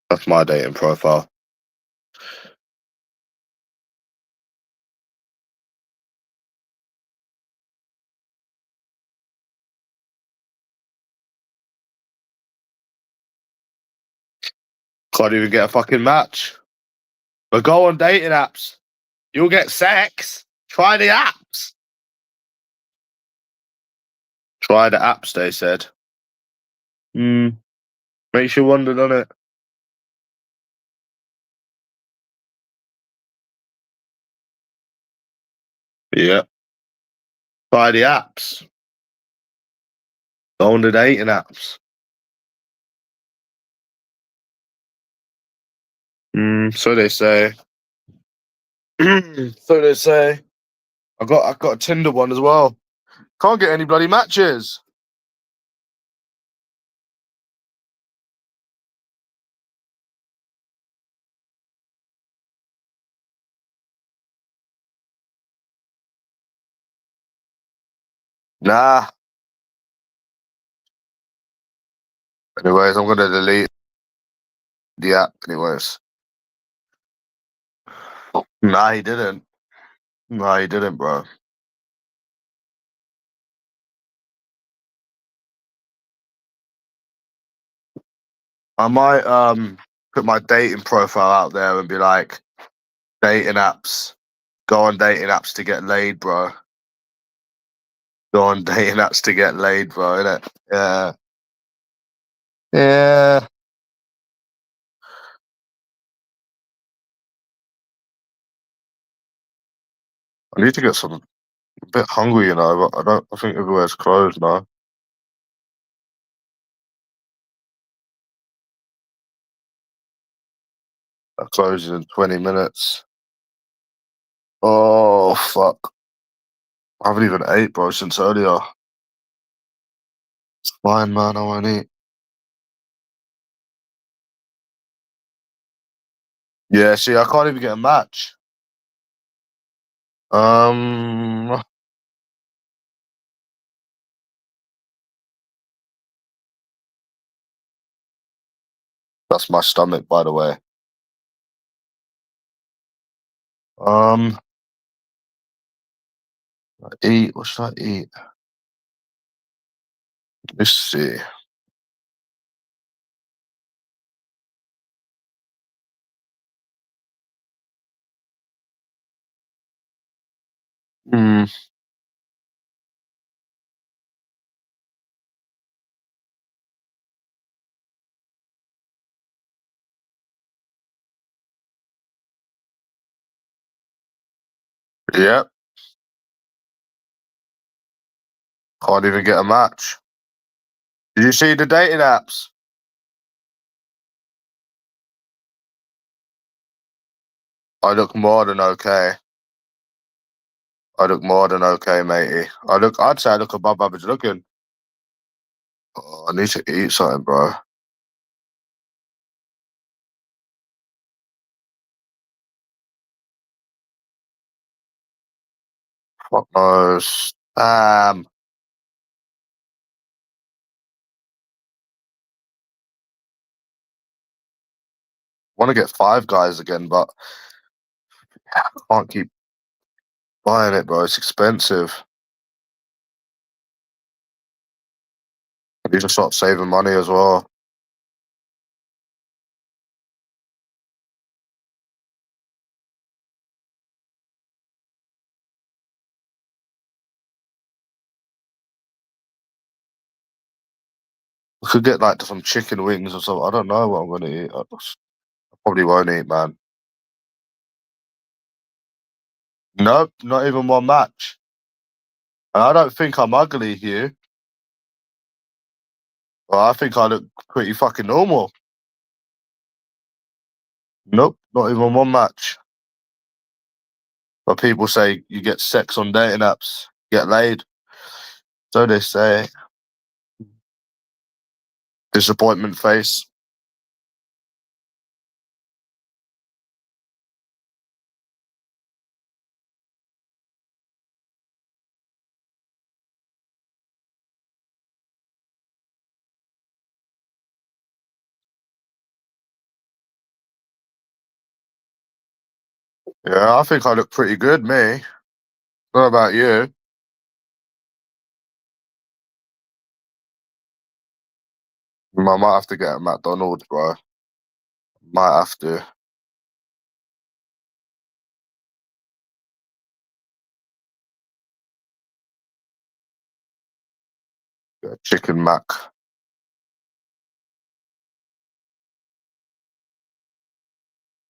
That's my dating profile. Can't even get a fucking match. But go on dating apps. You'll get sex. Try the apps. Try the apps, they said. Makes you wonder, doesn't it? Yeah. Try the apps. Go on the dating apps. So they say. So they say. I got a Tinder one as well. Can't get any bloody matches. Nah. Anyways, I'm gonna delete the app. Anyways, nah, he didn't. Nah, he didn't, bro. I might put my dating profile out there and be like, dating apps. Go on dating apps to get laid, bro. Go on dating apps to get laid, bro. Innit? Yeah. Yeah. I need to get some. A bit hungry, you know, but I don't. I think everywhere's closed now. That closes in 20 minutes. Oh fuck! I haven't even ate, bro, since earlier. It's fine, man. I won't eat. Yeah. See, I can't even get a match. Um, that's my stomach, by the way. Um, eat. What should I eat? Let's see. Hmm. Yep. Can't even get a match. Did you see the dating apps? I look more than okay. I look more than okay, matey. I'd say I look above average looking. Oh, I need to eat something, bro. Fuck knows. Want to get Five Guys again, but I can't keep buying it, bro. It's expensive. I need to start saving money as well. I could get like some chicken wings or something. I don't know what I'm gonna eat. I probably won't eat, man. Nope, not even one match. And I don't think I'm ugly here. Well, I think I look pretty fucking normal. Nope, not even one match. But people say you get sex on dating apps, get laid. So they say. Disappointment face. Yeah, I think I look pretty good, me. What about you? I might have to get a McDonald's, bro. Might have to get a chicken mac.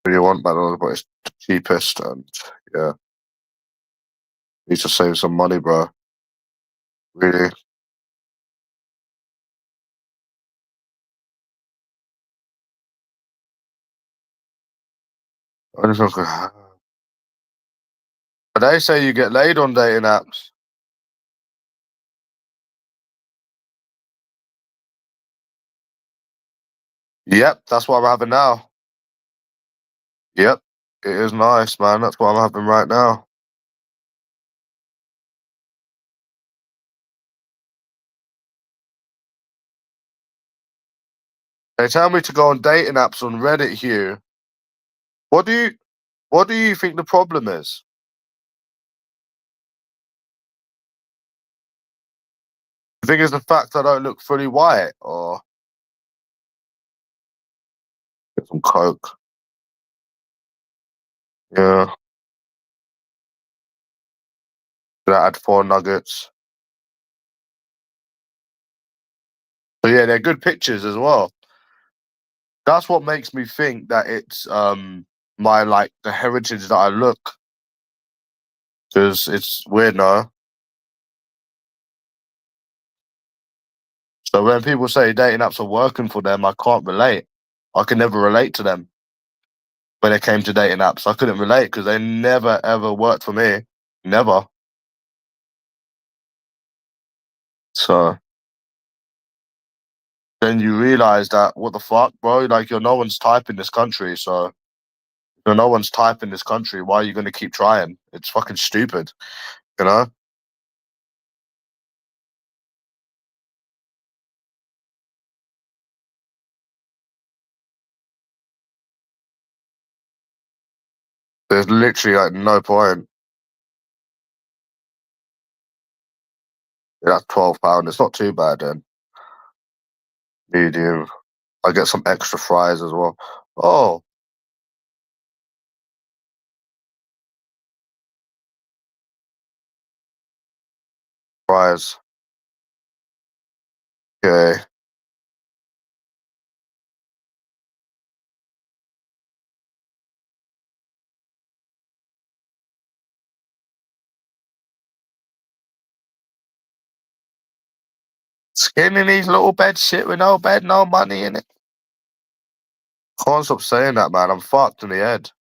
Really want McDonald's, but it's the cheapest, and yeah, need to save some money, bro. Really. I just look but they say you get laid on dating apps. Yep, that's what I'm having now. Yep, it is nice, man. That's what I'm having right now. They tell me to go on dating apps on Reddit, Hugh. What do you what do you think the problem is? You think it's the fact I don't look fully white or get some coke? Yeah. Did I add 4 nuggets? So yeah, they're good pictures as well. That's what makes me think that it's my like the heritage that I look, because it's weird now. So when people say dating apps are working for them, I can't relate. I can never relate to them when it came to dating apps. I couldn't relate because they never ever worked for me. Never. So then you realize that what the fuck, bro? Like you're no one's type in this country. So if you're no one's type in this country, why are you gonna keep trying? It's fucking stupid, you know? There's literally like no point. Yeah, that's £12. It's not too bad then. Medium. I get some extra fries as well. Oh, fries. Okay. Skinny these little bed shit with no bed, no money in it. Can't stop saying that, man. I'm fucked in the head.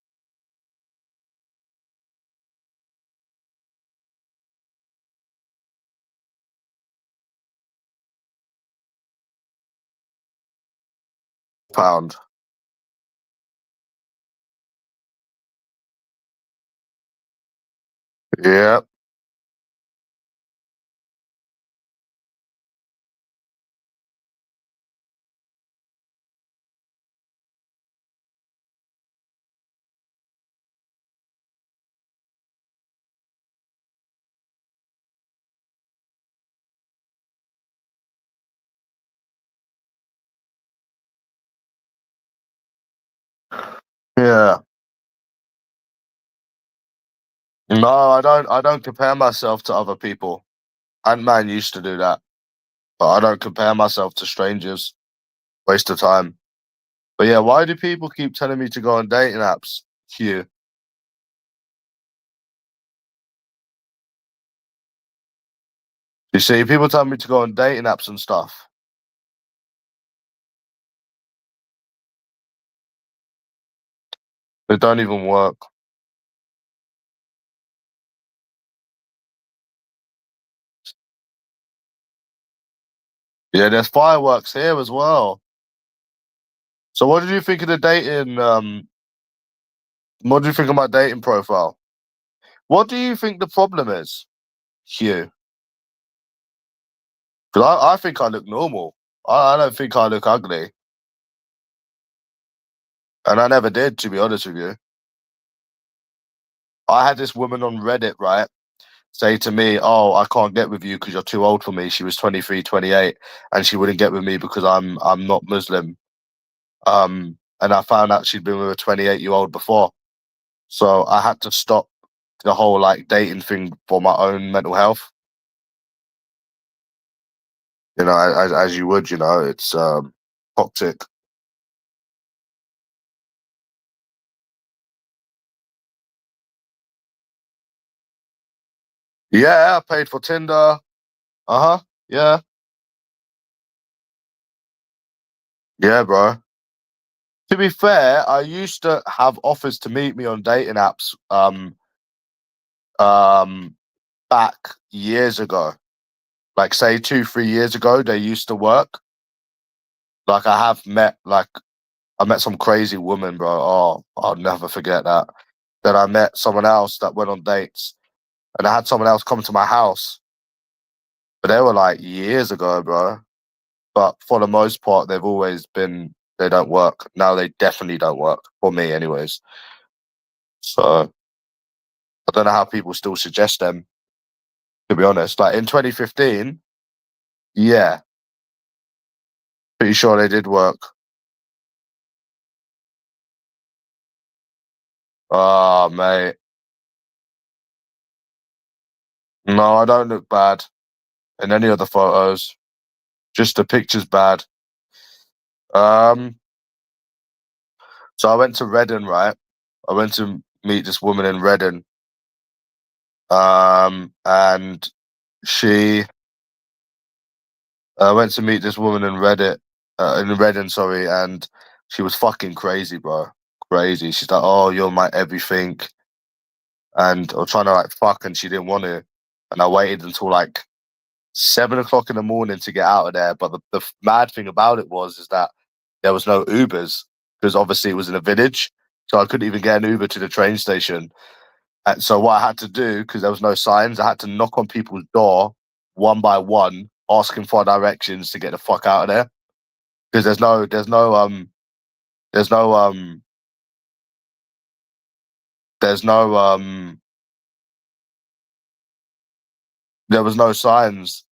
Pound. Yeah. Yeah. No, I don't compare myself to other people. Ant-Man used to do that. But I don't compare myself to strangers. Waste of time. But yeah, why do people keep telling me to go on dating apps? Hugh. You see, people tell me to go on dating apps and stuff. They don't even work. Yeah, there's fireworks here as well. So what did you think of the dating what do you think of my dating profile? What do you think the problem is, Hugh? Because I think I look normal. I don't think I look ugly. And I never did, to be honest with you. I had this woman on Reddit, right, say to me, "Oh, I can't get with you because you're too old for me." She was 23, 28, and she wouldn't get with me because I'm not Muslim. And I found out she'd been with a 28-year-old before. So I had to stop the whole like dating thing for my own mental health. You know, as you would, you know, it's toxic. Yeah, I paid for Tinder. Uh-huh. Yeah. Yeah, bro. To be fair, I used to have offers to meet me on dating apps um back years ago. Like say 2, 3 years ago, they used to work. Like I met some crazy woman, bro. Oh, I'll never forget that. Then I met someone else that went on dates, and I had someone else come to my house, but they were like years ago, bro. But for the most part, they've always been they don't work. Now they definitely don't work for me, anyways. So I don't know how people still suggest them. To be honest, like in 2015, yeah, pretty sure they did work. Oh, mate. No, I don't look bad in any of the photos. Just the picture's bad. Um, so I went to Reading, right? I went to meet this woman in Reading. And she I went to meet this woman in Reading, sorry, and she was fucking crazy, bro. Crazy. She's like, "Oh, you're my everything," and I was trying to like fuck, and she didn't want to, and I waited until like 7 o'clock in the morning to get out of there. But the mad thing about it is that there was no Ubers because obviously it was in a village, so I couldn't even get an Uber to the train station. And so what I had to do, because there was no signs, I had to knock on people's door one by one, asking for directions to get the fuck out of there. Because there's no there's no there was no signs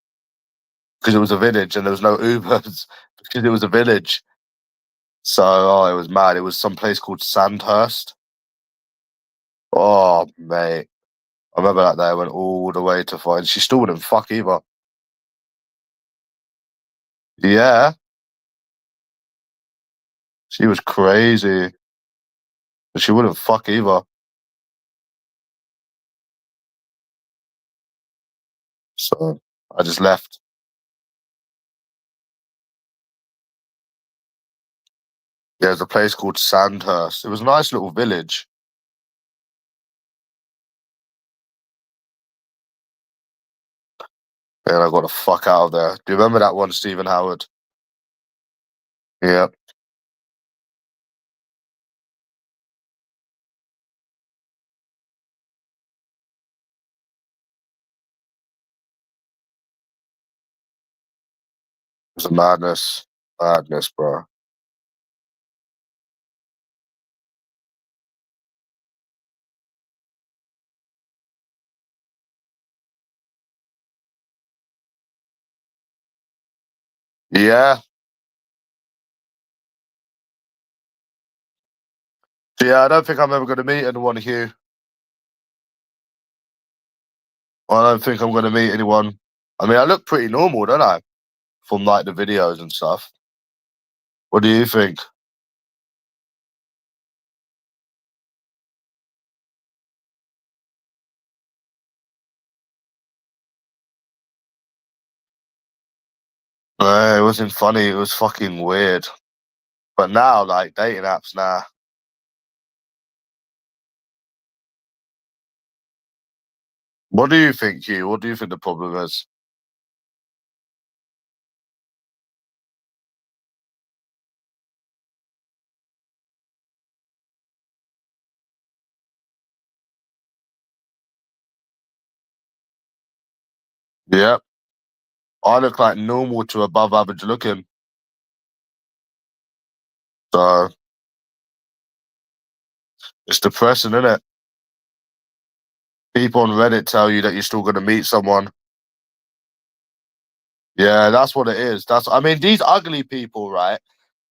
because it was a village, and there was no Ubers because it was a village. So it was mad. It was some place called Sandhurst. Oh mate, I remember that day. I went all the way to find. She still wouldn't fuck either. Yeah, she was crazy, but she wouldn't fuck either. So I just left. There's a place called Sandhurst. It was a nice little village. And I got the fuck out of there. Do you remember that one, Stephen Howard? Yeah, it was a madness. Madness, bro. Yeah. Yeah, I don't think I'm ever going to meet anyone, Hugh. I don't think I'm going to meet anyone. I mean, I look pretty normal, don't I? From like the videos and stuff. What do you think? It wasn't funny. It was fucking weird. But now, like dating apps, nah. What do you think, Hugh? What do you think the problem is? Yeah, I look like normal to above average looking. So it's depressing, isn't it? People on Reddit tell you that you're still going to meet someone. Yeah, that's what it is. I mean, these ugly people, right?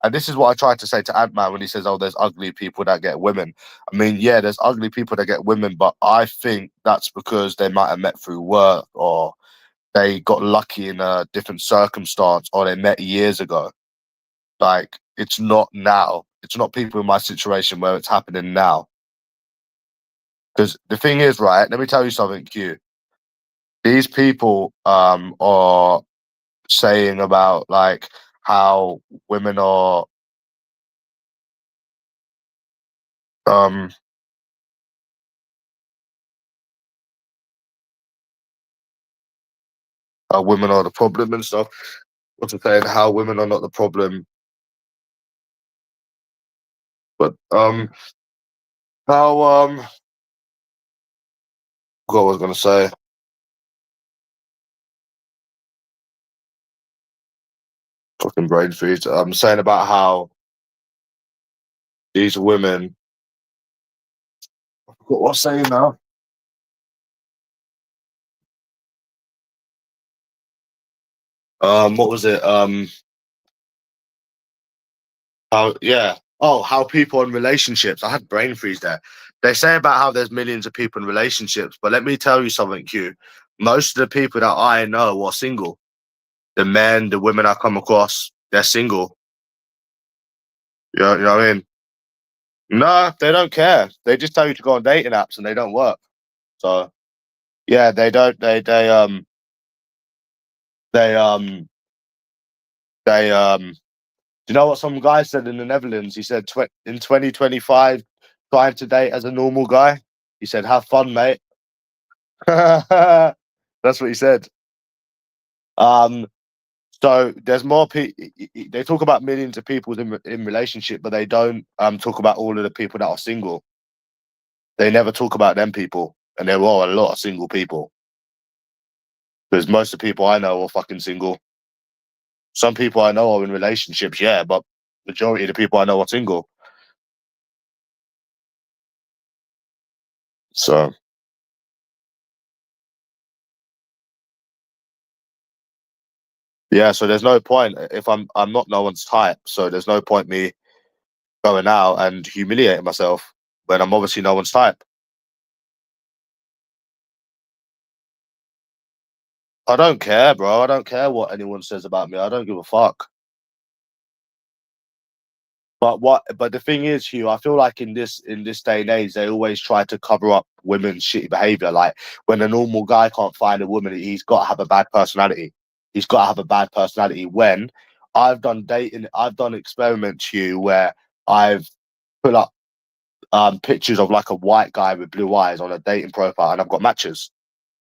And this is what I tried to say to Ant-Man when he says, "Oh, there's ugly people that get women." I mean, yeah, there's ugly people that get women, but I think that's because they might have met through work, or they got lucky in a different circumstance, or they met years ago. Like, it's not now. It's not people in my situation where it's happening now. Because the thing is, right? Let me tell you something, Q. These people are saying about like how women are um women are the problem and stuff. What's it saying? How women are not the problem, but how what was I gonna say? Fucking brain freeze. I'm saying about how these women. What's saying now? What was it? How yeah. Oh, how people in relationships. I had brain freeze there. They say about how there's millions of people in relationships, but let me tell you something, Q. Most of the people that I know are single. The men, the women I come across, they're single. You know what I mean? No, they don't care. They just tell you to go on dating apps and they don't work. So yeah, they don't. They they Do you know what some guy said in the Netherlands? He said in 2025, trying to date as a normal guy. He said, "Have fun, mate." That's what he said. Um, so there's more people. They talk about millions of people in relationship, but they don't talk about all of the people that are single. They never talk about them people, and there are a lot of single people because most of the people I know are fucking single. Some people I know are in relationships, yeah, but majority of the people I know are single. So yeah, so there's no point if I'm not no one's type. So there's no point me going out and humiliating myself when I'm obviously no one's type. I don't care, bro. I don't care what anyone says about me. I don't give a fuck. But the thing is, Hugh, I feel like in this day and age, they always try to cover up women's shitty behavior. Like when a normal guy can't find a woman, he's got to have a bad personality. He's got to have a bad personality. When I've done experiments, Hugh, where I've put up pictures of like a white guy with blue eyes on a dating profile, and I've got matches.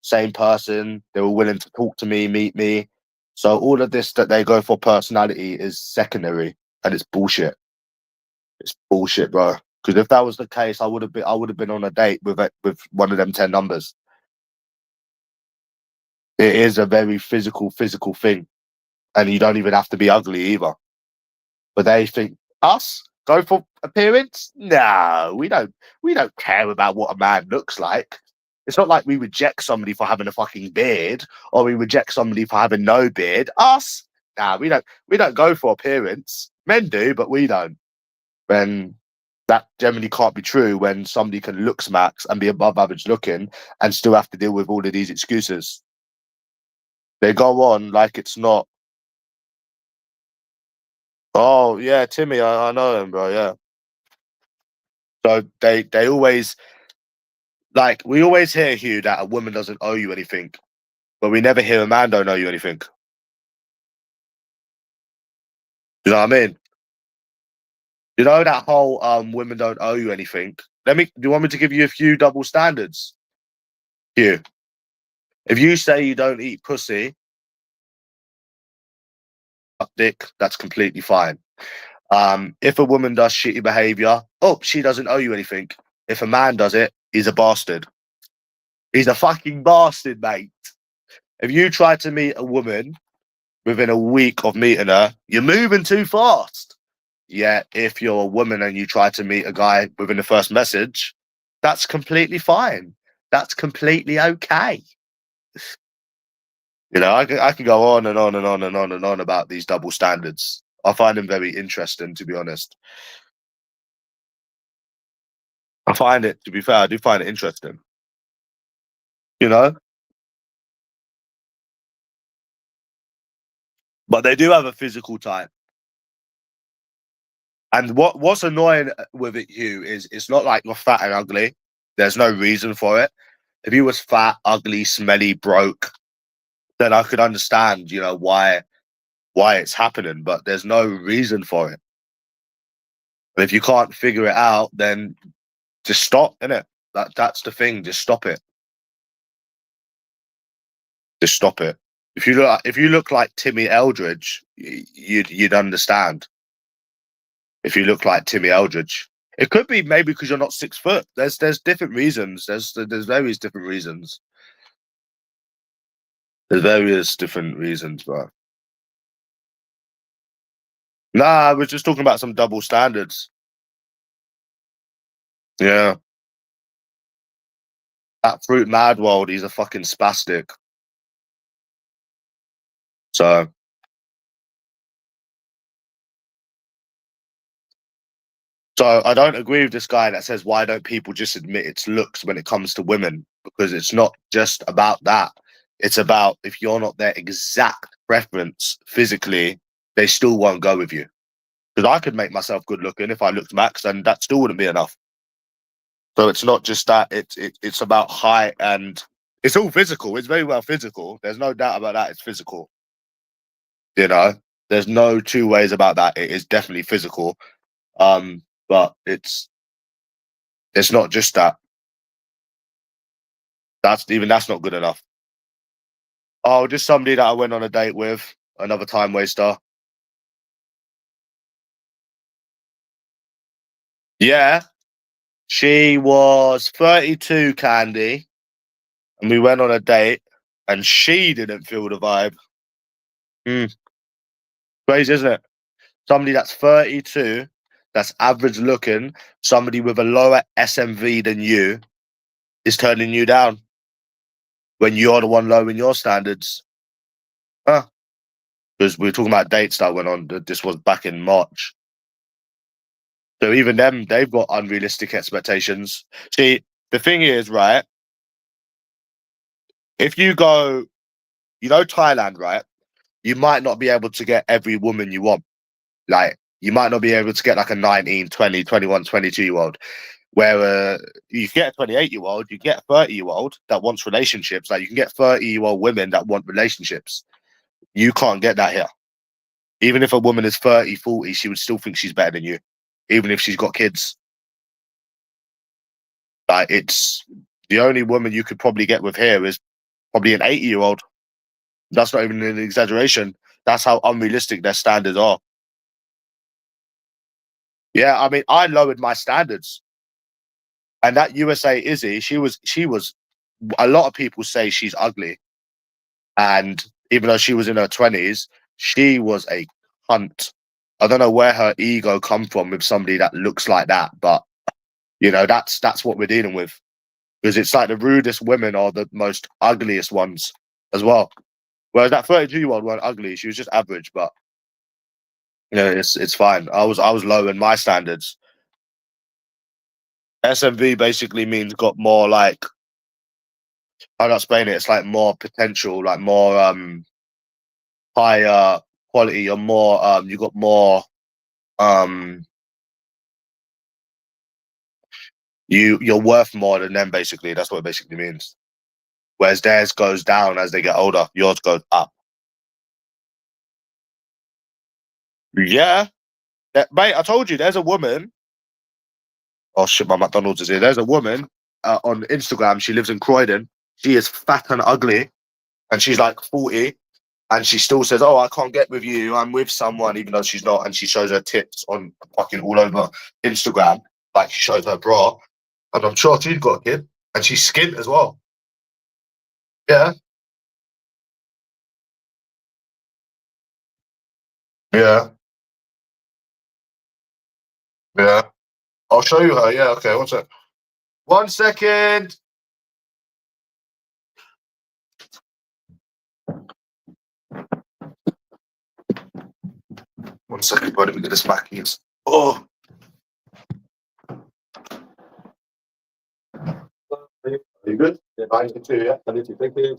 Same person. They were willing to talk to me, meet me. So all of this that they go for personality is secondary, and it's bullshit. It's bullshit, bro. Because if that was the case, I would have been on a date with one of them 10 numbers. It is a very physical thing, and you don't even have to be ugly either. But they think us go for appearance. No, we don't. We don't care about what a man looks like. It's not like we reject somebody for having a fucking beard or we reject somebody for having no beard. Us, nah, we don't. We don't go for appearance. Men do, but we don't. When that generally can't be true when somebody can looks max and be above average looking and still have to deal with all of these excuses. They go on like it's not. Oh yeah, Timmy, I know him, bro. Yeah. So they always like we always hear, Hugh, that a woman doesn't owe you anything, but we never hear a man don't owe you anything. You know what I mean? You know that whole women don't owe you anything. Do you want me to give you a few double standards? Hugh, if you say you don't eat pussy, dick, that's completely fine. If a woman does shitty behavior, oh, she doesn't owe you anything. If a man does it, he's a bastard. He's a fucking bastard, mate. If you try to meet a woman within a week of meeting her, you're moving too fast. Yeah, if you're a woman and you try to meet a guy within the first message, that's completely fine. That's completely okay. I can go on and on and on and on and on about these double standards. I find them very interesting, to be honest. To be fair, I do find it interesting. You know, but they do have a physical type. And what's annoying with it, Hugh, is it's not like you're fat and ugly. There's no reason for it. If you was fat, ugly, smelly, broke, then I could understand, why it's happening. But there's no reason for it. And if you can't figure it out, then just stop, innit? That's the thing. Just stop it. Just stop it. If you look like Timmy Eldridge, you'd understand. If you look like Timmy Eldridge, it could be maybe because you're not 6 foot. There's different reasons. There's various different reasons. There's various different reasons, bro. Nah, we're just talking about some double standards. Yeah. That Fruit Mad World, he's a fucking spastic. So I don't agree with this guy that says why don't people just admit it's looks when it comes to women? Because it's not just about that. It's about if you're not their exact preference physically, they still won't go with you. Because I could make myself good looking if I looked max, and that still wouldn't be enough. So it's not just that. It's about height, and it's all physical. It's very well physical. There's no doubt about that. It's physical. You know, there's no two ways about that. It is definitely physical. But it's not just that. That's not good enough. Oh, just somebody that I went on a date with, another time waster. Yeah, she was 32, Candy, and we went on a date, and she didn't feel the vibe. Mm, crazy, isn't it? Somebody that's 32, that's average looking, somebody with a lower SMV than you is turning you down when you're the one lowering your standards. Huh? Because we were talking about dates that went on. This was back in March. So even them, they've got unrealistic expectations. See, the thing is, right? If you go, Thailand, right? You might not be able to get every woman you want. Like, you might not be able to get like a 19, 20, 21, 22-year old. Where you get a 28-year-old, you get a 30-year-old that wants relationships. Like, you can get 30-year-old women that want relationships. You can't get that here. Even if a woman is 30, 40, she would still think she's better than you, even if she's got kids. Like, it's the only woman you could probably get with here is probably an 80-year-old. That's not even an exaggeration. That's how unrealistic their standards are. Yeah, I mean, I lowered my standards. And that USA Izzy, she was a lot of people say she's ugly. And even though she was in her 20s, she was a cunt. I don't know where her ego come from with somebody that looks like that, but that's what we're dealing with. Because it's like the rudest women are the most ugliest ones as well. Whereas that 32-year-old weren't ugly; she was just average. But it's fine. I was lowering my standards. SMV basically means got more like, how do I explain it? It's like more potential, like more higher quality, or more you got more um you're worth more than them. Basically, that's what it basically means. Whereas theirs goes down as they get older, yours goes up. Yeah, mate. I told you, there's a woman. Oh shit, my McDonald's is here. There's a woman on Instagram. She lives in Croydon. She is fat and ugly, and she's like 40, and she still says, "Oh, I can't get with you. I'm with someone," even though she's not. And she shows her tits on fucking all over Instagram, like she shows her bra. And I'm sure she's got a kid, and she's skint as well. Yeah, yeah, yeah. I'll show you her. Yeah, okay. One sec. 1 second. 1 second, bro. Let me get this back. Yes. Oh. Are you good? Yeah, I need to. Yeah, I need to. Thank you.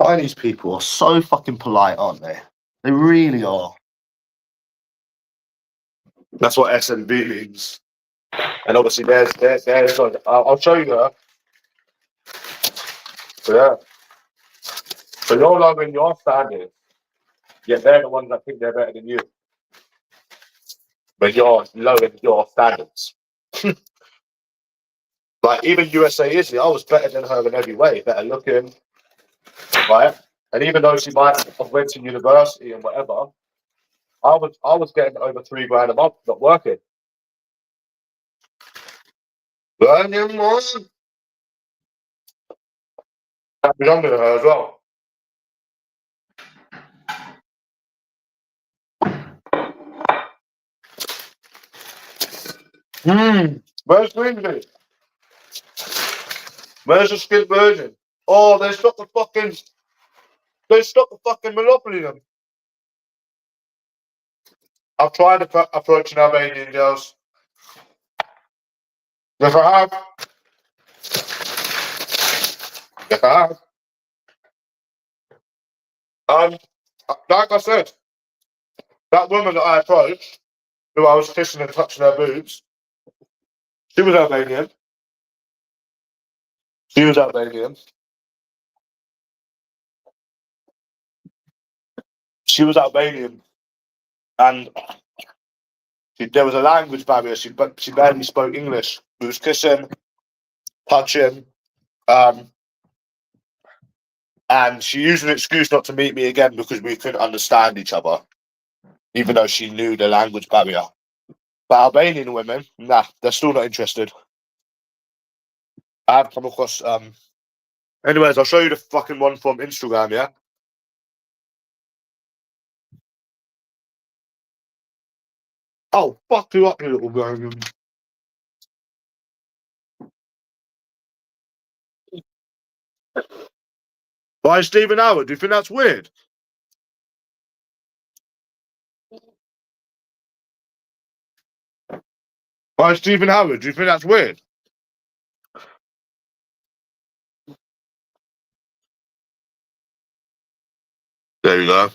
Chinese people are so fucking polite, aren't they? They really are. That's what SMB means. And obviously, there's. I'll show you her. So, yeah. So you're lowering your standards, yet they're the ones that think they're better than you. But you're lowering your standards. Like even USA Izzy, I was better than her in every way, better looking, right? And even though she might have went to university and whatever, I was getting over $3 a month, not working. Burning more. I'm younger than her as well. Where's Greenville? Where's the skint version? Oh, they stopped the fucking monopoly them. I've tried approaching Albanian girls. Yes, I have. Yes, I have. Like I said, that woman that I approached, who I was kissing and touching her boobs, she was Albanian. She was Albanian. She was Albanian, and there was a language barrier. She barely spoke English. We was kissing, touching, um, and she used an excuse not to meet me again because we couldn't understand each other, even though she knew the language barrier. But Albanian women, nah, they're still not interested. I have come across. Anyways, I'll show you the fucking one from Instagram. Yeah. Oh, fuck you up, you little girl. By Stephen Howard. Do you think that's weird? By Stephen Howard. Do you think that's weird? There you go.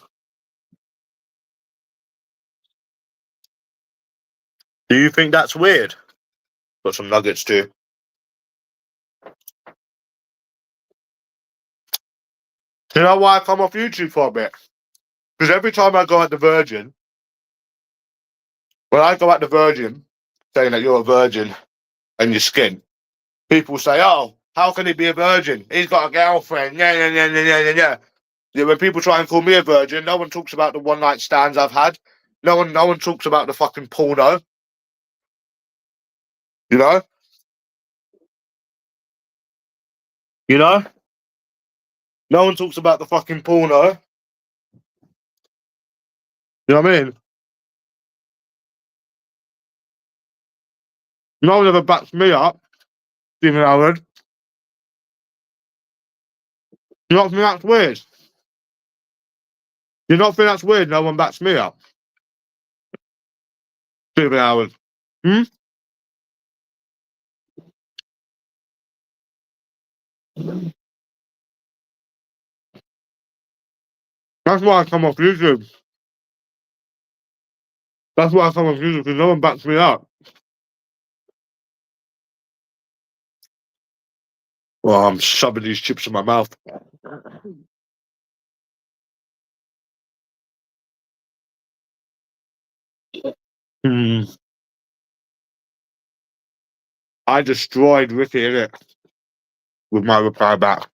Do you think that's weird? Got some nuggets too. Do you know why I come off YouTube for a bit? Because every time I go at the Virgin, when I go at the Virgin, saying that you're a virgin and your skin, people say, "Oh, how can he be a virgin? He's got a girlfriend." Yeah, yeah, yeah, yeah, yeah, yeah. Yeah, when people try and call me a virgin, no one talks about the one night stands I've had. No one talks about the fucking porno. You know, you know. No one talks about the fucking porno. You know what I mean? No one ever backs me up, Stephen Howard. You not think that's weird? You not think that's weird? No one backs me up, Stephen Howard. Hmm? That's why I come off YouTube. That's why I come off YouTube because no one backs me up. Well, I'm shoving these chips in my mouth. Hmm. I destroyed Ricky in it with my reply back.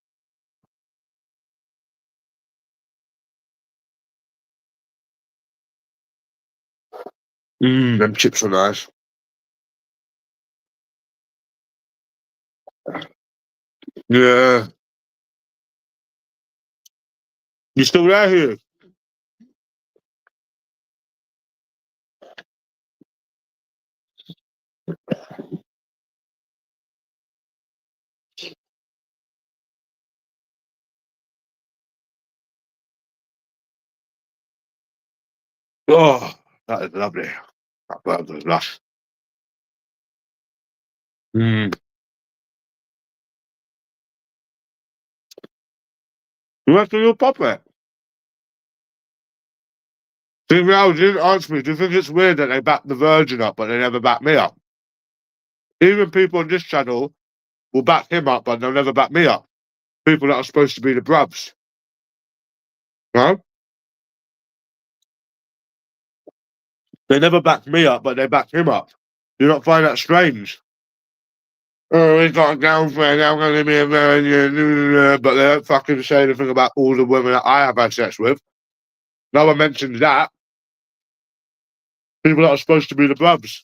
Them chips are nice. Yeah. You still there here? Oh, that is lovely. That burger's lush. Mm. You reckon you'll pop it? Steve Howard didn't answer me. Do you think it's weird that they back the Virgin up, but they never back me up? Even people on this channel will back him up, but they'll never back me up. People that are supposed to be the brubs. No? They never back me up, but they back him up. Do you not find that strange? Oh, he's got a girlfriend, I'm going to be a virgin. But they don't fucking say anything about all the women that I have had sex with. No one mentions that. People that are supposed to be the brubs.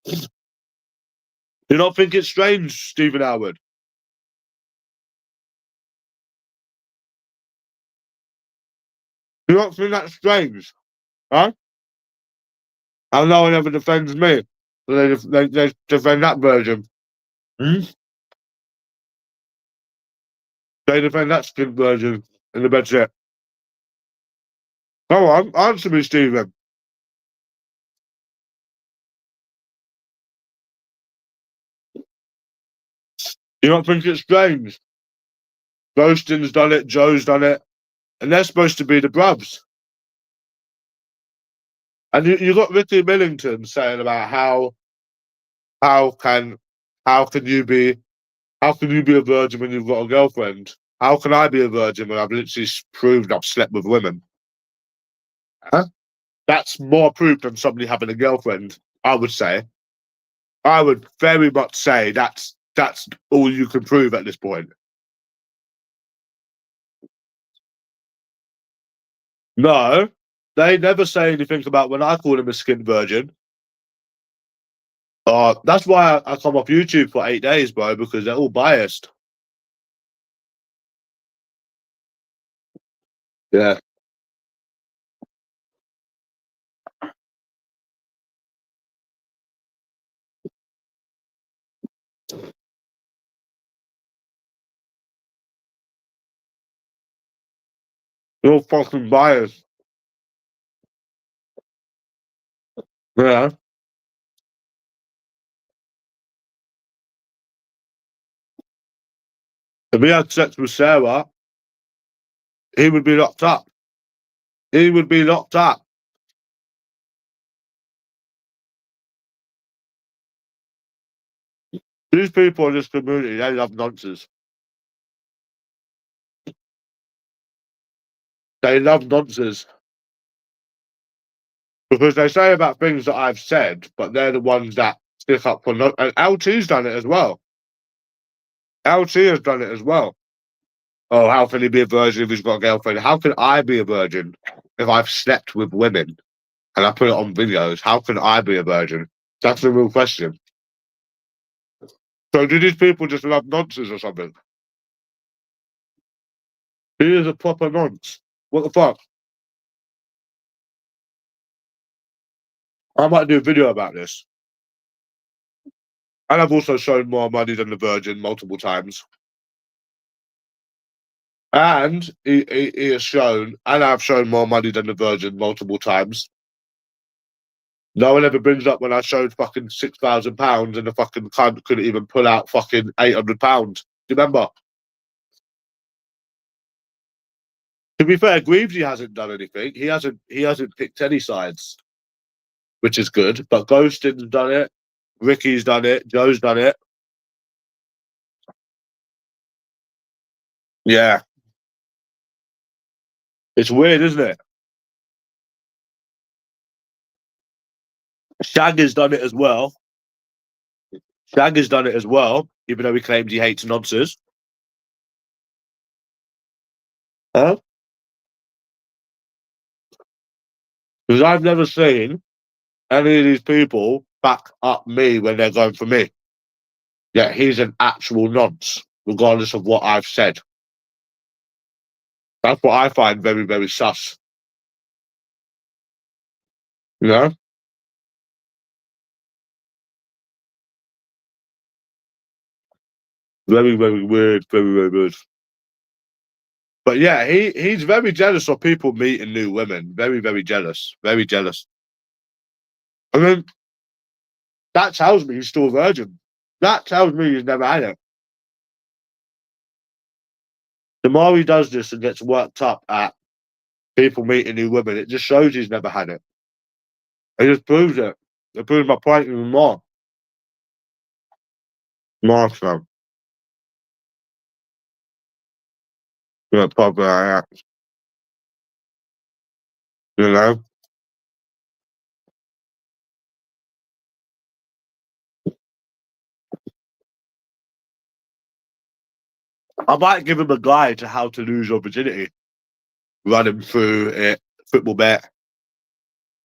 You don't think it's strange, Stephen Howard? You don't think that's strange? Huh? And no one ever defends me. So they defend that version. Hmm? They defend that skint version in the bedsit. Come on, answer me, Stephen. You don't think it's strange? Ghosting's done it, Joe's done it, and they're supposed to be the brubs. And you got Ricky Millington saying about how can how can you be how can you be a virgin when you've got a girlfriend? How can I be a virgin when I've literally proved I've slept with women? Huh? That's more proof than somebody having a girlfriend. I would say. I would very much say that's all you can prove at this point. No, they never say anything about when I call him a skin virgin. That's why I come off YouTube for 8 days, bro, because they're all biased. Yeah. You're fucking biased. Yeah. If he had sex with Sarah, he would be locked up. He would be locked up. These people in this community, they love nonsense. They love nonsense. Because they say about things that I've said, but they're the ones that stick up for no. And LT's done it as well. LT has done it as well. Oh, how can he be a virgin if he's got a girlfriend? How can I be a virgin if I've slept with women and I put it on videos? How can I be a virgin? That's the real question. So do these people just love nonsense or something? He is a proper nonce. What the fuck? I might do a video about this. And I've also shown more money than the Virgin multiple times. And he has shown, and I've shown more money than the Virgin multiple times. No one ever brings up when I showed fucking £6,000 and the fucking cunt couldn't even pull out fucking £800. Do you remember? To be fair, Greavesy hasn't done anything. He hasn't picked any sides, which is good. But Ghostin's done it, Ricky's done it, Joe's done it. Yeah. It's weird, isn't it? Shag has done it as well. Shag has done it as well, even though he claims he hates nonsense. Huh? Because I've never seen any of these people back up me when they're going for me. Yeah, he's an actual nonce, regardless of what I've said. That's what I find very, very sus. You know? Very, very weird, very, very weird. But yeah, he's very jealous of people meeting new women. Very, very jealous. Very jealous. I mean, that tells me he's still a virgin. That tells me he's never had it. The more he does this and gets worked up at people meeting new women, it just shows he's never had it. It just proves it. It proves my point even more. More so. Yeah, probably I am. You know? I might give him a guide to how to lose your virginity. Run him through it, football bet.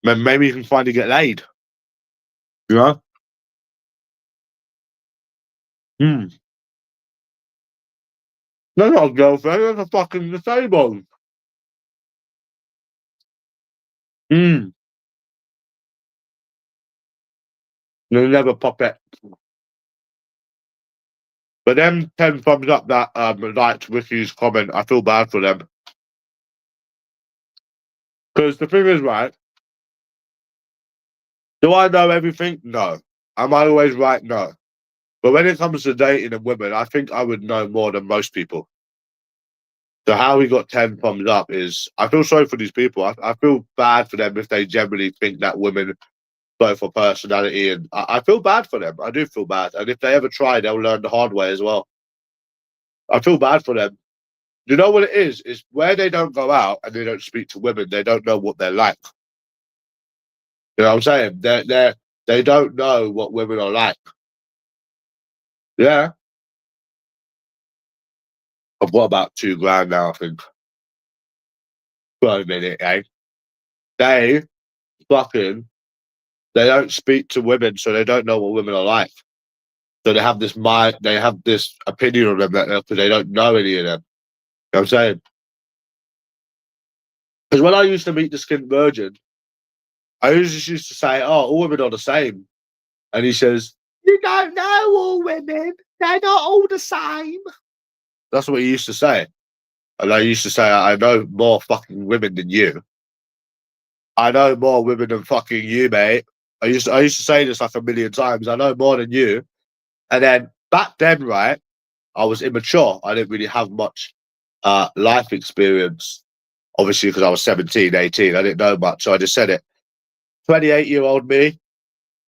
Then maybe he can finally get laid. You know? Hmm. That's not a girlfriend, that's a fucking disabled. Hmm. They'll never pop it. But them 10 thumbs up that liked Ricky's comment, I feel bad for them. Because the thing is, right, do I know everything? No. Am I always right? No. But when it comes to dating and women, I think I would know more than most people. So how he got 10 thumbs up is, I feel sorry for these people. I feel bad for them if they generally think that women go for personality. And I feel bad for them. I do feel bad. And if they ever try, they'll learn the hard way as well. I feel bad for them. You know what it is? It's where they don't go out and they don't speak to women, they don't know what they're like. You know what I'm saying? They don't know what women are like. Yeah. I've got about 2 grand now, I think. For a minute, eh? They fucking they don't speak to women, so they don't know what women are like. So they have this mind, they have this opinion of them that because they don't know any of them. You know what I'm saying? Because when I used to meet the skint virgin, I just used to say, "Oh, all women are the same," and he says, "You don't know all women; they're not all the same." That's what he used to say, and I used to say, "I know more fucking women than you. I know more women than fucking you, mate." I used to say this like a million times. I know more than you. And then back then, right, I was immature. I didn't really have much life experience, obviously, because I was 17, 18. I didn't know much. So I just said it. 28-year-old me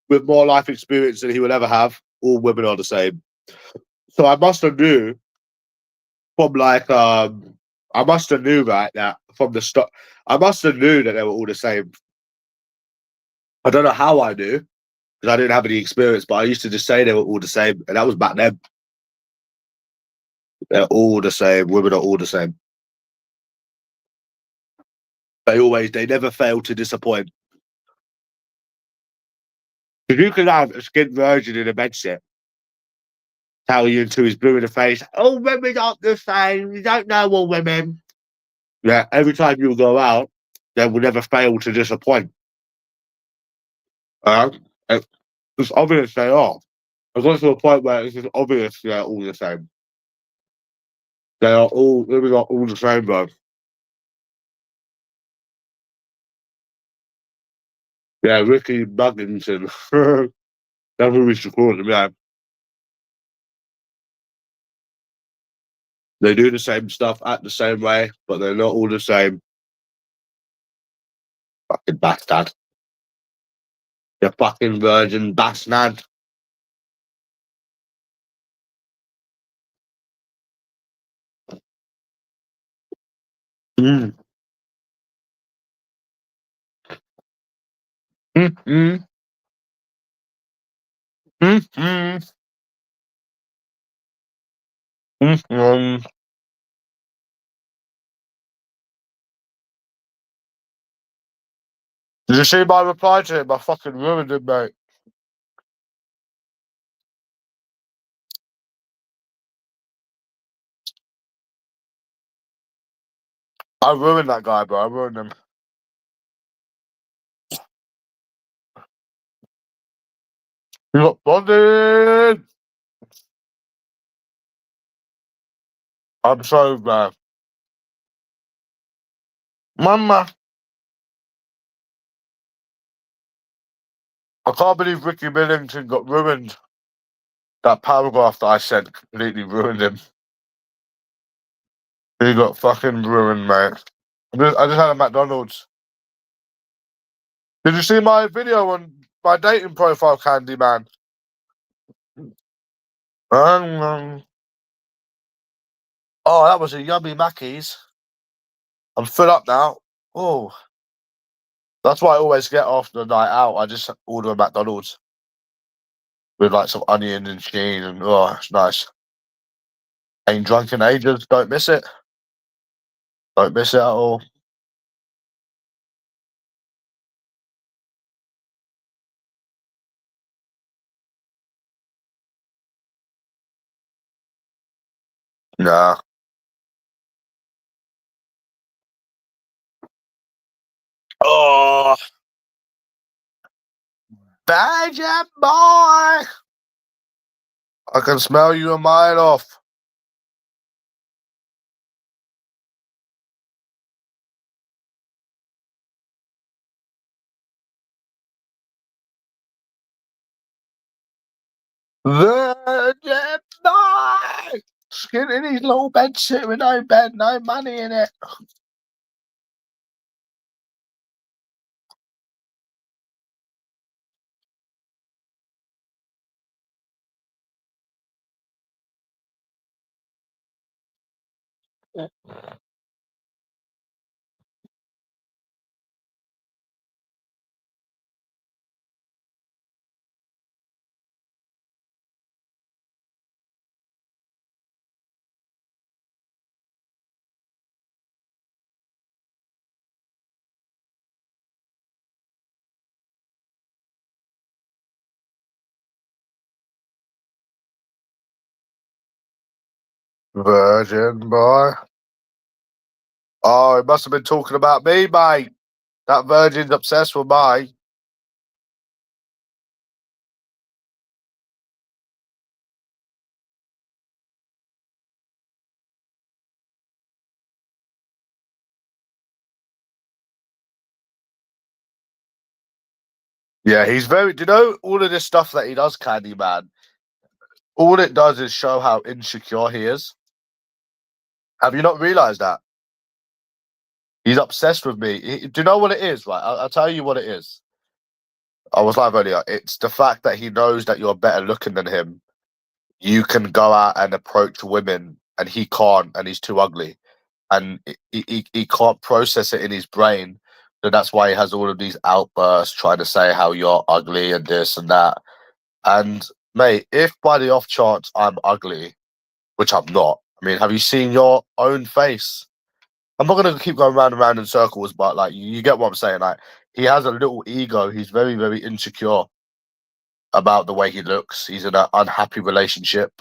with more life experience than he would ever have. All women are the same. So I must have knew from like, I must have knew, right, that from the start, I must have knew that they were all the same. I don't know how I knew because I didn't have any experience, but I used to just say they were all the same. And that was back then. They're all the same. Women are all the same. They never fail to disappoint. If you could have a skin virgin in a bedsit tell you until he's blue in the face, all women aren't the same. You don't know all women. Yeah, every time you go out, they will never fail to disappoint. Uh, it's obvious they are. It got to a point where it's just obvious they're all the same. Women are all the same, bro. Yeah, Ricky Buggington. That's what we should call them, yeah. They do the same stuff, act the same way, but they're not all the same. Fucking bastard. You fucking virgin bastard. Mm. Mm, mm, mm, mm, mm, Did you see my reply to him? I fucking ruined it, mate. I ruined that guy, bro. I ruined him. You got bonded. I'm so glad. Mama, I can't believe Ricky Millington got ruined. That paragraph that I sent completely ruined him. He got fucking ruined, mate. I just had a McDonald's. Did you see my video on my dating profile, Candy Man? Oh, that was a yummy Mackey's. I'm full up now. Oh, that's what I always get after a night out. I just order a McDonald's with like some onion and cheese, and oh, it's nice. Ain't drunk in ages. Don't miss it. Don't miss it at all. Nah. Oh, Virgin boy! I can smell you a mile off. Virgin boy! Skin in his little bed, sitting with no bed, no money in it. Virgin boy. Oh, he must have been talking about me, mate. That virgin's obsessed with me. Yeah, he's very. Do you know all of this stuff that he does, Candyman? All it does is show how insecure he is. Have you not realized that? He's obsessed with me. Do you know what it is, right? I'll tell you what it is. I was live earlier. It's the fact that he knows that you're better looking than him. You can go out and approach women, and he can't, and he's too ugly. And he can't process it in his brain. So that's why he has all of these outbursts trying to say how you're ugly and this and that. And mate, if by the off chance I'm ugly, which I'm not, I mean, have you seen your own face? I'm not gonna keep going round and round in circles, but like you get what I'm saying. Like he has a little ego. He's very, very insecure about the way he looks. He's in an unhappy relationship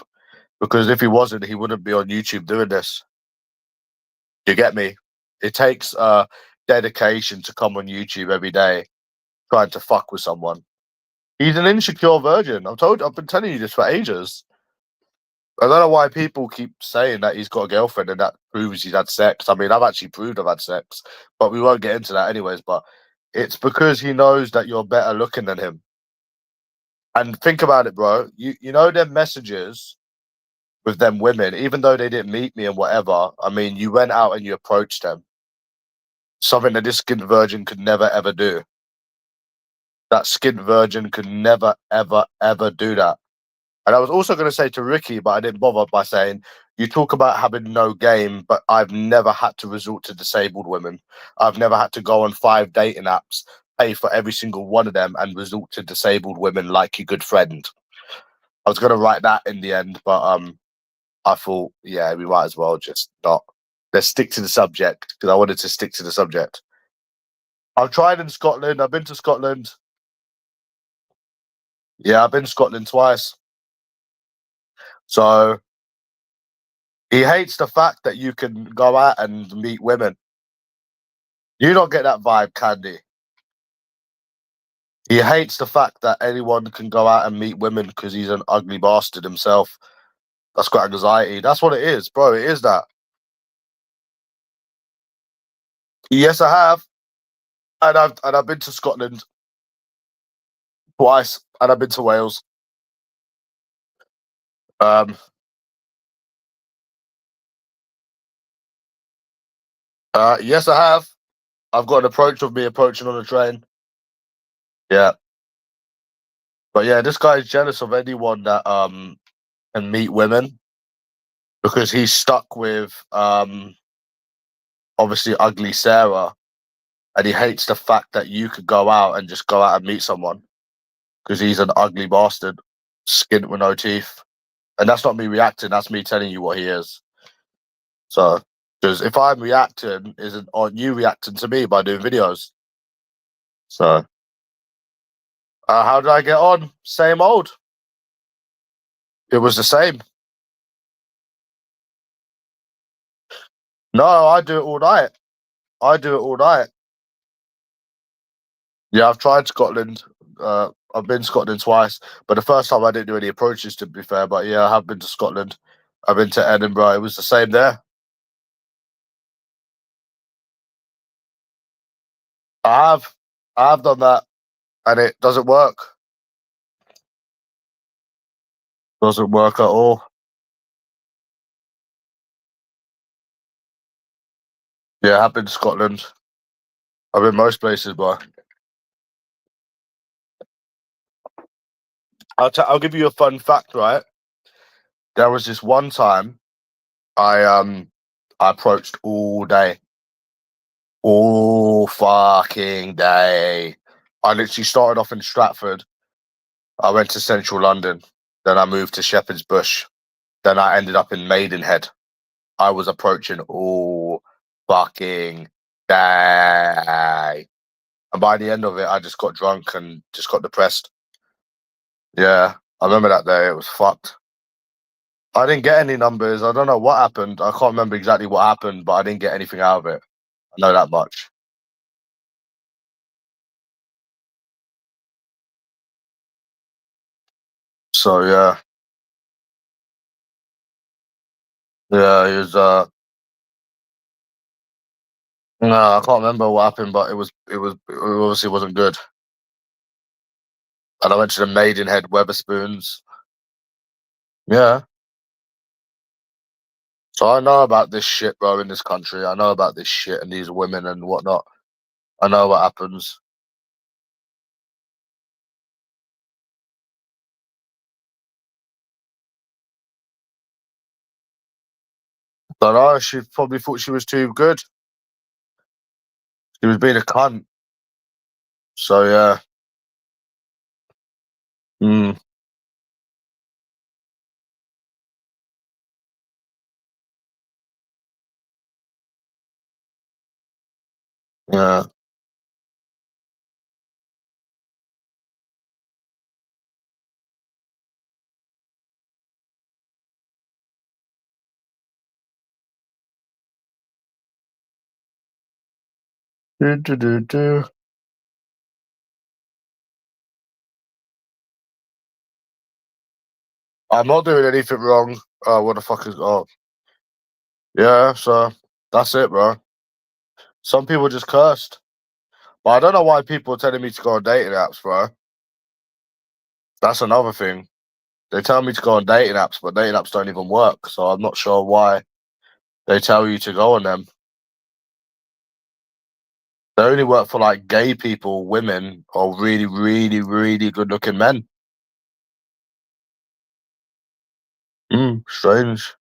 because if he wasn't, he wouldn't be on YouTube doing this. You get me? It takes dedication to come on YouTube every day trying to fuck with someone. He's an insecure virgin. I've been telling you this for ages. I don't know why people keep saying that he's got a girlfriend and that proves he's had sex. I mean, I've actually proved I've had sex, but we won't get into that anyways. But it's because he knows that you're better looking than him. And think about it, bro. You know them messages with them women, even though they didn't meet me and whatever. I mean, you went out and you approached them. Something that this skint virgin could never ever do. That skint virgin could never ever ever do that. And I was also going to say to Ricky, but I didn't bother by saying, you talk about having no game, but I've never had to resort to disabled women. I've never had to go on 5 dating apps, pay for every single one of them, and resort to disabled women like your good friend. I was going to write that in the end, but I thought, yeah, we might as well just not. Let's stick to the subject because I wanted to stick to the subject. I've tried in Scotland. I've been to Scotland. Yeah, I've been to Scotland twice. So he hates the fact that you can go out and meet women. You don't get that vibe, Candy. He hates the fact that anyone can go out and meet women because he's an ugly bastard himself. That's got anxiety. That's what it is, bro. It is that. Yes, I have, and I've been to Scotland twice, and I've been to Wales. Um, yes, I have. I've got an approach of me approaching on a train. Yeah, but yeah, this guy is jealous of anyone that can meet women because he's stuck with obviously ugly Sarah, and he hates the fact that you could go out and just go out and meet someone because he's an ugly bastard, skint with no teeth. And that's not me reacting, that's me telling you what he is. So, because if I'm reacting, isn't aren't you reacting to me by doing videos? So, how did I get on? Same old. It was the same. No, I do it all night. I do it all night. Yeah, I've tried Scotland. I've been to Scotland twice, but the first time I didn't do any approaches, to be fair. But yeah, I have been to Scotland. I've been to Edinburgh. It was the same there. I have, I have done that, and it doesn't work. Doesn't work at all. Yeah, I have been to Scotland. I've been most places, but I'll give you a fun fact, right? There was this one time I approached all fucking day. I literally started off in Stratford. I went to central London. Then I moved to Shepherd's Bush. Then I ended up in Maidenhead. I was approaching all fucking day. And by the end of it, I just got drunk and just got depressed. Yeah, I remember that day. It was fucked. I didn't get any numbers. I don't know what happened. I can't remember exactly what happened, but I didn't get anything out of it. I know that much. So yeah, yeah, he was. No, I can't remember what happened, but it obviously wasn't good. And I went to the Maidenhead Weatherspoons. Yeah, so I know about this shit, bro, in this country. I know about this shit and these women and whatnot. I know what happens. Don't know. She probably thought she was too good. She was being a cunt. So yeah. Mm, yeah. Do, do, do, do. I'm not doing anything wrong. What the fuck is? Oh, yeah. So that's it, bro. Some people just cursed, but I don't know why people are telling me to go on dating apps, bro. That's another thing. They tell me to go on dating apps, but dating apps don't even work. So I'm not sure why they tell you to go on them. They only work for like gay people, women, or really, really, really good looking men. Strange.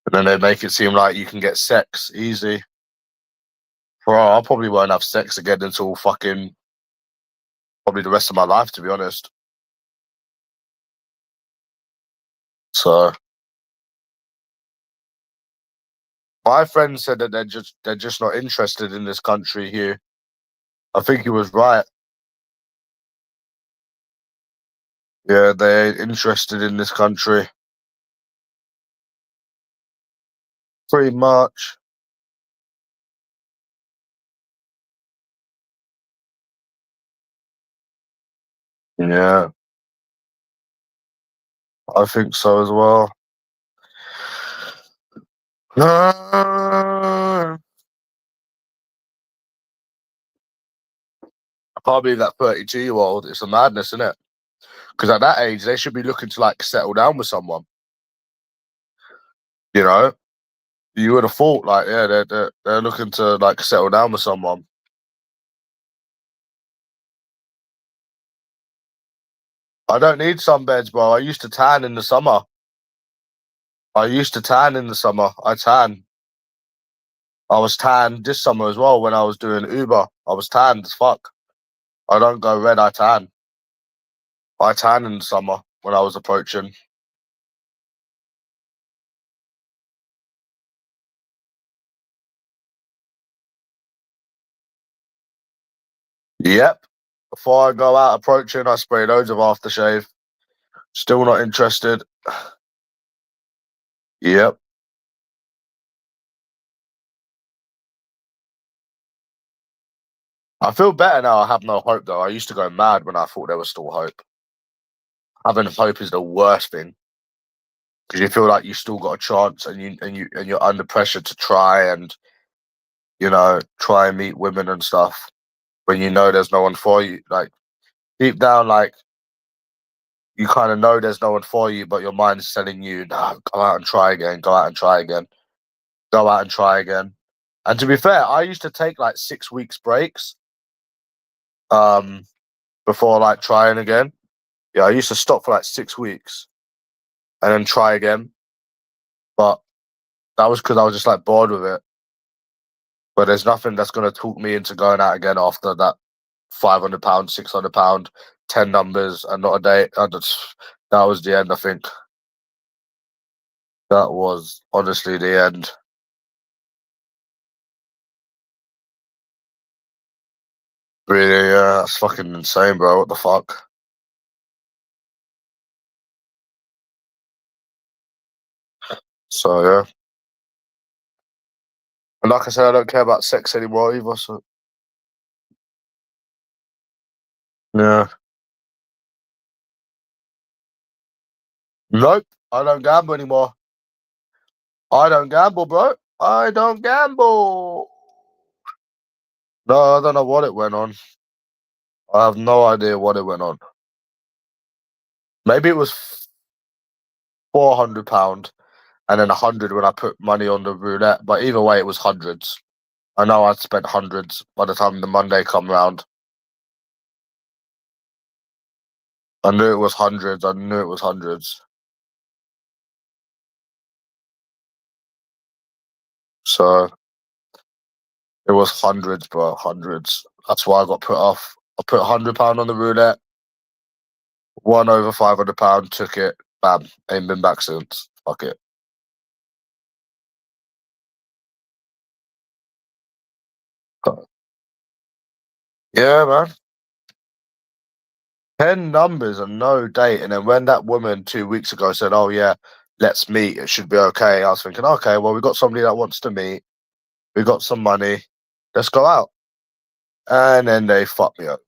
And then they make it seem like you can get sex easy. Bro, I probably won't have sex again until fucking probably the rest of my life, to be honest. So my friend said that they're just not interested in this country here. I think he was right. Yeah, they're interested in this country. Pretty much. Yeah, I think so as well. I can't believe that 32-year-old. It's a madness, isn't it? Because at that age, they should be looking to like settle down with someone. You know, you would have thought like, yeah, they're looking to like settle down with someone. I don't need sunbeds, bro. I used to tan in the summer. I used to tan in the summer. I tan. I was tan this summer as well when I was doing Uber. I was tanned as fuck. I don't go red. I tan. I tan in the summer when I was approaching. Yep. Before I go out approaching, I spray loads of aftershave. Still not interested. Yep. I feel better now. I have no hope though. I used to go mad when I thought there was still hope. Having hope is the worst thing because you feel like you still got a chance, and you're under pressure to try and try and meet women and stuff when you know there's no one for you. Like deep down, like you kind of know there's no one for you, but your mind is telling you, "No, go out and try again. Go out and try again. Go out and try again." And to be fair, I used to take like 6 weeks breaks um before like trying again. Yeah, I used to stop for like 6 weeks and then try again. But that was because I was just like bored with it. But there's nothing that's gonna talk me into going out again after that £500, £600, 10 numbers and not a date. That was the end, I think. That was honestly the end. Really, yeah, that's fucking insane, bro. What the fuck? So yeah. And like I said, I don't care about sex anymore either, so yeah. Nope. I don't gamble anymore. I don't gamble, bro. I don't gamble. No, I don't know what it went on. I have no idea what it went on. Maybe it was £400 and then 100 when I put money on the roulette. But either way, it was hundreds. I know I'd spent hundreds by the time the Monday come round. I knew it was hundreds. I knew it was hundreds. So it was hundreds, bro. Hundreds. That's why I got put off. I put £100 on the roulette, won over £500, took it, bam, ain't been back since. Fuck it. Yeah, man. 10 numbers and no date. And then when that woman 2 weeks ago said, "Oh yeah, let's meet. It should be okay," I was thinking, okay, well, we got somebody that wants to meet. We got some money. Let's go out. And then they fucked me over.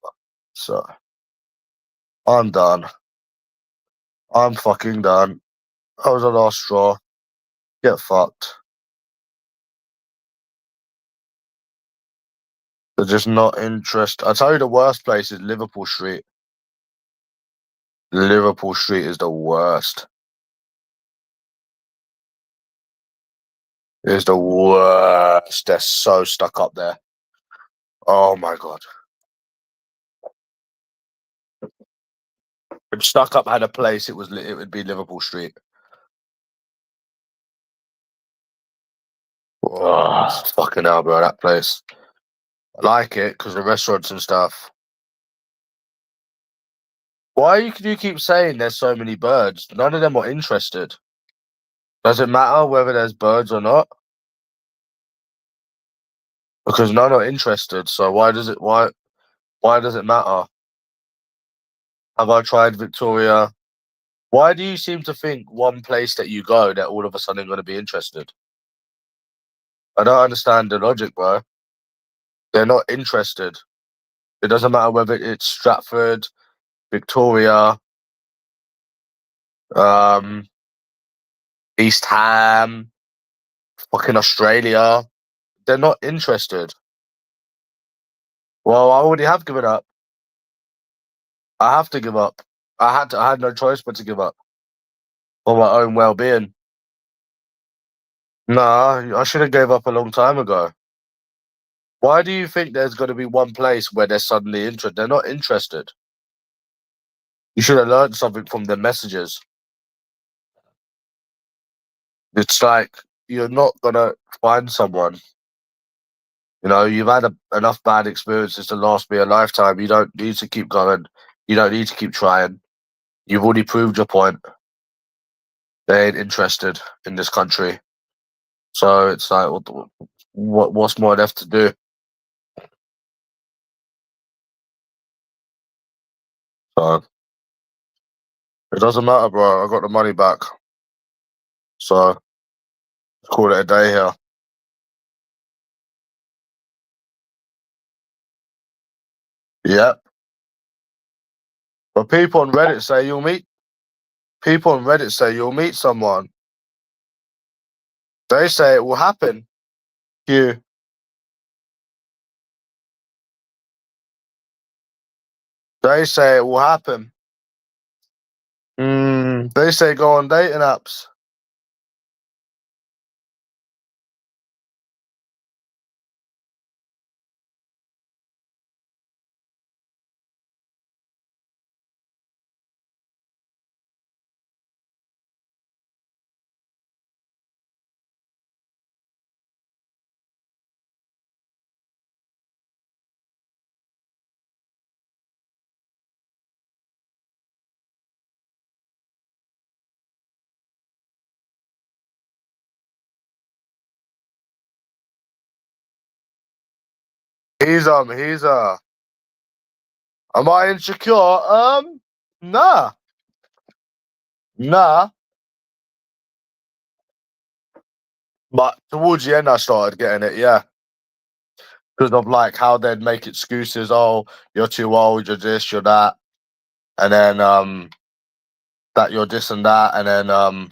So I'm done. I'm fucking done. I was the last straw. Get fucked. They're just not interested. I tell you, the worst place is Liverpool Street. Liverpool Street is the worst. It's the worst. They're so stuck up there. Oh my god. If stuck up had a place, it would be Liverpool Street. Oh, fucking hell, bro, that place. I like it because the restaurants and stuff. Why do you keep saying there's so many birds? None of them are interested. Does it matter whether there's birds or not? Because none are interested. So why does it matter? Have I tried Victoria? Why do you seem to think one place that you go that all of a sudden going to be interested? I don't understand the logic, bro. They're not interested. It doesn't matter whether it's Stratford, Victoria, um, East Ham, fucking Australia. They're not interested. Well, I already have given up. I have to give up. I had no choice but to give up for my own well-being. Nah, I should have gave up a long time ago. Why do you think there's going to be one place where they're suddenly interested? They're not interested. You should have learned something from the messages. It's like you're not gonna find someone. You've had enough bad experiences to last me a lifetime. You don't need to keep going. You don't need to keep trying. You've already proved your point. They ain't interested in this country. So it's like, what's more left to do? So it doesn't matter, bro. I got the money back. So call it a day here. Yep. But people on Reddit say you'll meet. People on Reddit say you'll meet someone. They say it will happen. You. They say it will happen. They say go on dating apps. He's am I insecure? Nah. Nah. But towards the end I started getting it, yeah. Because of like how they'd make excuses, oh, you're too old, you're this, you're that. And then that you're this and that, and then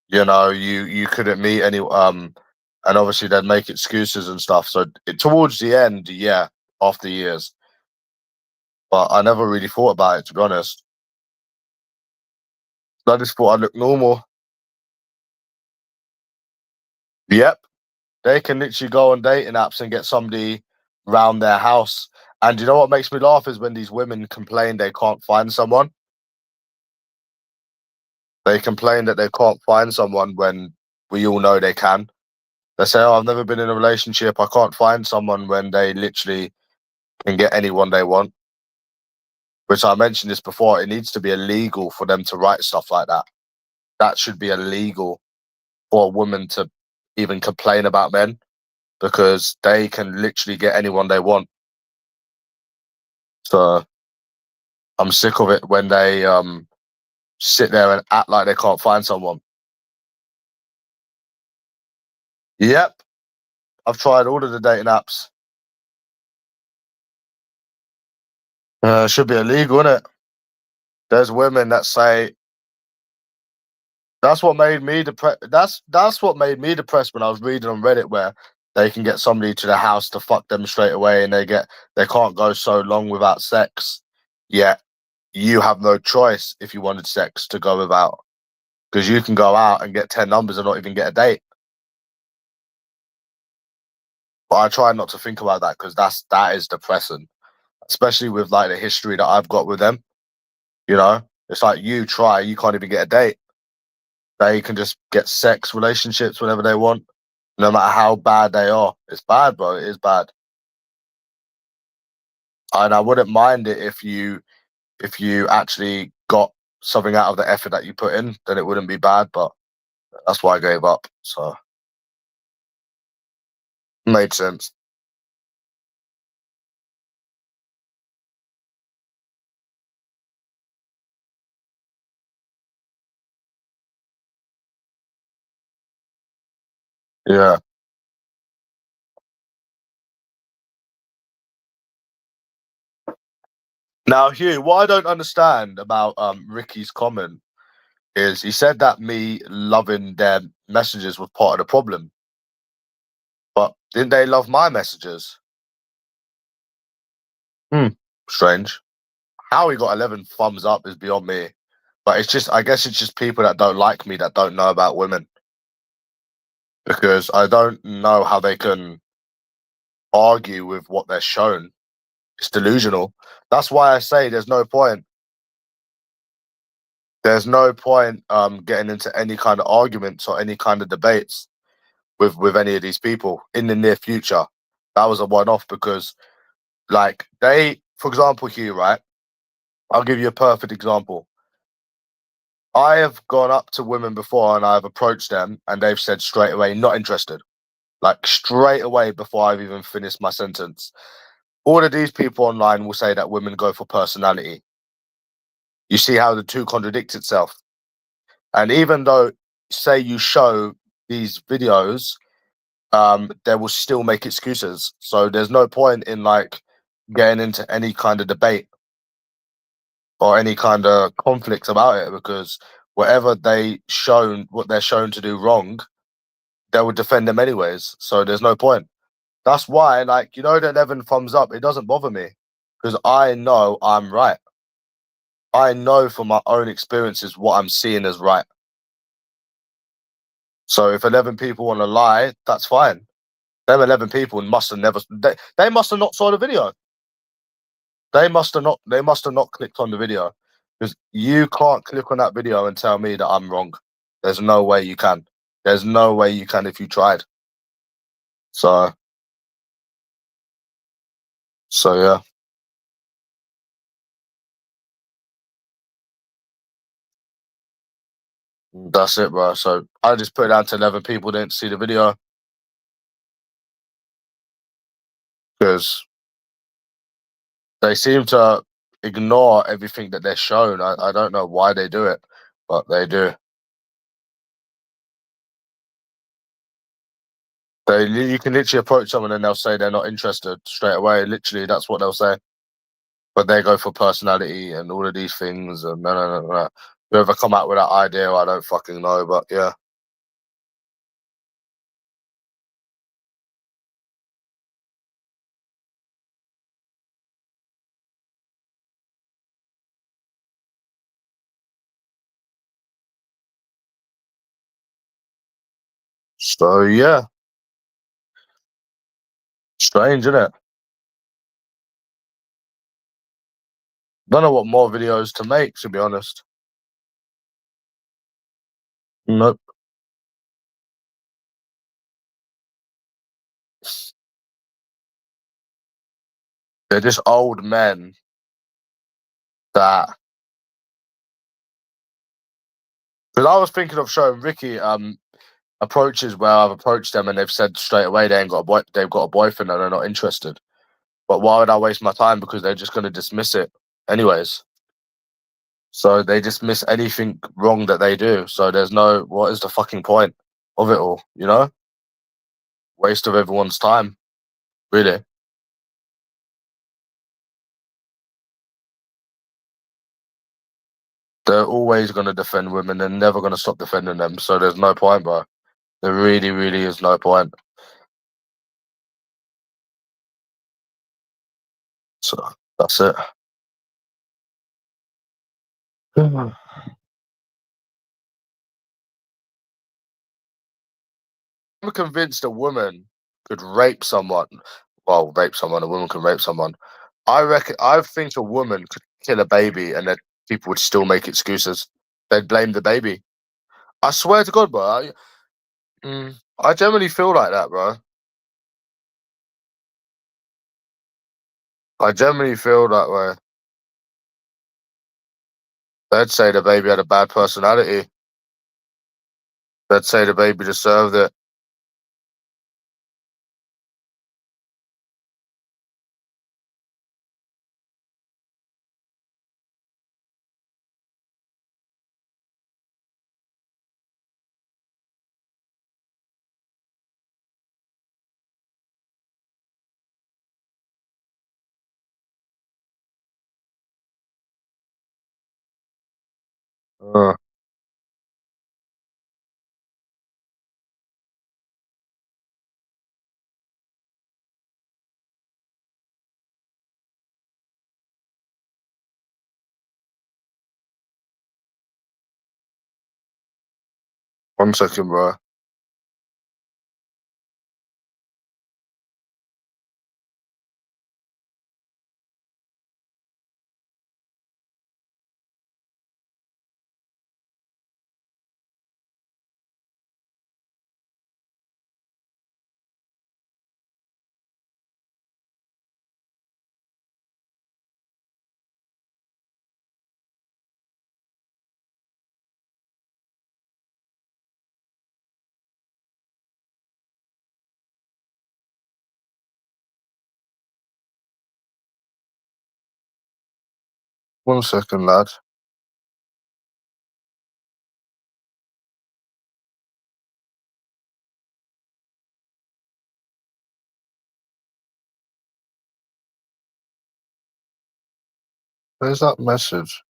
you couldn't meet any and obviously they'd make excuses and stuff. So towards the end, yeah, after years. But I never really thought about it, to be honest. I just thought I looked normal. Yep. They can literally go on dating apps and get somebody round their house. And you know what makes me laugh is when these women complain they can't find someone. They complain that they can't find someone when we all know they can. They say, oh, I've never been in a relationship. I can't find someone, when they literally can get anyone they want. Which I mentioned this before. It needs to be illegal for them to write stuff like that. That should be illegal for a woman to even complain about men, because they can literally get anyone they want. So I'm sick of it when they sit there and act like they can't find someone. Yep. I've tried all of the dating apps. Should be illegal, isn't it? There's women that say that's what made me depressed. That's what made me depressed when I was reading on Reddit, where they can get somebody to the house to fuck them straight away, and they can't go so long without sex. Yet you have no choice if you wanted sex to go without, because you can go out and get 10 numbers and not even get a date. But I try not to think about that, because that is depressing, especially with like the history that I've got with them. You know, it's like you can't even get a date. They can just get sex relationships whenever they want, no matter how bad they are. It's bad, bro. It is bad. And I wouldn't mind it if you actually got something out of the effort that you put in, then it wouldn't be bad. But that's why I gave up. So made sense. Yeah. Now, Hugh, what I don't understand about Ricky's comment is he said that me loving their messages was part of the problem. But didn't they love my messages? Hmm. Strange. How he got 11 thumbs up is beyond me. But it's just, I guess it's just people that don't like me that don't know about women. Because I don't know how they can argue with what they're shown. It's delusional. That's why I say there's no point. There's no point getting into any kind of arguments or any kind of debates with any of these people in the near future. That was a one-off, because like for example, Hugh, right? I'll give you a perfect example. I have gone up to women before and I've approached them and they've said straight away, not interested. Like straight away before I've even finished my sentence. All of these people online will say that women go for personality. You see how the two contradict itself. And even though, say you show these videos, they will still make excuses. So there's no point in like getting into any kind of debate or any kind of conflict about it, because what they're shown to do wrong, they will defend them anyways. So there's no point. That's why, like, the 11 thumbs up, it doesn't bother me because I know I'm right. I know from my own experiences what I'm seeing as right. So if 11 people want to lie, that's fine. Them 11 people must have never. They must have not saw the video. They must have not. They must have not clicked on the video, because you can't click on that video and tell me that I'm wrong. There's no way you can. There's no way you can if you tried. So yeah, that's it, bro. So I just put it down to 11 people didn't see the video because they seem to ignore everything that they're shown. I don't know why they do it, but they do. You can literally approach someone and they'll say they're not interested straight away. Literally, that's what they'll say. But they go for personality and all of these things. And no. Whoever come out with that idea, I don't fucking know. But yeah, so yeah, strange, isn't it? Don't know what more videos to make, to be honest. Nope. They're just old men that. Because I was thinking of showing Ricky approaches where I've approached them and they've said straight away they've got a boyfriend and they're not interested. But why would I waste my time? Because they're just going to dismiss it anyways. So they dismiss anything wrong that they do. So there's no, what is the fucking point of it all? Waste of everyone's time, really. They're always going to defend women. They're never going to stop defending them. So there's no point, bro. There really, really is no point. So that's it. I'm convinced a woman could rape someone. Well, rape someone. A woman can rape someone. I think a woman could kill a baby and that people would still make excuses. They'd blame the baby. I swear to God, bro. I generally feel like that, bro. I generally feel that way. They'd say the baby had a bad personality. They'd say the baby deserved it. 1 second, bro. One second, lad. Where's that message?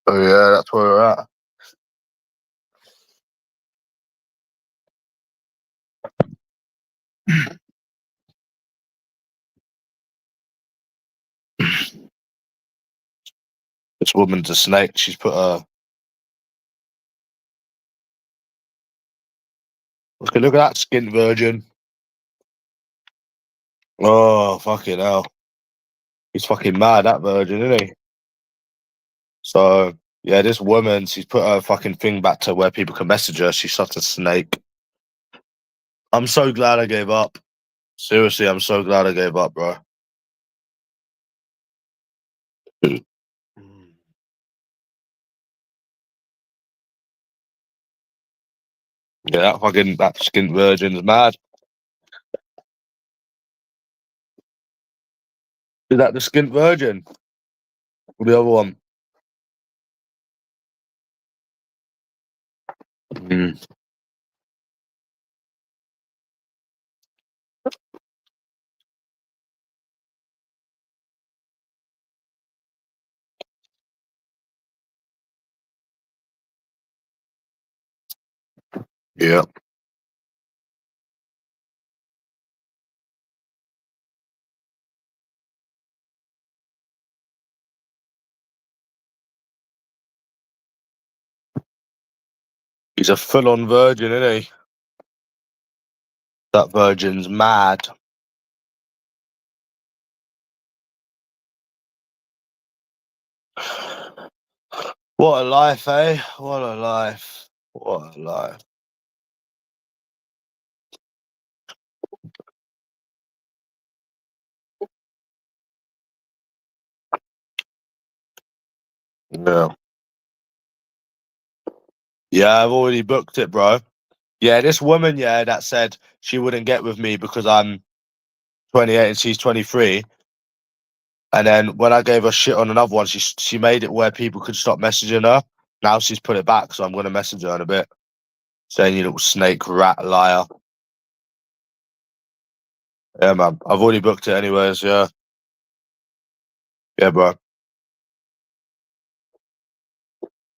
Oh yeah, that's where we're at. This woman's a snake. She's put a. Look at that skint virgin. Oh fucking hell! He's fucking mad, that virgin, isn't he? So yeah, this woman, she's put her fucking thing back to where people can message her. She's such a snake. I'm so glad I gave up. Seriously, I'm so glad I gave up, bro. Yeah, that skint virgin's mad. Is that the skint virgin? Or the other one? Mm, yeah. He's a full-on virgin, isn't he? That virgin's mad. What a life, eh? What a life. What a life. Yeah. Yeah, I've already booked it, bro. Yeah, this woman, yeah, that said she wouldn't get with me because I'm 28 and she's 23. And then when I gave her shit on another one, she made it where people could stop messaging her. Now she's put it back, so I'm gonna message her in a bit, saying you little snake rat liar. Yeah, man. I've already booked it anyways, yeah. Yeah, bro.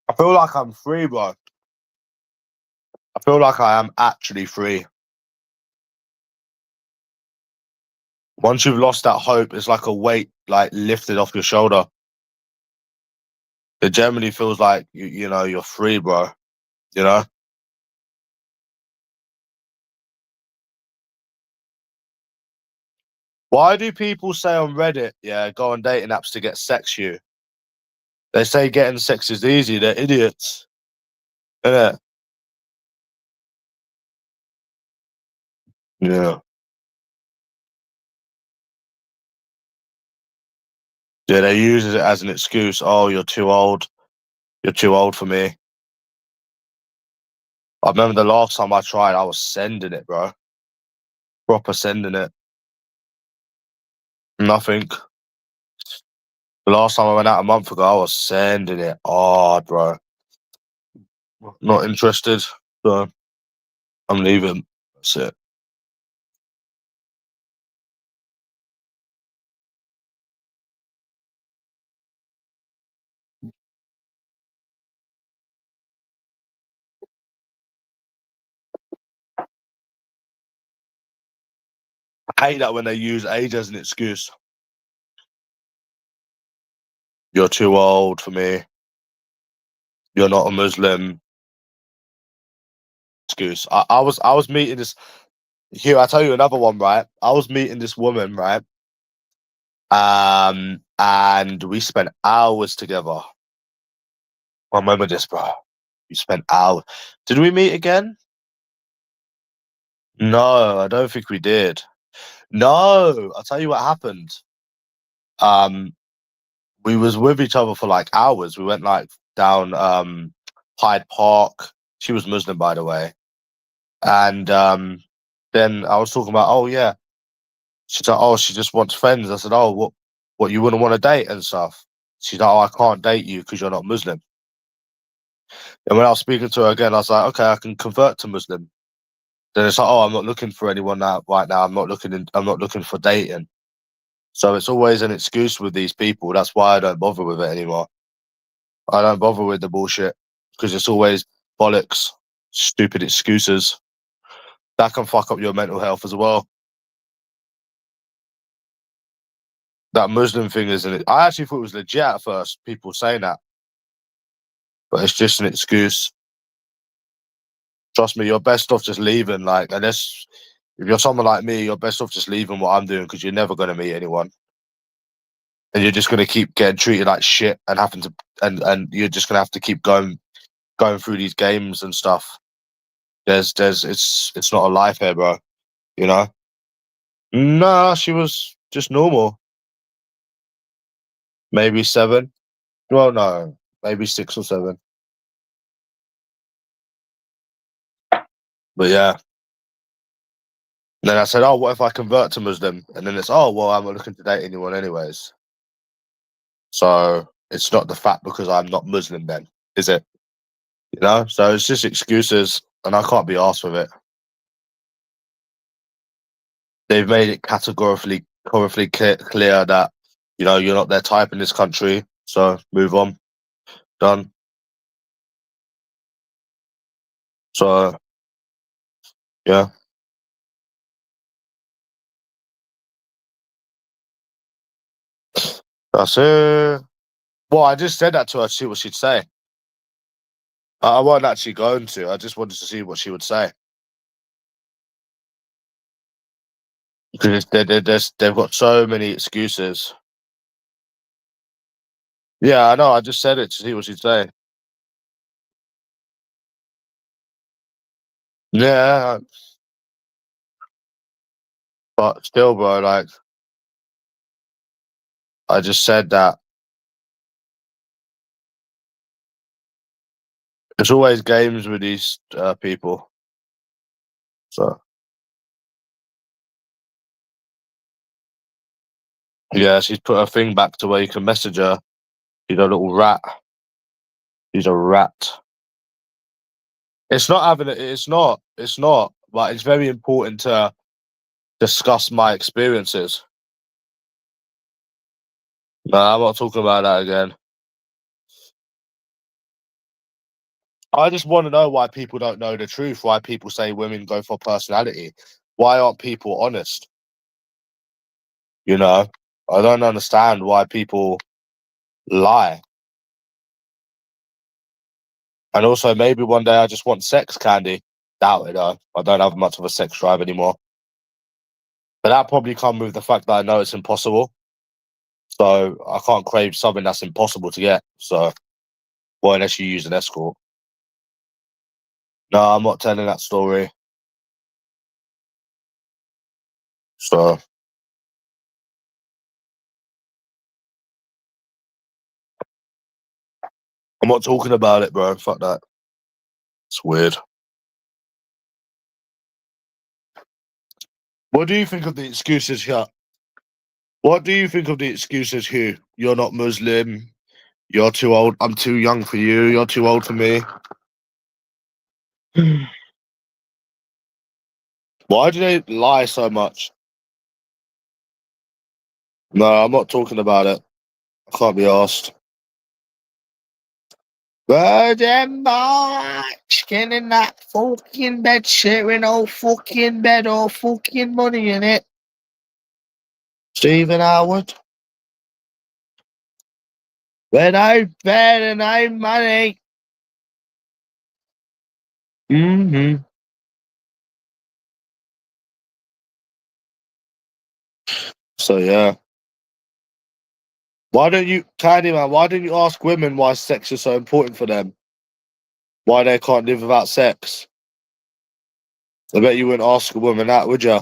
I feel like I'm free, bro. I feel like I am actually free. Once you've lost that hope, it's like a weight like lifted off your shoulder. It generally feels like you know you're free, bro. You know? Why do people say on Reddit, yeah, go on dating apps to get sex you? They say getting sex is easy. They're idiots. Innit? Yeah. Yeah, they use it as an excuse. Oh, you're too old. You're too old for me. I remember the last time I tried, I was sending it, bro. Proper sending it. Nothing. The last time I went out a month ago, I was sending it hard, bro. Not interested. So I'm leaving. That's it. I hate that when they use age as an excuse. You're too old for me. You're not a Muslim. Excuse. I was meeting this. Here, I tell you another one, right? I was meeting this woman, right? and we spent hours together. I remember this, bro. We spent hours. Did we meet again? No, I don't think we did. No, I'll tell you what happened. Um, we was with each other for like hours. We went like down Hyde Park. She was Muslim, by the way. And then I was talking about, oh yeah. She's like, oh, she just wants friends. I said, oh, what you wouldn't want to date and stuff. She's like, oh, I can't date you because you're not Muslim. And when I was speaking to her again, I was like, okay, I can convert to Muslim. Then it's like, oh, I'm not looking for anyone now right now. I'm not looking for dating. So it's always an excuse with these people. That's why I don't bother with it anymore. I don't bother with the bullshit because it's always bollocks, stupid excuses. That can fuck up your mental health as well. That Muslim thing isn't it? I actually thought it was legit at first, people saying that, but it's just an excuse. Trust me, you're best off just leaving. Like, unless if you're someone like me, you're best off just leaving what I'm doing because you're never going to meet anyone. And you're just going to keep getting treated like shit and having to, and you're just going to have to keep going through these games and stuff. It's not a life here, bro. You know? Nah, she was just normal. Maybe 7. Well, no, maybe 6 or 7. But yeah. And then I said, oh, what if I convert to Muslim? And then it's, oh, well, I'm not looking to date anyone anyways. So it's not the fact because I'm not Muslim then, is it? You know? So it's just excuses and I can't be arsed with it. They've made it categorically clear that, you know, you're not their type in this country. So move on. Done. So, yeah. That's it. Well, I just said that to her to see what she'd say. I wasn't actually going to. I just wanted to see what she would say. Because they've got so many excuses. Yeah, I know. I just said it to see what she'd say. Yeah, but still, bro, like, I just said that it's always games with these people. So, yeah, she's put her thing back to where you can message her. She's a little rat. She's a rat. It's not having it. It's not. It's not. But it's very important to discuss my experiences. No, I'm not talking about that again. I just want to know why people don't know the truth. Why people say women go for personality. Why aren't people honest? You know, I don't understand why people lie. And also, maybe one day I just want sex candy. Doubt it though. I don't have much of a sex drive anymore. But that probably come with the fact that I know it's impossible. So I can't crave something that's impossible to get. So, well, unless you use an escort. No, I'm not telling that story. So I'm not talking about it, bro. Fuck that. It's weird. What do you think of the excuses here? What do you think of the excuses here? You're not Muslim. You're too old. I'm too young for you. You're too old for me. Why do they lie so much? No, I'm not talking about it. I can't be asked. Virgin March, getting that fucking bed sharing all fucking bed, all fucking money in it. Stephen Howard. When I bed and I money. Mm-hmm. So yeah. Why don't you, Candyman? Why don't you ask women why sex is so important for them? Why they can't live without sex? I bet you wouldn't ask a woman that, would you?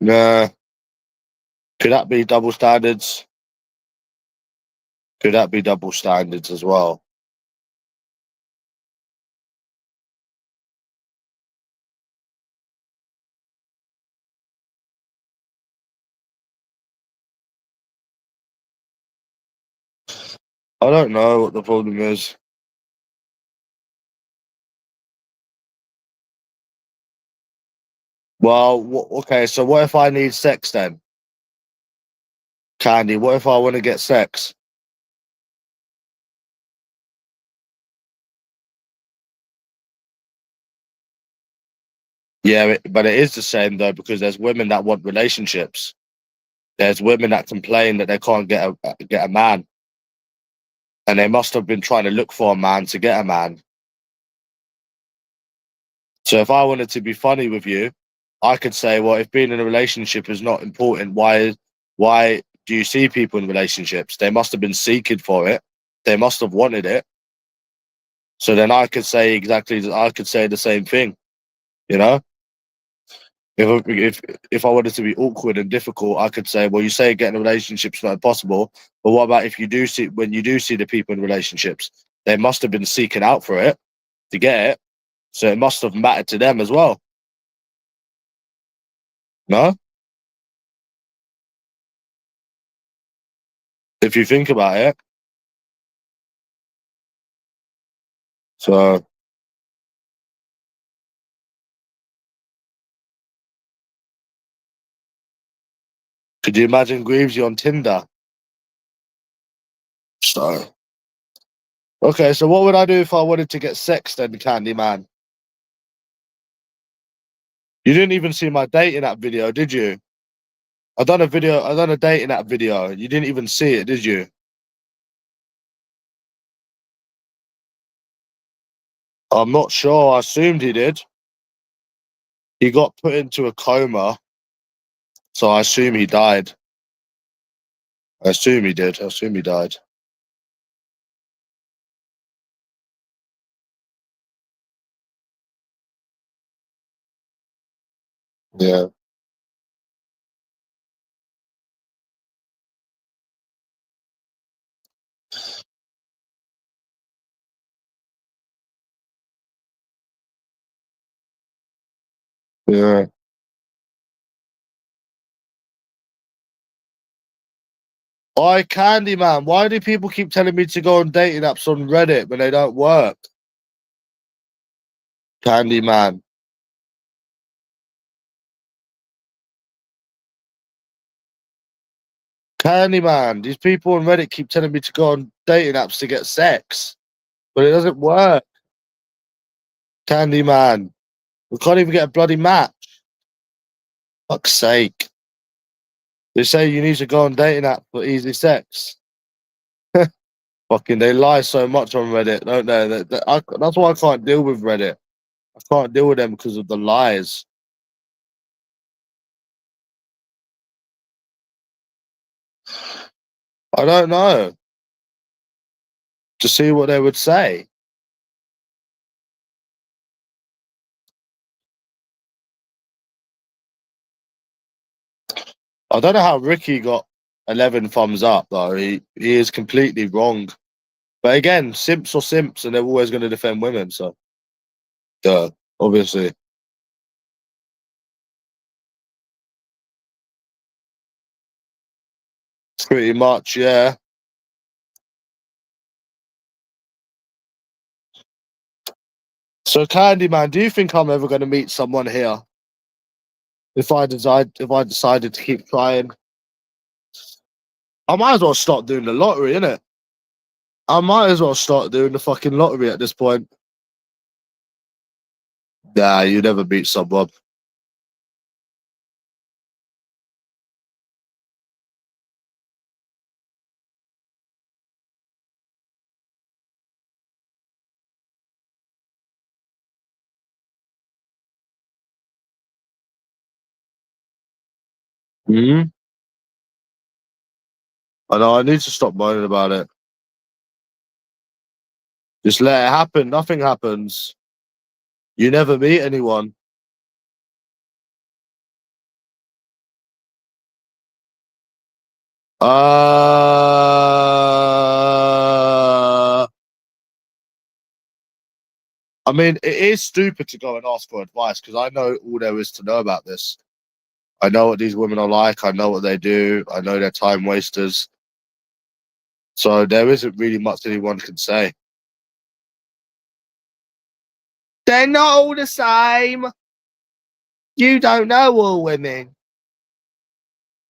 Nah. Could that be double standards? Could that be double standards as well? I don't know what the problem is. Well, okay, so what if I need sex then? Candy, what if I want to get sex? Yeah, but it is the same though, because there's women that want relationships. There's women that complain that they can't get a man, and they must have been trying to look for a man to get a man. So if I wanted to be funny with you, I could say, well, if being in a relationship is not important, why do you see people in relationships? They must have been seeking for it. They must have wanted it. So then I could say the same thing, you know? If I wanted to be awkward and difficult, I could say, well, you say getting a relationship's not impossible, but what about if you do see when you do see the people in relationships, they must have been seeking out for it to get it, so it must have mattered to them as well. No, if you think about it. So could you imagine Greavesy on Tinder? So okay, so what would I do if I wanted to get sex then, Candyman? You didn't even see my dating app video, did you? I done a dating app video. You didn't even see it, did you? I'm not sure. I assumed he did. He got put into a coma, so I assume he died. I assume he did. I assume he died. Yeah, yeah. Why Candyman? Why do people keep telling me to go on dating apps on Reddit when they don't work? Candyman. Candyman. These people on Reddit keep telling me to go on dating apps to get sex, but it doesn't work. Candyman. We can't even get a bloody match. Fuck's sake. They say you need to go on dating app for easy sex. Fucking, they lie so much on Reddit, don't they? That's why I can't deal with Reddit. I can't deal with them because of the lies. I don't know. To see what they would say. I don't know how Ricky got 11 thumbs up though. He is completely wrong. But again, simps or simps, and they're always going to defend women. So, yeah, obviously, pretty much, yeah. So, Candyman, do you think I'm ever going to meet someone here if I decided to keep trying? I might as well start doing the lottery, innit? I might as well start doing the fucking lottery at this point. Nah, you never beat someone. Hmm. I know I need to stop moaning about it. Just let it happen. Nothing happens. You never meet anyone. I mean, it is stupid to go and ask for advice because I know all there is to know about this. I know what these women are like. I know what they do. I know they're time wasters. So there isn't really much anyone can say. They're not all the same. You don't know all women.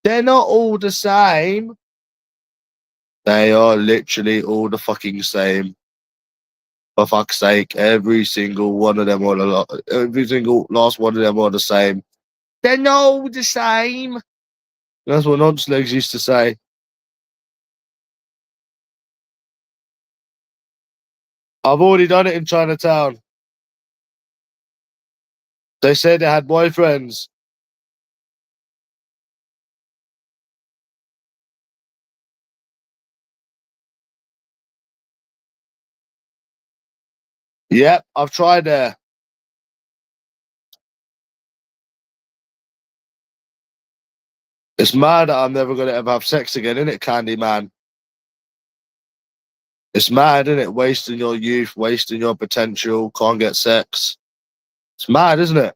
They're not all the same. They are literally all the fucking same. For fuck's sake, every single one of them are every single last one of them are the same. They're not all the same. That's what Nonce used to say. I've already done it in Chinatown. They said they had boyfriends. Yep, I've tried there. It's mad that I'm never gonna ever have sex again, isn't it, Candy Man? It's mad, isn't it? Wasting your youth, wasting your potential, can't get sex. It's mad, isn't it?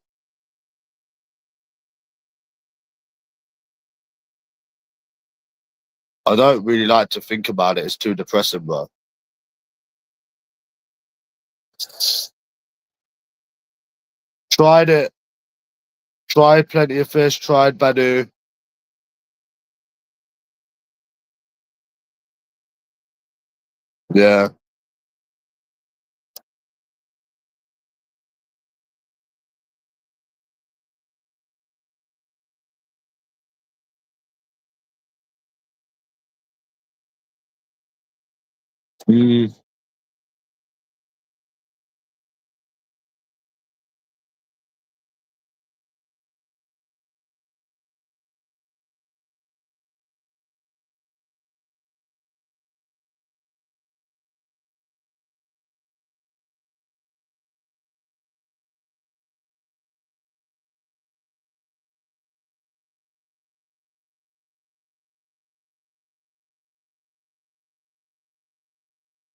I don't really like to think about it. It's too depressing, bro. Tried it. Tried Plenty of Fish. Tried Badu. Yeah. Mm,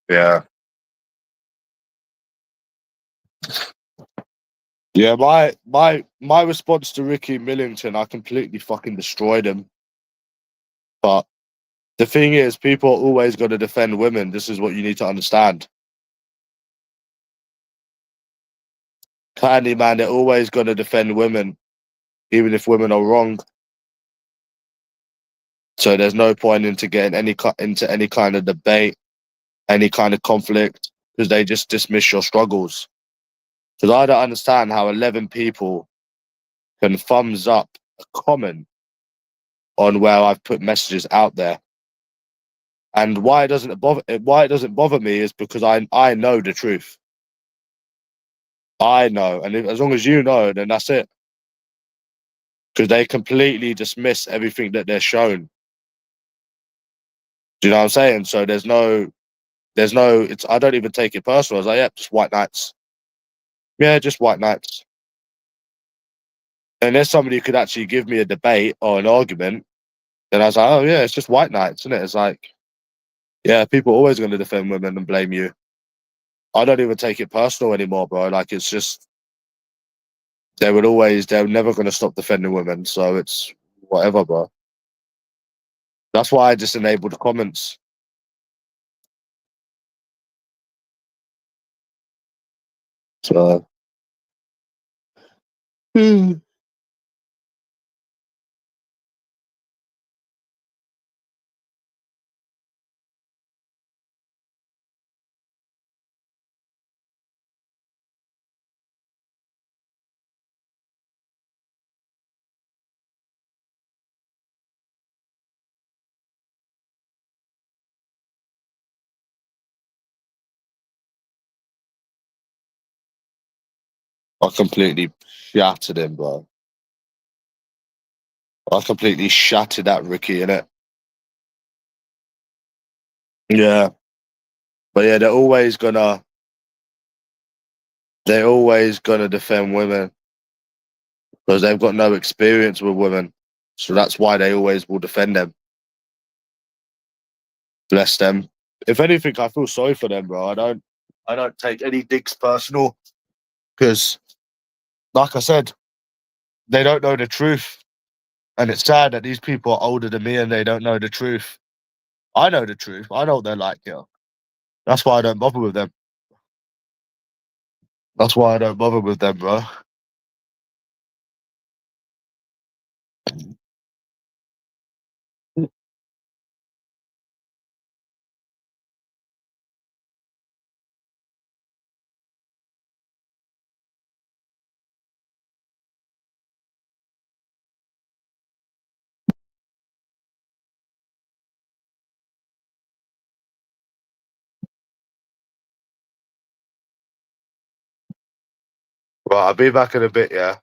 yeah. Yeah, my response to Ricky Millington, I completely fucking destroyed him. But the thing is, people are always going to defend women. This is what you need to understand. Candyman, they're always going to defend women, even if women are wrong. So there's no point into getting into any kind of debate, any kind of conflict, because they just dismiss your struggles. Because I don't understand how 11 people can thumbs up a comment on where I've put messages out there. And why it doesn't bother me is because I know the truth. I know, and as long as you know, then that's it. Because they completely dismiss everything that they're shown. Do you know what I'm saying? So there's no. It's I don't even take it personal. I was like, yeah, just white knights. Yeah, just white knights. And there's somebody who could actually give me a debate or an argument, then I was like, oh yeah, it's just white knights, isn't it? It's like, yeah, people are always going to defend women and blame you. I don't even take it personal anymore, bro. Like it's just they're never going to stop defending women. So it's whatever, bro. That's why I just enabled the comments. So I completely shattered him, bro. I completely shattered that Ricky in it. Yeah, but yeah, they're always gonna defend women because they've got no experience with women. So that's why they always will defend them. Bless them. If anything, I feel sorry for them, bro. I don't take any digs personal because, like I said, they don't know the truth, and it's sad that these people are older than me and they don't know the truth. I know the truth. I know what they're like here. That's why I don't bother with them. That's why I don't bother with them, bro. Right, I'll be back in a bit, yeah.